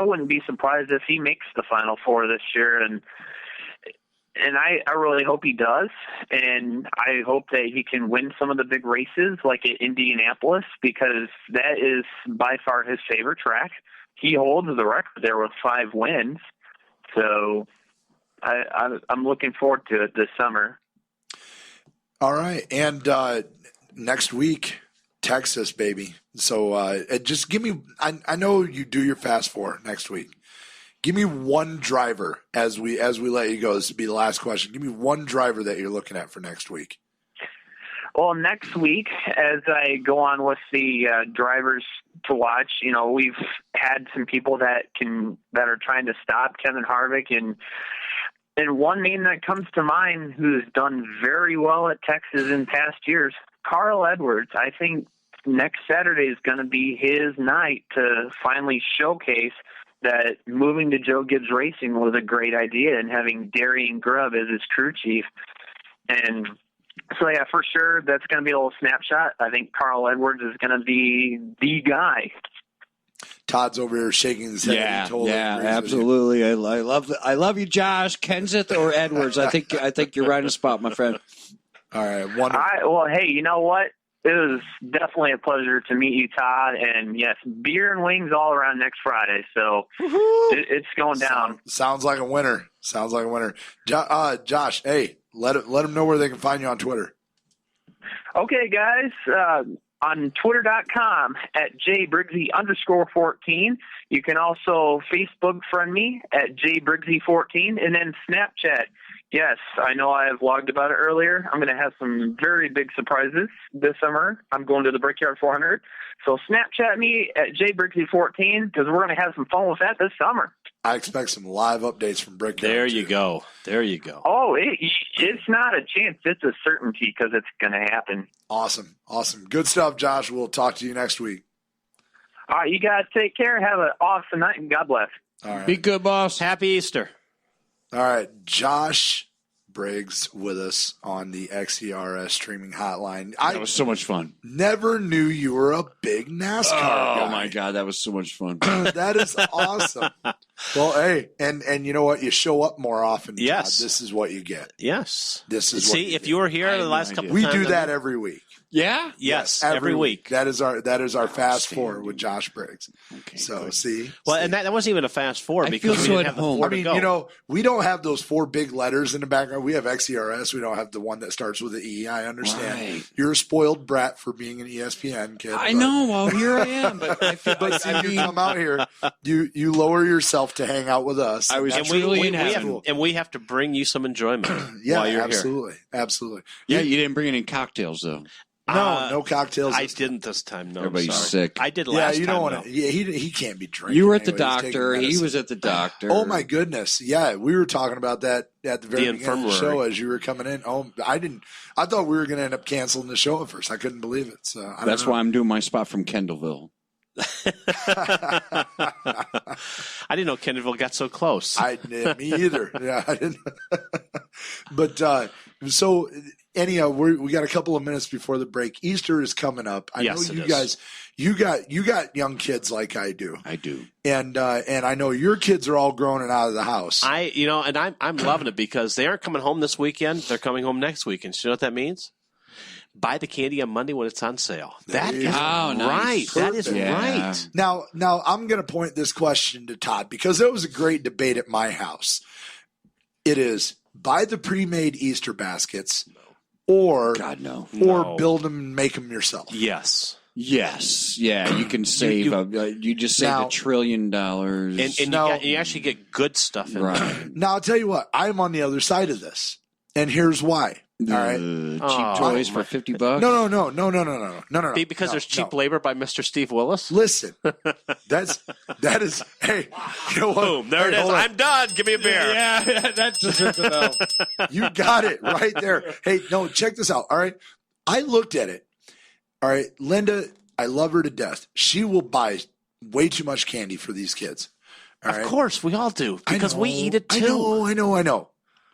wouldn't be surprised if he makes the Final Four this year. And I really hope he does, and I hope that he can win some of the big races like at Indianapolis, because that is by far his favorite track. He holds the record there with 5 wins, so I'm looking forward to it this summer. All right, and next week, Texas, baby. So just give me – I know you do your Fast Four next week. Give me one driver as we let you go. This will be the last question. Give me one driver that you're looking at for next week. Well, next week, as I go on with the drivers to watch, we've had some people that are trying to stop Kevin Harvick, and one name that comes to mind who's done very well at Texas in past years, Carl Edwards. I think next Saturday is going to be his night to finally showcase that moving to Joe Gibbs Racing was a great idea, and having Darian Grubb as his crew chief. And so, yeah, for sure, that's going to be a little snapshot. I think Carl Edwards is going to be the guy. Todd's over here shaking his head. Yeah, absolutely. I love you, Josh. Kenseth or Edwards? I think you're right on the spot, my friend. All right. Wonderful. Well, hey, you know what? It was definitely a pleasure to meet you, Todd. And yes, beer and wings all around next Friday. So it's going down. Sounds like a winner. Sounds like a winner. Josh, hey, let them know where they can find you on Twitter. Okay, guys. On twitter.com at jbriggsy_14. You can also Facebook friend me at jbriggsy14, and then Snapchat. Yes, I know I have vlogged about it earlier. I'm going to have some very big surprises this summer. I'm going to the Brickyard 400. So Snapchat me at jbriggsy14 because we're going to have some fun with that this summer. I expect some live updates from Brickyard. There you go. There you go. Oh, it's not a chance. It's a certainty because it's going to happen. Awesome. Awesome. Good stuff, Josh. We'll talk to you next week. All right, you guys take care. Have an awesome night, and God bless. All right. Be good, boss. Happy Easter. All right, Josh Briggs with us on the XERS streaming hotline. That was so much fun. Never knew you were a big NASCAR guy. Oh, my God, that was so much fun. That is awesome. Well, hey, and you know what? You show up more often. Yes. Todd. This is what you get. Yes. This is See, if you were here the last couple of we times. do that every week. Yeah? Yes, every week. That is our fast four with Josh Briggs. Okay, so good. See, well, and that wasn't even a fast four because we didn't have the four to go. You know, we don't have those four big letters in the background. We have XERS. We don't have the one that starts with an E. I understand. Right. You're a spoiled brat for being an ESPN kid. I know. Well, here I am. But I feel you come out here, you lower yourself to hang out with us. I was and we have to bring you some enjoyment while you're absolutely, here. Absolutely. Yeah, you didn't bring any cocktails though. No cocktails. I didn't this time. No, everybody's sorry. sick. I did last time. Yeah, you don't want to. Yeah, he can't be drinking. You were at the anyway. doctor. He was at the doctor. Oh my goodness! Yeah, we were talking about that at the very beginning of the show as you were coming in. Oh, I thought we were going to end up canceling the show at first. I couldn't believe it. So that's why I'm doing my spot from Kendallville. I didn't know Kendallville got so close. Me either. Yeah, I didn't. But so anyhow, we got a couple of minutes before the break. Easter is coming up. I know you guys. You got young kids like I do. I do. And I know your kids are all grown and out of the house. I'm loving it because they aren't coming home this weekend. They're coming home next weekend. So you know what that means? Buy the candy on Monday when it's on sale. That is right. Nice. That is right. Now I'm going to point this question to Todd because there was a great debate at my house. It is buy the pre-made Easter baskets or build them and make them yourself. Yes. Yes. Yeah, you can save. You just saved $1 trillion. And you actually get good stuff in there. Now, I'll tell you what. I'm on the other side of this. And here's why. All right. Cheap toys for $50. No. Because there's cheap labor by Mr. Steve Willis. Listen, that is. Hey, you know what? Boom! There it is. I'm done. Give me a beer. Yeah, that deserves a bell. You got it right there. Hey, no, check this out. All right, I looked at it. All right, Linda, I love her to death. She will buy way too much candy for these kids. Of course, we all do because we eat it too. I know.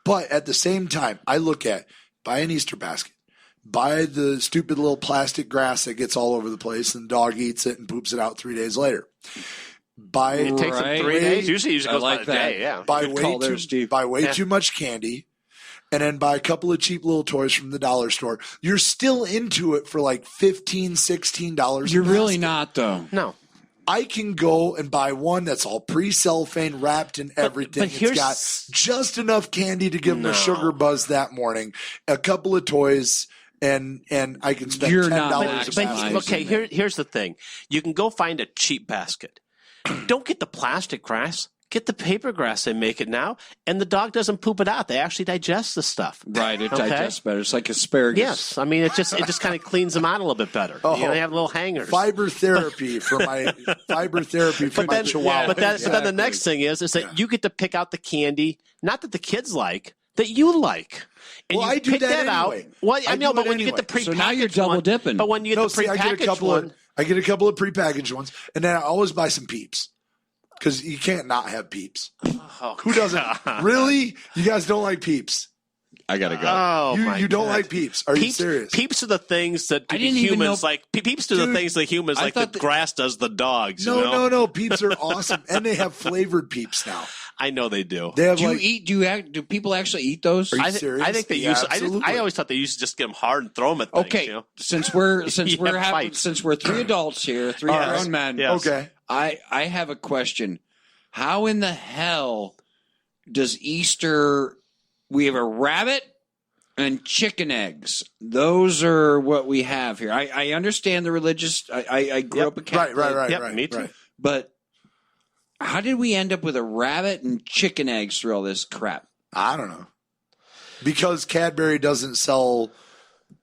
But at the same time, I look at buy an Easter basket, buy the stupid little plastic grass that gets all over the place and the dog eats it and poops it out 3 days later. It takes them 3 days. Usually it goes by a day. Yeah. Buy way too much candy. And then buy a couple of cheap little toys from the dollar store. You're still into it for like $15, $16. You're really not, though. No. I can go and buy one that's all pre-cellophane wrapped and everything. It's got just enough candy to give them a sugar buzz that morning, a couple of toys, and I can spend $10. Okay, here's the thing. You can go find a cheap basket. Don't get the plastic grass. Get the paper grass they make it now, and the dog doesn't poop it out. They actually digest the stuff. Right, it digests better. It's like asparagus. Yes, I mean it just kind of cleans them out a little bit better. They have little hangers. Fiber therapy for my chihuahua. But then the next thing is that you get to pick out the candy, not that the kids like, that you like. And I do that anyway. Well, I know, but when you get the prepackaged so now you're double dipping. But when you get the prepackaged one, I get a couple of prepackaged ones, and then I always buy some Peeps. Because you can't not have Peeps. Oh, who doesn't? Really? You guys don't like Peeps? I gotta go. Oh, you don't like Peeps? Are you serious? Peeps are the things that I didn't even humans know- like. Peeps do the Dude, things that humans I like. The thought that- grass does the dogs. you know? No. Peeps are awesome, and they have flavored Peeps now. I know they do. They have Do people actually eat those? Are you I serious? think they Yeah, use. absolutely. I always thought they used to just get them hard and throw them at things. Okay, You know? since we're fights. since we're three adults here, three Yes. grown men. Yes. Okay. I have a question. How in the hell does Easter? We have a rabbit and chicken eggs. Those are what we have here. I understand the religious. I grew up a Catholic. Right. Me too. Right. But how did we end up with a rabbit and chicken eggs through all this crap? I don't know. Because Cadbury doesn't sell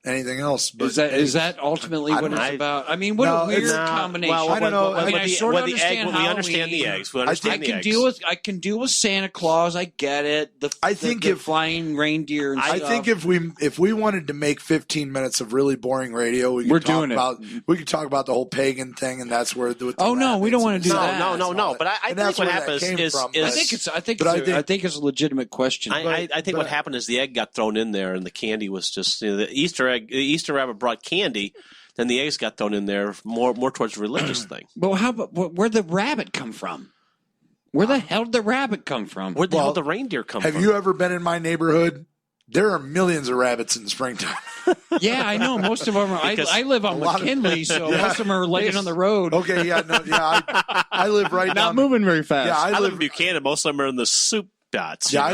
anything else. But Is that ultimately what it's about? I mean, what No, a weird it's- combination. well, I don't know. I mean, I sort of understand we understand the eggs. We understand the eggs. I can deal with Santa Claus. I get it. I think the if flying reindeer and I stuff. think if we wanted to make 15 minutes of really boring radio, we could talk about the whole pagan thing, and that's where. Oh no, we don't want to do that. No. But I think what happens is I think it's a legitimate question. I think what happened is the egg got thrown in there, and the candy was just the Easter rabbit brought candy. Then the eggs got thrown in there more towards the religious thing. Well, where'd the rabbit come from? Where the hell did the rabbit come from? Where the hell did the reindeer come from? Have you ever been in my neighborhood? There are millions of rabbits in the springtime. Yeah, I know. Most of them are. I live on McKinley, so most of them are laying on the road. Okay, I live right Not moving very fast. Yeah, I live in Buchanan. Most of them are in the soup dots. Yeah, I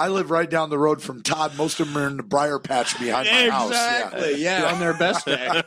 live right down the road from Todd. Most of them are in the briar patch behind my house. Yeah, on their best day.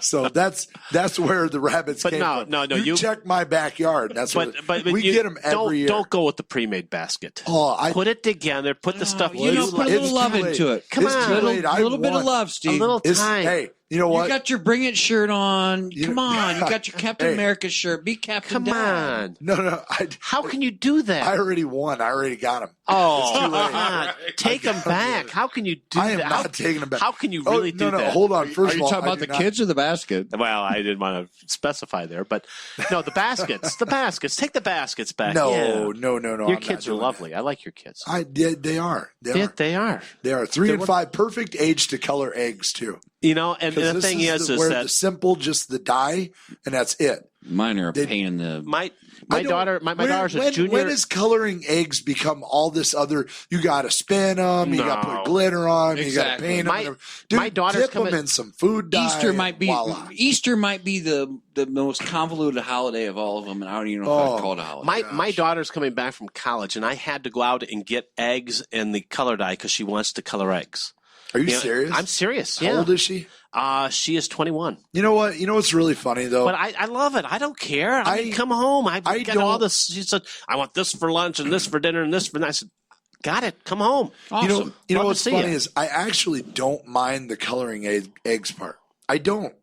So that's where the rabbits came from. No. You check my backyard. That's but we get them every year. Don't go with the pre-made basket. Oh, put it together. Put the stuff. Put a little love into it. Come on, a little bit of love, Steve. A little time. Hey, you know what? You got your Bring It shirt on. Come on. You got your Captain America shirt. Be Captain Come on. No. How can you do that? I already won. I already got them. Oh, take them back. How can you do that? I am not taking them back. How can you really do that? No, hold on. First Are of you all, talking about the kids or the basket? Well, I didn't want to specify there, but no, the baskets. The baskets. Take the baskets back. No. Your kids are lovely. I like your kids. They are. They are. 3 and 5, perfect age to color eggs too. You know, and the thing is where that the simple, just the dye, and that's it. Mine are a pain in the. My daughter's a junior. When does coloring eggs become all this other? You got to spin them. You got to put glitter on. Exactly. You got to paint them. Dude, my daughter's dip them in some food dye. Easter might be voila. the most convoluted holiday of all of them, and I don't even know if I'd call it a holiday. My daughter's coming back from college, and I had to go out and get eggs and the color dye because she wants to color eggs. Are you serious? I'm serious. How old is she? She is 21. You know what? You know what's really funny though? But I love it. I don't care. I mean, come home. I got all this. She said, I want this for lunch and this for dinner and this for night. I said, got it. Come home. Awesome. You know what's funny is I actually don't mind the coloring eggs part. I don't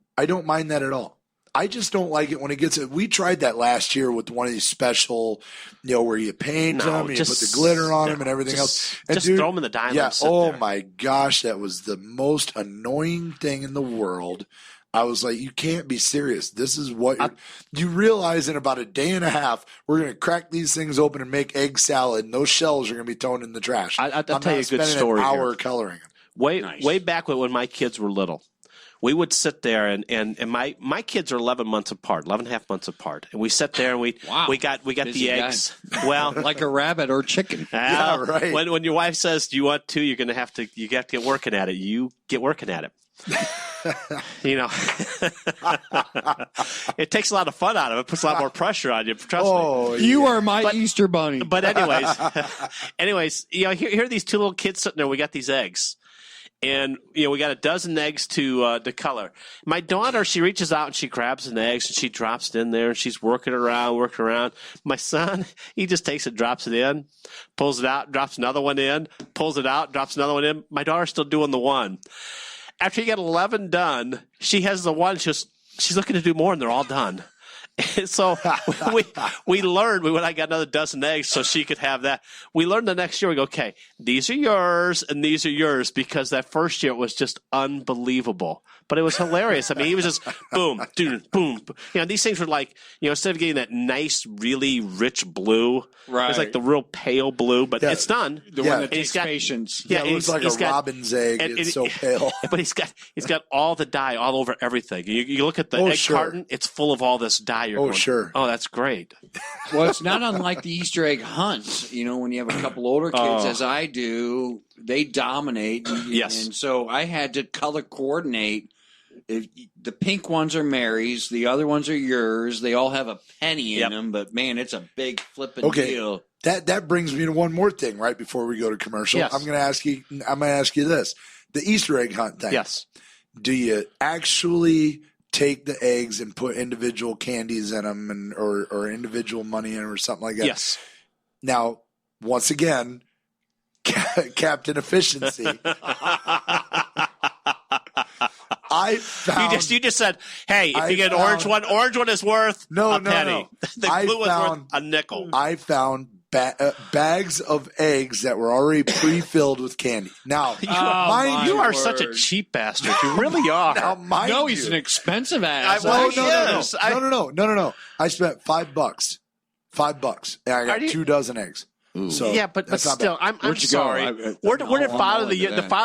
mind that at all. I just don't like it when it gets it. We tried that last year with one of these special, where you paint them and you put the glitter on them and everything else. And just throw them in the dye. Yeah. Oh my gosh, that was the most annoying thing in the world. I was like, you can't be serious. This is what you realize in about a day and a half, we're going to crack these things open and make egg salad, and those shells are going to be thrown in the trash. I'll tell you a good story. An hour coloring them. Way back when my kids were little. We would sit there and my kids are 11 months apart, 11 and a half months apart. And we sit there and we got the eggs. Well, like a rabbit or chicken. Yeah, right. When your wife says, "Do you want to?" You have to get working at it. You get working at it. It takes a lot of fun out of it. Puts a lot more pressure on you. Trust me. You are my Easter bunny. But anyways, here are these two little kids sitting there. We got these eggs. And, we got a dozen eggs to color. My daughter, she reaches out and she grabs an egg and she drops it in there and she's working around. My son, he just takes it, drops it in, pulls it out, drops another one in, pulls it out, drops another one in. My daughter's still doing the one. After you get 11 done, she has the one, she's looking to do more and they're all done. So we learned, when I got another dozen eggs so she could have that. We learned the next year, we go, okay, these are yours and these are yours, because that first year it was just unbelievable. But it was hilarious. I mean, he was just boom, boom, boom. You know, these things were like, you know, instead of getting that nice, really rich blue, right. It was like the real pale blue, but it's done. The one that takes patience. Yeah, it looks like a robin's egg. It's so pale. But he's got all the dye all over everything. You look at the egg carton, it's full of all this dye. You're going, sure. Oh, that's great. Well, it's not unlike the Easter egg hunt. You know, when you have a couple older kids, as I do, they dominate. Yes. And so I had to color coordinate. If the pink ones are Mary's, the other ones are yours. They all have a penny in them, but man, it's a big flipping deal. That brings me to one more thing right before we go to commercial. Yes. I'm going to ask you this. The Easter egg hunt thing. Yes. Do you actually take the eggs and put individual candies in them or individual money in them or something like that? Yes. Now, once again, Captain Efficiency. I found, you just said, hey, if you get an orange one is worth a penny. The blue one's worth a nickel. I found bags of eggs that were already pre-filled with candy. Now, you are such a cheap bastard. You really are. Now, he's an expensive ass. No. I spent $5. $5, and I got 2 dozen eggs. So yeah, but still, I'm sorry. Where did Father of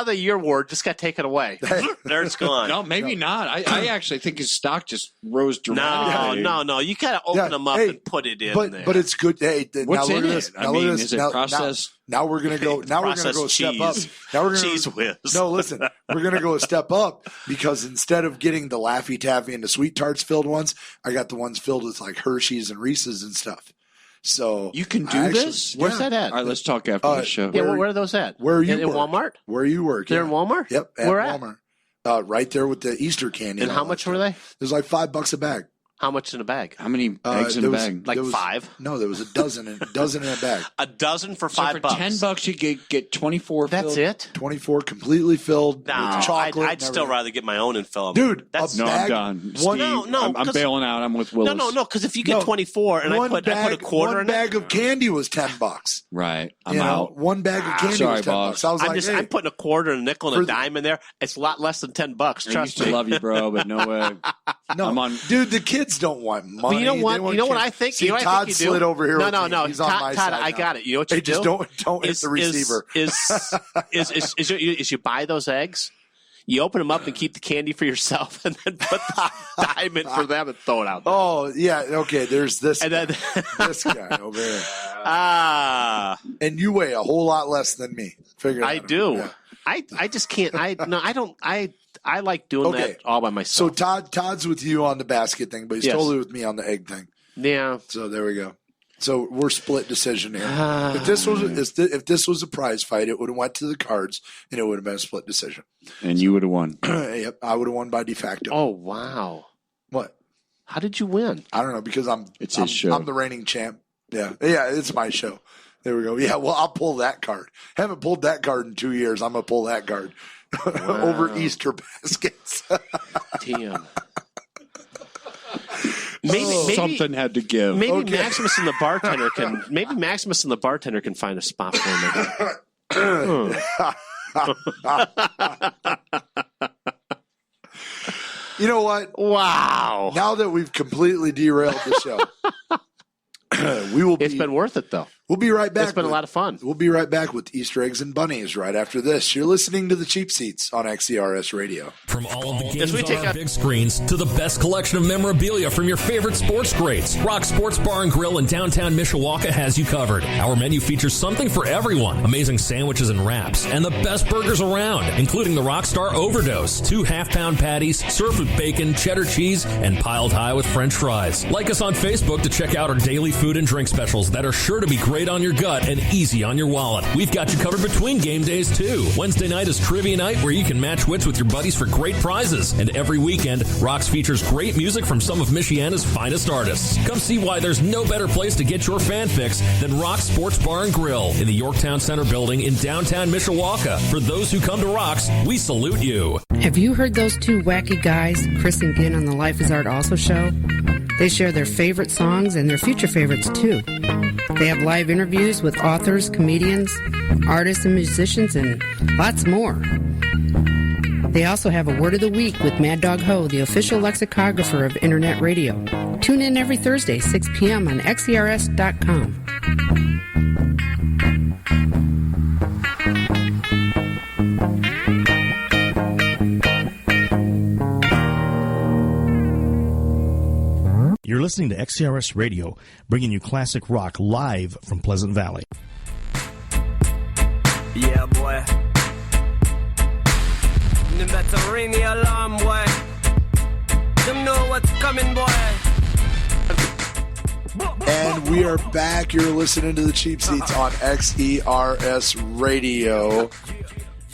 the Year award just got taken away? There it's gone. No, maybe not. I actually think his stock just rose dramatically. No. You gotta open them up and put it in there. But it's good. Hey, what's now in look at it? this. I mean, is it processed? Now we're gonna go. Now we're gonna go a step up. Now we're gonna cheese whiz. No, listen. We're gonna go a step up because instead of getting the Laffy Taffy and the Sweet Tarts filled ones, I got the ones filled with like Hershey's and Reese's and stuff. So you can do this? Where's that at? All right, let's talk after the show. Yeah, where are those at? Where are you? In Walmart? Where are you working? They're in Walmart? Yep, at where Walmart. Right there with the Easter candy. And how much were they? There's like $5 a bag. How much in a bag? How many eggs in a bag? Like 5? No, there was a dozen in a bag. A dozen for $5. So for $10, you get 24 That's filled? it? 24 completely filled with chocolate. I'd still rather get my own and fill them. Dude, that's no, I'm done. One, Steve, I'm bailing out. I'm with Willis. No, because if you get 24 and I put a quarter in it. One bag of candy was $10. Right. I'm out. One bag of candy was $10. boss. I was I'm putting a quarter, a nickel, and a dime in there. It's a lot less than $10. Trust me. I used to love you, bro, but no way. No, dude, the kids don't want money. But you know what? You know what I think? See, you know what Todd I think you do? slid over here. No. He's on my Todd, side I now. got it. You know what you do? Just don't hit the receiver. Is you buy those eggs, you open them up and keep the candy for yourself, and then put the dime in for them and throw it out. Oh yeah, okay. There's this. And then this guy over there. And you weigh a whole lot less than me. Figure. I do. Yeah. I just can't. I don't. I like doing that all by myself. So Todd's with you on the basket thing, but he's totally with me on the egg thing. Yeah. So there we go. So we're split decision here. If this was a prize fight, it would have went to the cards, and it would have been a split decision. And you would have won. Yep, I would have won by de facto. Oh wow! What? How did you win? I don't know because it's his show. I'm the reigning champ. Yeah, it's my show. There we go. Yeah, well, I'll pull that card. Haven't pulled that card in 2 years. I'm gonna pull that card over Easter baskets. Damn. Maybe something had to give. Maybe Maximus and the bartender can find a spot for me. You know what? Wow. Now that we've completely derailed the show, we will. It's been worth it though. We'll be right back. It's been a lot of fun. We'll be right back with Easter eggs and bunnies right after this. You're listening to the Cheap Seats on XERS Radio. From all of the games on our big screens to the best collection of memorabilia from your favorite sports greats, Rock Sports Bar and Grill in downtown Mishawaka has you covered. Our menu features something for everyone. Amazing sandwiches and wraps, and the best burgers around, including the Rockstar Overdose, 2 half-pound patties, served with bacon, cheddar cheese, and piled high with French fries. Like us on Facebook to check out our daily food and drink specials that are sure to be great on your gut and easy on your wallet. We've got you covered between game days too. Wednesday night is trivia night where you can match wits with your buddies for great prizes. And every weekend, Rocks features great music from some of Michiana's finest artists. Come see why there's no better place to get your fan fix than Rock's Sports Bar and Grill in the Yorktown Center building in downtown Mishawaka. For those who come to Rocks, we salute you. Have you heard those two wacky guys, Chris and Ginn, on the Life is Art Also show? They share their favorite songs and their future favorites, too. They have live interviews with authors, comedians, artists, and musicians, and lots more. They also have a Word of the Week with Mad Dog Ho, the official lexicographer of Internet Radio. Tune in every Thursday, 6 p.m. on xers.com. You're listening to XCRS Radio, bringing you classic rock live from Pleasant Valley. Yeah, boy. You better ring the alarm, boy. Them know what's coming, boy. And we are back. You're listening to the Cheap Seats on XERS Radio.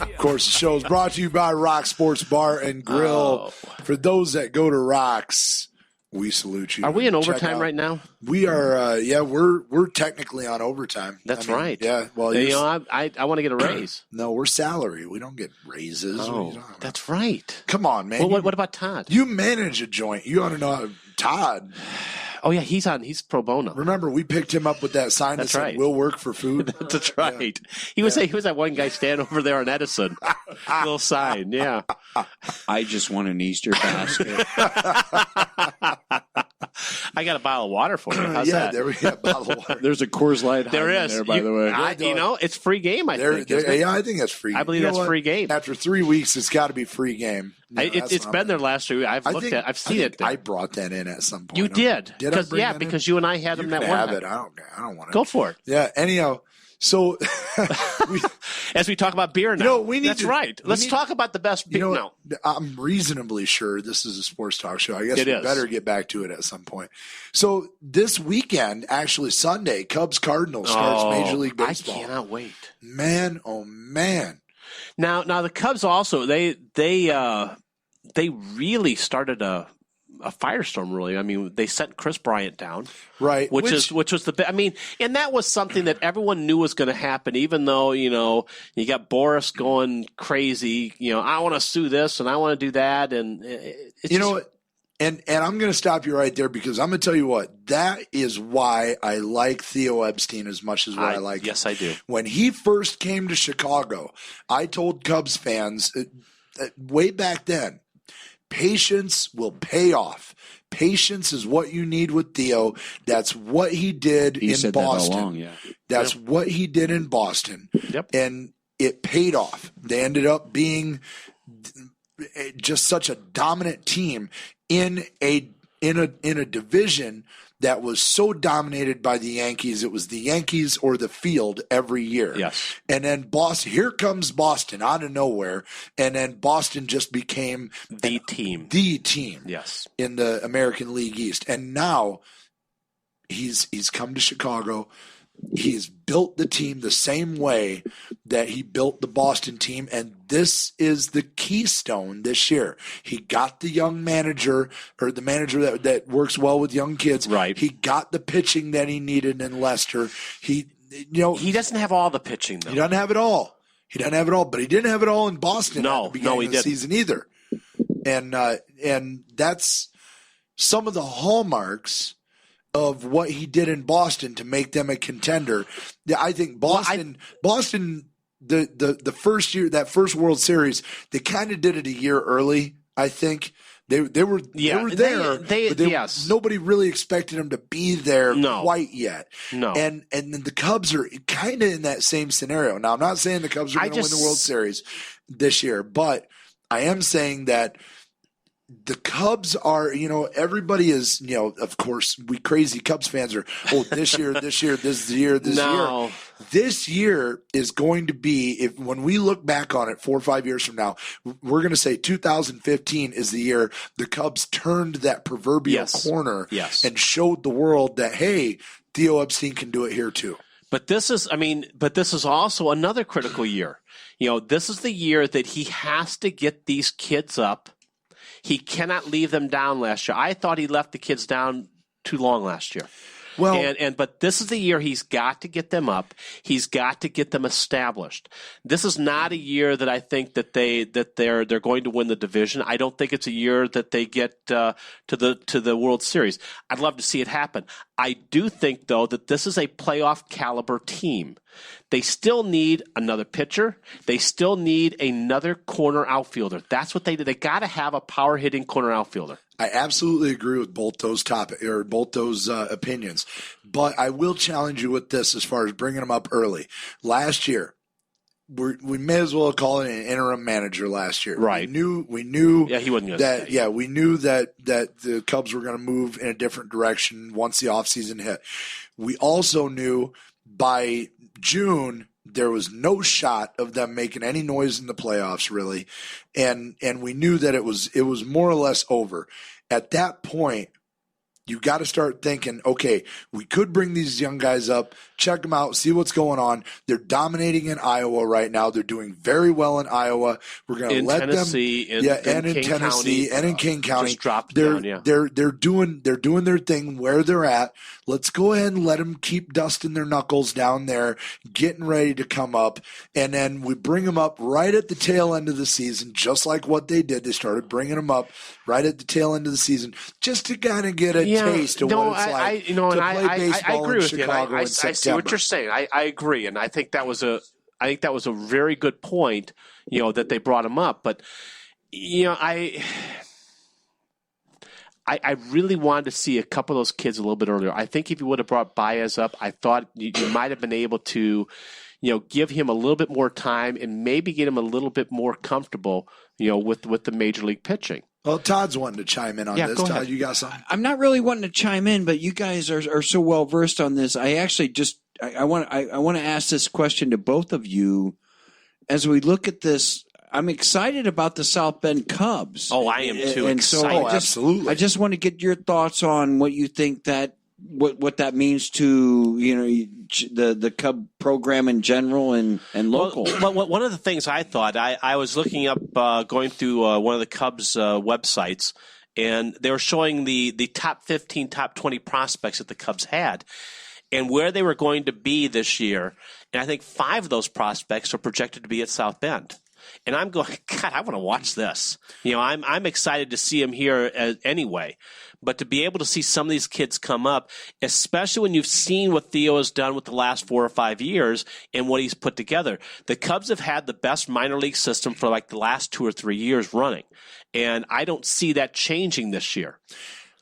Of course, the show is brought to you by Rock Sports Bar and Grill. For those that go to Rocks, we salute you. Are we in overtime right now? We are. We're technically on overtime. That's right. Yeah. Well, I want to get a raise. No, we're salary. We don't get raises. Oh, that's right. Come on, man. Well, what about Todd? You manage a joint. You ought to know Todd. Oh yeah, he's pro bono. Remember, we picked him up with that sign that said, "We'll work for food." That's right. Yeah. He was that one guy standing over there on Edison. Little sign, yeah. I just want an Easter basket. I got a bottle of water for you. How's that? There we go. Bottle of water. There's a Coors Light. There is. There, by the way. It's free game. I think. I think that's free. I believe that's free game. After 3 weeks, it's got to be free game. No, it's been there last 3 weeks. I've seen it. I brought that in at some point. You did. Because you and I had them that one. Have it. I don't want it. Go for it. Yeah. Anyhow. So, as we talk about beer now, that's right. Let's talk about the best beer now. I'm reasonably sure this is a sports talk show. I guess we better get back to it at some point. So this weekend, actually Sunday, Cubs-Cardinals starts Major League Baseball. I cannot wait. Man, oh man. Now the Cubs also they really started a firestorm, really. I mean, they sent Chris Bryant down, right? Which was the. I mean, and that was something that everyone knew was going to happen. Even though you got Boris going crazy. I want to sue this and I want to do that, and And I'm going to stop you right there because I'm going to tell you what. That is why I like Theo Epstein as much as I like him. Yes, I do. When he first came to Chicago, I told Cubs fans way back then, patience will pay off. Patience is what you need with Theo. That's what he did in Boston. That all along, yeah. That's what he did in Boston. Yep. And it paid off. They ended up being just such a dominant team in a division that was so dominated by the Yankees. It was the Yankees or the field every year. Yes. And then Boston, here comes Boston out of nowhere. And then Boston just became the team. Yes. In the American League East. And now he's come to Chicago. He's built the team the same way that he built the Boston team, and this is the keystone this year. He got the young manager, or the manager that works well with young kids. Right. He got the pitching that he needed in Leicester. He doesn't have all the pitching, though. He doesn't have it all. But he didn't have it all in Boston at the beginning of the season either. And that's some of the hallmarks of what he did in Boston to make them a contender. I think Boston, the first year, that first World Series, they kind of did it a year early. I think they were there. Yes. Nobody really expected them to be there quite yet. No. And then the Cubs are kind of in that same scenario. Now, I'm not saying the Cubs are going to win the World Series this year, but I am saying that the Cubs are, everybody is, of course, we crazy Cubs fans are, this year, this year. This year is going to be, when we look back on it 4 or 5 years from now, we're going to say 2015 is the year the Cubs turned that proverbial corner and showed the world that, hey, Theo Epstein can do it here too. But this is also another critical year. This is the year that he has to get these kids up. He cannot leave them down last year. I thought he left the kids down too long last year. Well, but this is the year he's got to get them up. He's got to get them established. This is not a year that I think that they're going to win the division. I don't think it's a year that they get to the World Series. I'd love to see it happen. I do think, though, that this is a playoff caliber team. They still need another pitcher. They still need another corner outfielder. That's what they do. They got to have a power hitting corner outfielder. I absolutely agree with both those opinions, but I will challenge you with this as far as bringing them up early. Last year, we may as well call it an interim manager. Last year, right? We knew. Yeah, he wasn't going to stay. Yeah, we knew that the Cubs were going to move in a different direction once the offseason hit. We also knew by June there was no shot of them making any noise in the playoffs, really, and we knew that it was more or less over. At that point, you got to start thinking, okay, we could bring these young guys up, check them out, see what's going on. They're dominating in Iowa right now. They're doing very well in Iowa. We're going to let Tennessee, them, and in Tennessee County, and in King County. Just dropped they're down, yeah. They're doing their thing where they're at. Let's go ahead and let them keep dusting their knuckles down there, getting ready to come up, and then we bring them up right at the tail end of the season, just like what they did. They started bringing them up right at the tail end of the season, just to kind of get a taste of what it's like to play baseball I agree in with Chicago you. in I September. see what you're saying. I agree, and I think that was a very good point. That they brought him up, but I really wanted to see a couple of those kids a little bit earlier. I think if you would have brought Baez up, I thought you might have been able to, give him a little bit more time and maybe get him a little bit more comfortable, with the major league pitching. Well, Todd's wanting to chime in on this. Go Todd, ahead. you got something? I'm not really wanting to chime in, but you guys are so well versed on this. I actually I want to ask this question to both of you as we look at this. I'm excited about the South Bend Cubs. Oh, I am too. And excited. Absolutely. I just want to get your thoughts on what you think that what that means to the Cub program in general and local. Well, one of the things I thought I was looking up, going through one of the Cubs websites, and they were showing the top 15, top 20 prospects that the Cubs had, and where they were going to be this year. And I think 5 of those prospects are projected to be at South Bend. And I'm going, God, I want to watch this. I'm excited to see him here anyway. But to be able to see some of these kids come up, especially when you've seen what Theo has done with the last 4 or 5 years and what he's put together. The Cubs have had the best minor league system for like the last 2 or 3 years running. And I don't see that changing this year.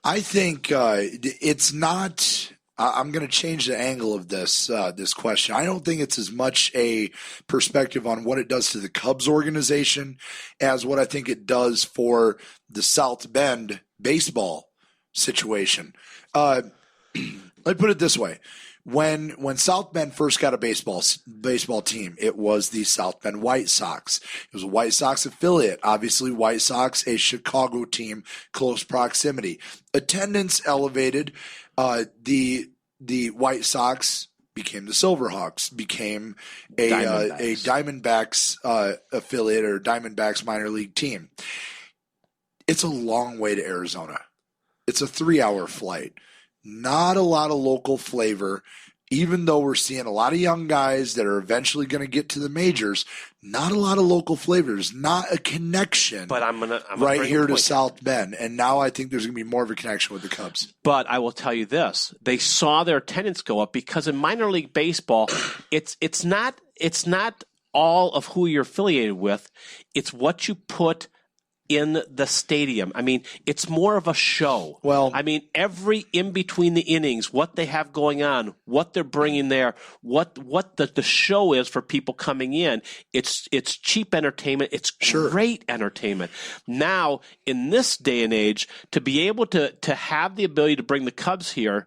I think it's not. I'm going to change the angle of this question. I don't think it's as much a perspective on what it does to the Cubs organization as what I think it does for the South Bend baseball situation. Let me put it this way. When South Bend first got a baseball team, it was the South Bend White Sox. It was a White Sox affiliate. Obviously, White Sox, a Chicago team, close proximity. Attendance elevated. The White Sox became the Silverhawks, became a Diamondbacks affiliate or Diamondbacks minor league team. It's a long way to Arizona. It's a 3-hour flight. Not a lot of local flavor, even though we're seeing a lot of young guys that are eventually going to get to the majors. Not a lot of local flavors, not a connection. But I'm right here to South Bend, and now I think there's going to be more of a connection with the Cubs. But I will tell you this: they saw their attendance go up because in minor league baseball, it's not all of who you're affiliated with; it's what you put in the stadium. I mean, it's more of a show. Well, I mean, every in between the innings, what they have going on, what they're bringing there, what the show is for people coming in. It's cheap entertainment. It's great entertainment. Now, in this day and age, to be able to have the ability to bring the Cubs here,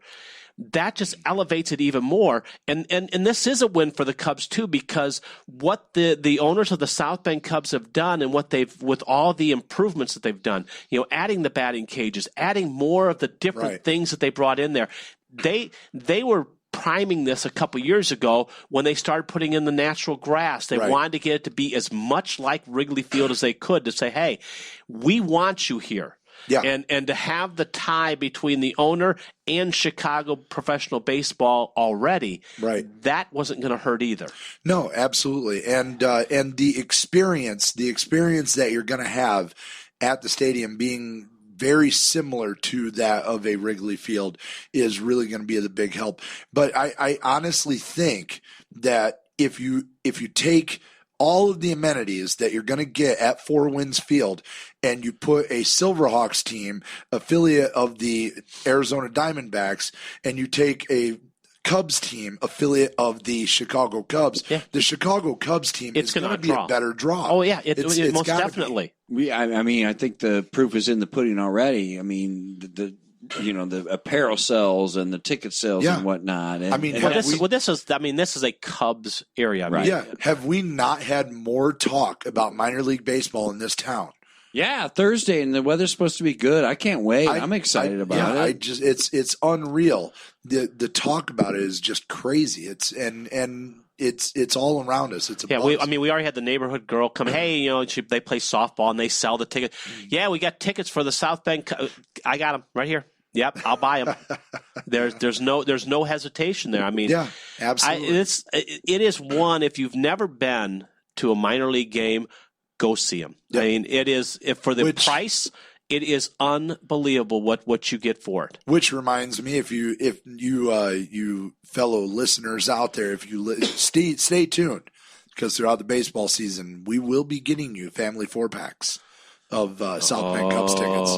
that just elevates it even more. And this is a win for the Cubs too, because what the owners of the South Bend Cubs have done and what they've, with all the improvements that they've done, adding the batting cages, adding more of the different things that they brought in there. They were priming this a couple years ago when they started putting in the natural grass. They wanted to get it to be as much like Wrigley Field as they could, to say, hey, we want you here. Yeah. And to have the tie between the owner and Chicago professional baseball already, right, that wasn't going to hurt either. No, absolutely. And the experience that you're going to have at the stadium being very similar to that of a Wrigley Field is really going to be the big help. But I honestly think that if you take all of the amenities that you're going to get at Four Winds Field and you put a Silverhawks team, affiliate of the Arizona Diamondbacks, and you take a Cubs team, affiliate of the Chicago Cubs, the Chicago Cubs team is going to be a better draw. Oh, yeah, it's most gotta definitely. I mean, I think the proof is in the pudding already. I mean, the apparel sales and the ticket sales and whatnot. And, this is a Cubs area. Right. Yeah. Have we not had more talk about minor league baseball in this town? Yeah, Thursday, and the weather's supposed to be good. I can't wait. I'm excited about it. It's unreal. The talk about it is just crazy. It's all around us. It's a buzz. We already had the neighborhood girl come. Hey, they play softball and they sell the ticket. Yeah, we got tickets for the South Bend. I got them right here. Yep, I'll buy them. There's no hesitation there. I mean, yeah, absolutely. It is one. If you've never been to a minor league game, go see them. Yeah. I mean, it is for the price. It is unbelievable what you get for it. Which reminds me, if you fellow listeners out there, if you stay tuned, because throughout the baseball season, we will be getting you family 4-packs of South Bend Cubs tickets,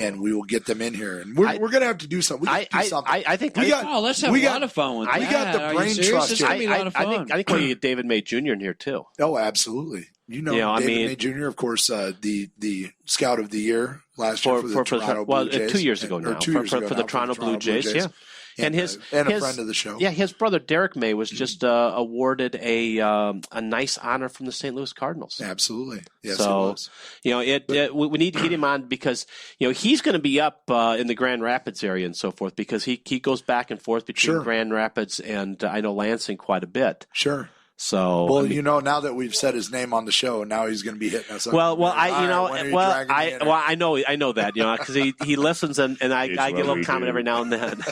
and we will get them in here. And we're going to have to do something. I think let's have a lot of fun with that. We got the brain trust here. I think we'll get David May Jr. in here too. Oh, absolutely. David May Jr., of course, the scout of the year last year for the Toronto Blue Jays. 2 years ago now. For the Toronto Blue Jays, yeah. And a friend of the show. Yeah, his brother Derek May was just awarded a nice honor from the St. Louis Cardinals. Absolutely. Yes, so, we need to get him on because, he's going to be up in the Grand Rapids area and so forth because he goes back and forth between Grand Rapids and I know Lansing quite a bit. Sure. So now that we've said his name on the show, now he's going to be hitting us up. I know that because he listens and I get a little comment every now and then.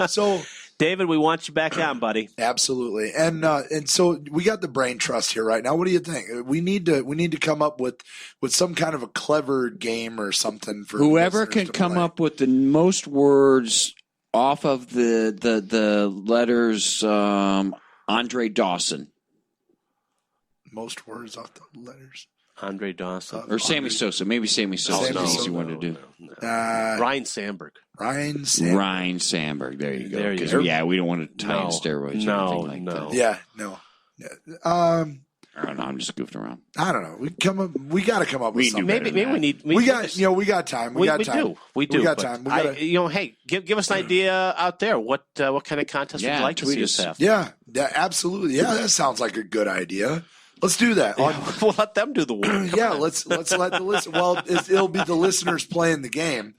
So, David, we want you back on, buddy. Absolutely, and so we got the brain trust here right now. What do you think? We need to come up with some kind of a clever game or something for whoever can come up with the most words off of the letters. Andre Dawson. Most words off the letters. Andre Dawson. Or Sammy Sosa. Maybe Sammy Sosa is an easy one to do. Ryan Sandberg. Ryan Sandberg. There you go. Because, we don't want to tie in steroids or anything like that. Yeah, no. I don't know. I'm just goofing around. I don't know. We got to come up with something. Maybe we need. We got time. We got time. We do. We got time. Hey, give us an idea out there. What kind of contest would you like to see us have? Yeah, absolutely. Yeah, that sounds like a good idea. Let's do that. We'll let them do the work. Let's let the listen. Well, it'll be the listeners playing the game.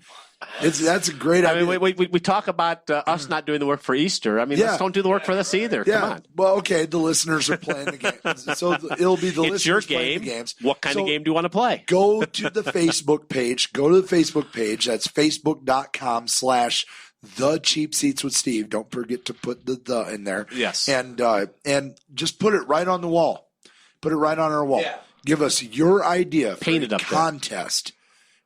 That's a great idea. I mean, we talk about us not doing the work for Easter. I mean, let's don't do the work for this either. Yeah. Come on. Well, okay, the listeners are playing the game. So it'll be the listeners your playing game. the games. What kind of game do you want to play? Go to the Facebook page. That's facebook.com/The Cheap Seats with Steve. Don't forget to put the in there. Yes. And just put it right on the wall. Put it right on our wall. Yeah. Give us your idea for a contest.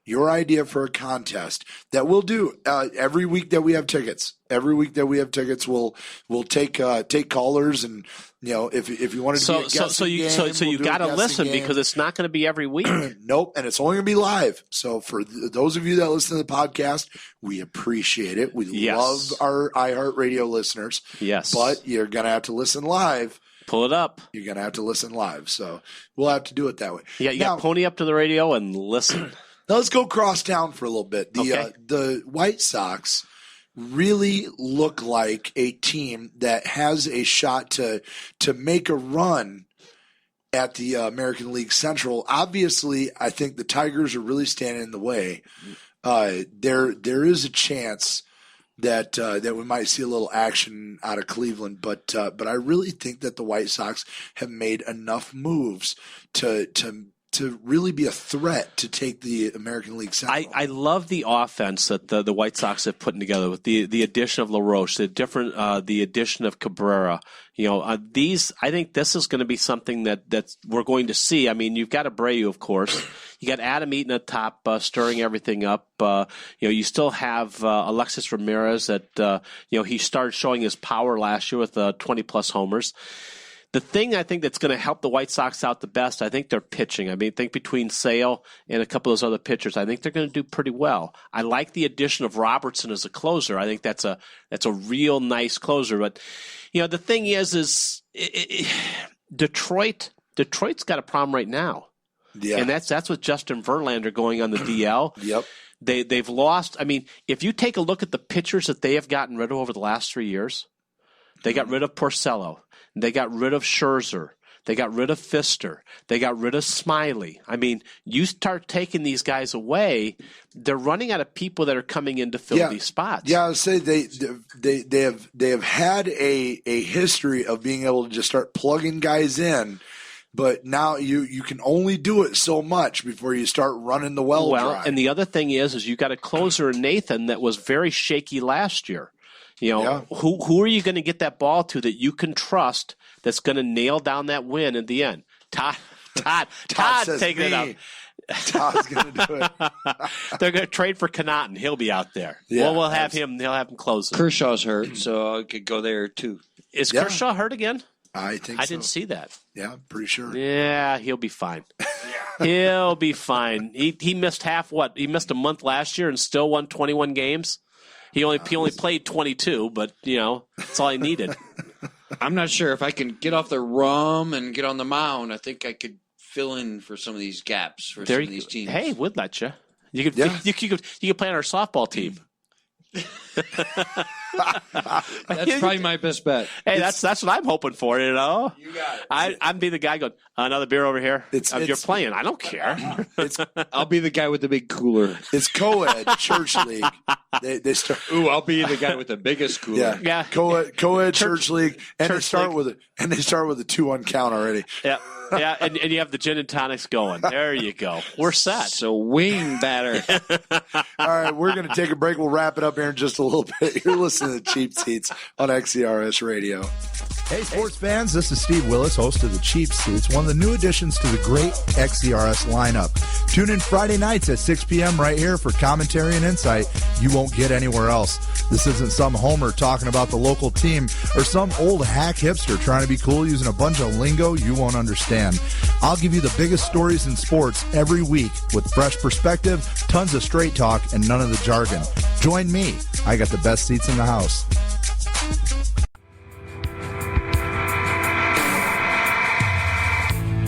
Your idea for a contest that we'll do every week that we have tickets. Every week that we have tickets, we'll take callers, and if you want to do a guessing game, so you got to listen because it's not going to be every week. Nope, and it's only going to be live. So for those of you that listen to the podcast, we appreciate it. We love our iHeartRadio listeners. Yes, but you're going to have to listen live. Pull it up. You're going to have to listen live. So we'll have to do it that way. Yeah, you got to pony up to the radio and listen. Now let's go cross town for a little bit. The White Sox really look like a team that has a shot to make a run at the American League Central. Obviously, I think the Tigers are really standing in the way. There is a chance that we might see a little action out of Cleveland, but I really think that the White Sox have made enough moves to to really be a threat to take the American League Central. I love the offense that the White Sox have put together with the addition of LaRoche, the addition of Cabrera. I think this is going to be something that we're going to see. I mean, you've got Abreu, of course. You got Adam Eaton at top, stirring everything up. You still have Alexis Ramirez that he started showing his power last year with 20-plus homers. The thing I think that's going to help the White Sox out the best, I think they're pitching. I think between Sale and a couple of those other pitchers, I think they're going to do pretty well. I like the addition of Robertson as a closer. I think that's a real nice closer. But the thing is Detroit's got a problem right now. Yeah, and that's with Justin Verlander going on the DL. Yep. They've lost. If you take a look at the pitchers that they have gotten rid of over the last 3 years, they got rid of Porcello. They got rid of Scherzer. They got rid of Fister. They got rid of Smiley. You start taking these guys away, they're running out of people that are coming in to fill these spots. Yeah, I would say they have had a history of being able to just start plugging guys in, but now you can only do it so much before you start running the well dry. And the other thing is you got a closer in Nathan that was very shaky last year. Who are you going to get that ball to that you can trust that's going to nail down that win at the end? Todd's taking it up. Todd's going to do it. They're going to trade for Connaughton. He'll be out there. Yeah, we'll have him. They'll have him closing. Kershaw's hurt, so I could go there too. Is Kershaw hurt again? I think I didn't see that. Yeah, I'm pretty sure. Yeah, he'll be fine. He'll be fine. He missed He missed a month last year and still won 21 games. He only played 22, but that's all I needed. I'm not sure if I can get off the rum and get on the mound. I think I could fill in for some of these gaps for some of these teams. Hey, we'd let you. You could play on our softball team. That's probably my best bet. Hey, that's what I'm hoping for. You got it. I'd be the guy going, another beer over here. You're playing. I don't care. I'll be the guy with the big cooler. It's co-ed church league. They start. Ooh, I'll be the guy with the biggest cooler. Yeah. Co-ed church league, and they start with a 2-1 count already. Yeah. Yeah, and you have the gin and tonics going. There you go. We're set. So wing batter. All right, we're going to take a break. We'll wrap it up here in just a little bit. You're listening to Cheap Seats on XERS Radio. Hey, sports fans, this is Steve Willis, host of the Cheap Seats, one of the new additions to the great XERS lineup. Tune in Friday nights at 6 p.m. right here for commentary and insight you won't get anywhere else. This isn't some homer talking about the local team or some old hack hipster trying to be cool using a bunch of lingo you won't understand. I'll give you the biggest stories in sports every week with fresh perspective, tons of straight talk, and none of the jargon. Join me. I got the best seats in the house.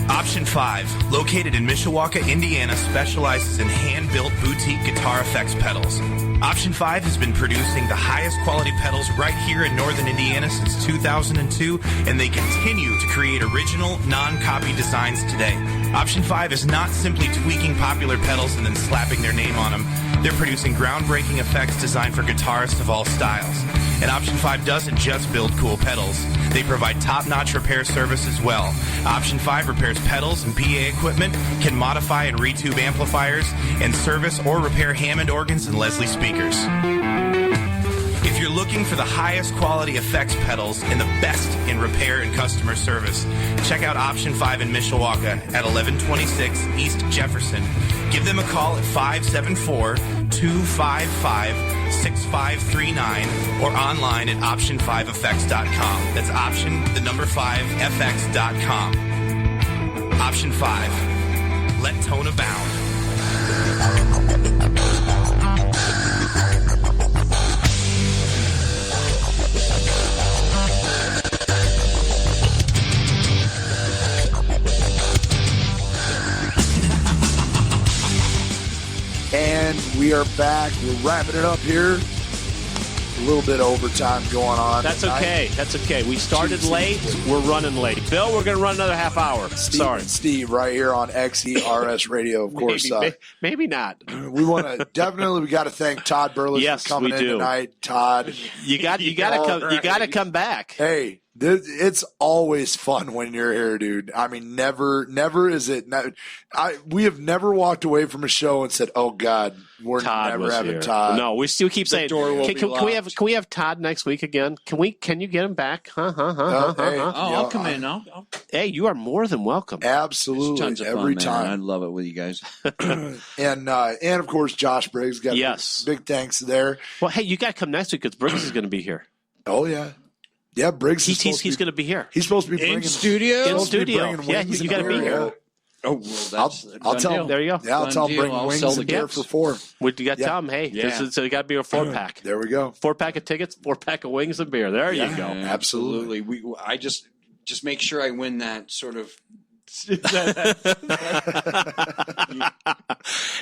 Option 5, located in Mishawaka, Indiana, specializes in hand-built boutique guitar effects pedals. Option 5 has been producing the highest quality pedals right here in northern Indiana since 2002, and they continue to create original, non-copy designs today. Option 5 is not simply tweaking popular pedals and then slapping their name on them. They're producing groundbreaking effects designed for guitarists of all styles. And Option 5 doesn't just build cool pedals. They provide top-notch repair service as well. Option 5 repairs pedals and PA equipment, can modify and retube amplifiers, and service or repair Hammond organs and Leslie speakers. If you're looking for the highest quality effects pedals and the best in repair and customer service, check out Option 5 in Mishawaka at 1126 East Jefferson. Give them a call at 574-255-6539 or online at option5effects.com. That's option, the number 5effects.com. Option 5. Let tone abound. And we are back. We're wrapping it up here. A little bit of overtime going on. That's tonight. okay. That's okay. We started late. We're running late. Bill, we're going to run another half hour. Sorry. Steve, right here on XERS Radio, of course. Maybe not. We want to we got to thank Todd Burlage for coming in tonight. Todd, you got to come back. Hey, It's always fun when you're here, dude. I mean, never is it. We have never walked away from a show and said, "Oh God, we're Todd never was having here." Todd." No, we still keep saying, "Can we have Todd next week again? Can you get him back?" I'll come in. Hey, you are more than welcome. Absolutely, tons of every fun, time. man. I love it with you guys. and of course, Josh Briggs got big thanks there. Well, hey, you got to come next week because Briggs is going to be here. Oh yeah. Yeah, Briggs. He's going to be here. He's supposed to be bringing in studio. Yeah, you got to be here. Oh, well, I'll tell him. There you go. Yeah, I'll tell him bring wings and beer for 4. You got to tell him, hey, so you got to be a 4-pack. There we go. 4-pack of tickets, 4-pack of wings and beer. There you go. Absolutely. I just make sure I win that sort of.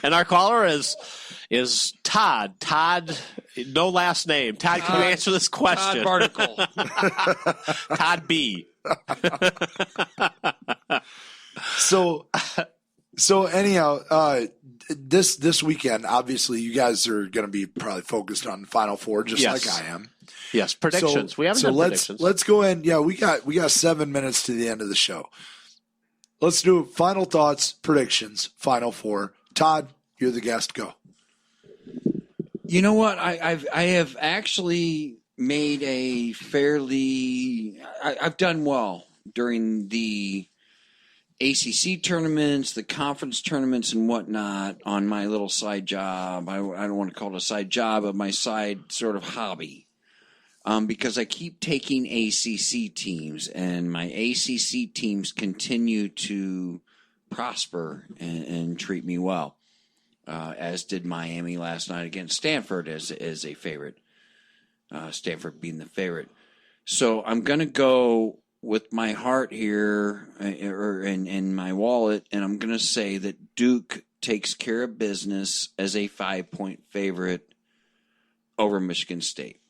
And our caller is Todd. Todd, no last name. Todd, can you answer this question? Todd Barnacle. Todd B. So anyhow, this weekend, obviously, you guys are going to be probably focused on the Final Four, just like I am. Yes, predictions. We haven't done predictions. Let's go ahead. Yeah, we got 7 minutes to the end of the show. Let's do final thoughts, predictions, Final Four. Todd, you're the guest. Go. You know what? I have actually made a fairly. I've done well during the ACC tournaments, the conference tournaments, and whatnot on my little side job. I don't want to call it a side job, but my side sort of hobby. Because I keep taking ACC teams, and my ACC teams continue to prosper and treat me well, as did Miami last night against Stanford as a favorite, Stanford being the favorite. So I'm going to go with my heart here or in my wallet, and I'm going to say that Duke takes care of business as a 5-point favorite over Michigan State.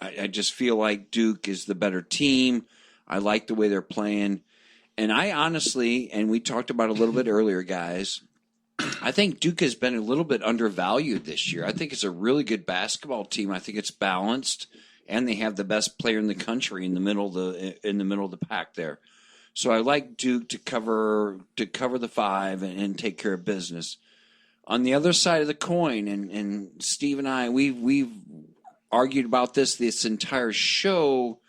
I just feel like Duke is the better team. I like the way they're playing. And I honestly, and we talked about it a little bit earlier, guys, I think Duke has been a little bit undervalued this year. I think it's a really good basketball team. I think it's balanced, and they have the best player in the country in the middle of the pack there. So I like Duke to cover the 5 and take care of business. On the other side of the coin, and Steve and I, we've argued about this entire show.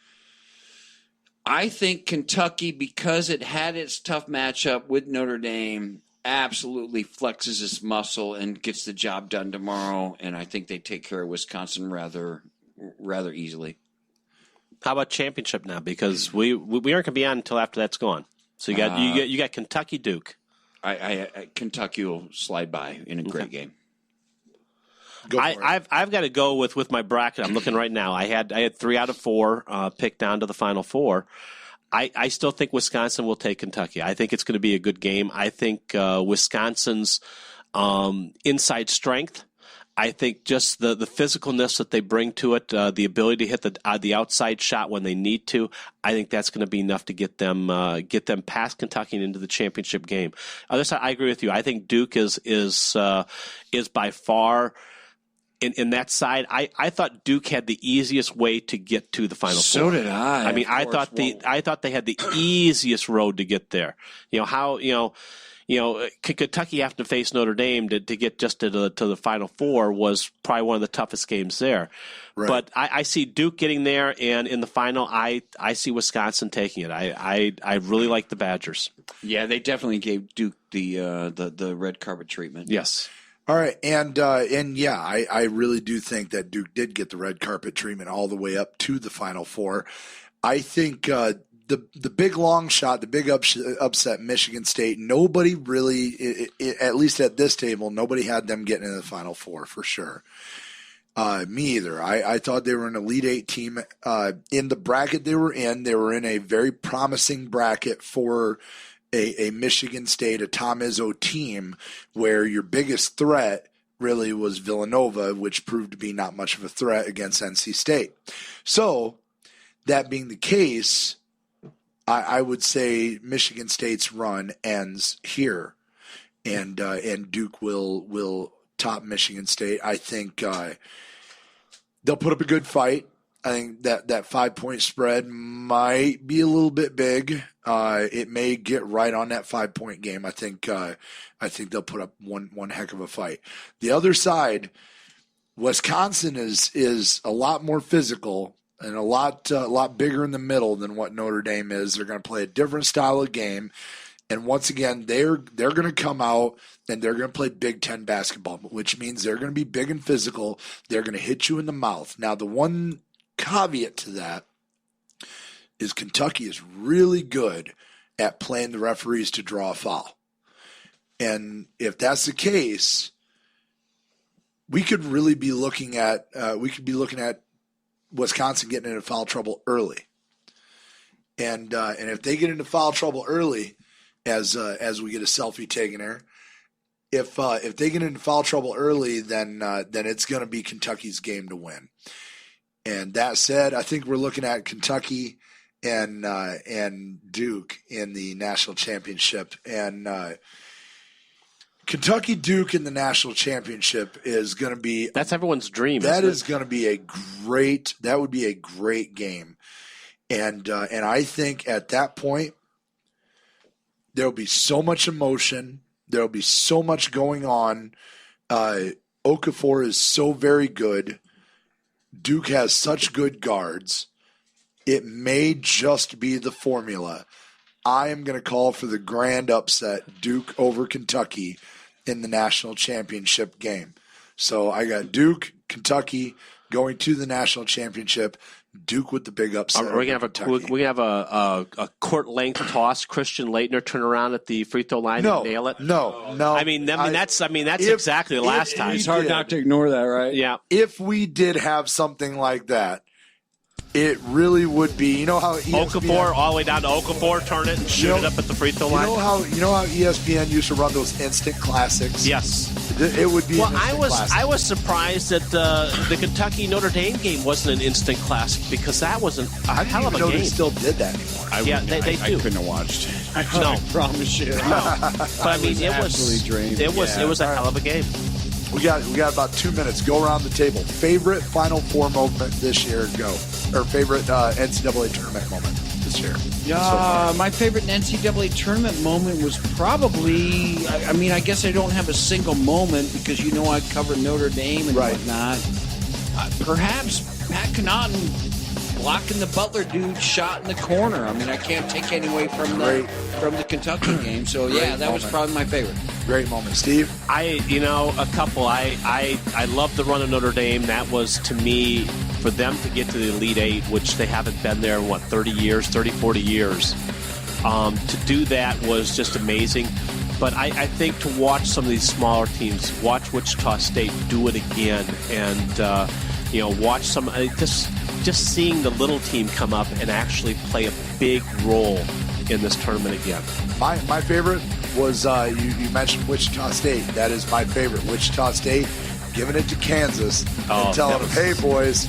I think Kentucky, because it had its tough matchup with Notre Dame, absolutely flexes its muscle and gets the job done tomorrow. And I think they take care of Wisconsin rather easily. How about championship now? Because we aren't going to be on until after that's gone. So you got Kentucky Duke. I Kentucky will slide by in a great game. I've got to go with my bracket. I'm looking right now. I had 3 out of 4 picked down to the Final Four. I still think Wisconsin will take Kentucky. I think it's going to be a good game. I think Wisconsin's inside strength. I think just the physicalness that they bring to it, the ability to hit the outside shot when they need to, I think that's going to be enough to get them past Kentucky and into the championship game. Other side, I agree with you. I think Duke is by far in that side. I thought Duke had the easiest way to get to the Final Four. So did I. I mean, I thought they had the easiest road to get there. Kentucky having to face Notre Dame to get just to the Final Four was probably one of the toughest games there. Right. But I see Duke getting there, and in the final, I see Wisconsin taking it. I really like the Badgers. Yeah, they definitely gave Duke the red carpet treatment. Yes. All right, and yeah, I really do think that Duke did get the red carpet treatment all the way up to the Final Four. I think the big long shot, the big upset, Michigan State, nobody really, at least at this table, nobody had them getting into the Final Four for sure. Me either. I thought they were an Elite Eight team. In the bracket they were in a very promising bracket for a Michigan State, a Tom Izzo team, where your biggest threat really was Villanova, which proved to be not much of a threat against NC State. So, that being the case, I would say Michigan State's run ends here, and Duke will top Michigan State. I think they'll put up a good fight. I think that 5-point spread might be a little bit big. It may get right on that 5-point game. I think they'll put up one heck of a fight. The other side, Wisconsin is a lot more physical and a lot bigger in the middle than what Notre Dame is. They're going to play a different style of game, and once again, they're going to come out and they're going to play Big Ten basketball, which means they're going to be big and physical. They're going to hit you in the mouth. Now, the one caveat to that is Kentucky is really good at playing the referees to draw a foul. And if that's the case, we could really be looking at Wisconsin getting into foul trouble early. And if they get into foul trouble early, as we get a selfie taken here, if they get into foul trouble early, then it's going to be Kentucky's game to win. And that said, I think we're looking at Kentucky and Duke in the national championship. And Kentucky Duke in the national championship is going to be – that's everyone's dream. That is going to be a great – that would be a great game. And I think at that point there will be so much emotion. There will be so much going on. Okafor is so very good. Duke has such good guards. It may just be the formula. I am going to call for the grand upset, Duke over Kentucky in the national championship game. So I got Duke, Kentucky going to the national championship. Duke with the big upset. We're gonna have a court length toss. Christian Laettner turn around at the free throw line and nail it. No. I mean that's exactly the last time. It's hard not to ignore that, right? Yeah. If we did have something like that, it really would be. You know how Okafor all the way down to Okafor, turn it and shoot it up at the free throw line. You know how ESPN used to run those instant classics. Yes. It would be. Well, I was surprised that the Kentucky Notre Dame game wasn't an instant classic because that wasn't a hell of a game. They still did that anymore. They do. I couldn't have watched it. No, I promise you. No. But I mean, it was a hell of a game. We got about 2 minutes. Go around the table. Favorite Final Four moment this year? Go. Or favorite NCAA tournament moment this year? My favorite NCAA tournament moment was probably, I guess I don't have a single moment because I cover Notre Dame and whatnot. Perhaps Pat Connaughton blocking the Butler dude shot in the corner. I mean, I can't take any away from the Kentucky game. So, that was probably my favorite. Great moment. Steve? A couple. I love the run of Notre Dame. That was, to me, for them to get to the Elite Eight, which they haven't been there in, 40 years. To do that was just amazing. But I think to watch some of these smaller teams, watch Wichita State do it again, and, watch some just seeing the little team come up and actually play a big role in this tournament again. My favorite was you mentioned Wichita State. That is my favorite. Wichita State giving it to Kansas and telling them, hey, boys,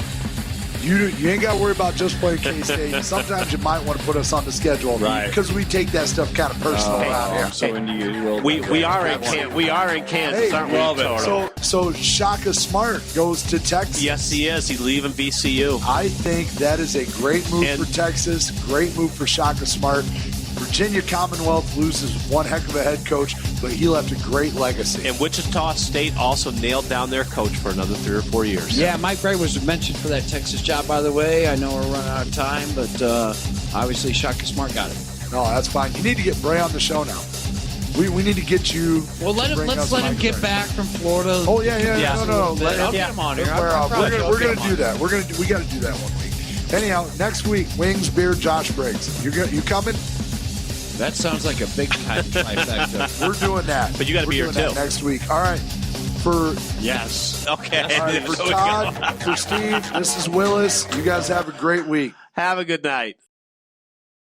you ain't got to worry about just playing K-State. Sometimes you might want to put us on the schedule because we take that stuff kind of personal around here. I'm so into you. We are in Kansas, aren't we? So Shaka Smart goes to Texas. Yes, he is. He's leaving VCU. I think that is a great move for Texas. Great move for Shaka Smart. Virginia Commonwealth loses one heck of a head coach, but he left a great legacy. And Wichita State also nailed down their coach for another 3 or 4 years. Yeah, Mike Bray was mentioned for that Texas job, by the way. I know we're running out of time, but obviously Shaka Smart got it. No, that's fine. You need to get Bray on the show now. We need to get you. Well, let's let him get back from Florida. Oh yeah. No. I'll get him on here. We're gonna do that. We got to do that 1 week. Anyhow, next week, Wings, Beer, Josh Briggs. You coming? That sounds like a big time trifecta. We're doing that. But you got to be here too next week. All right. Yes. Okay. All right, for Todd, for Steve, this is Willis. You guys have a great week. Have a good night.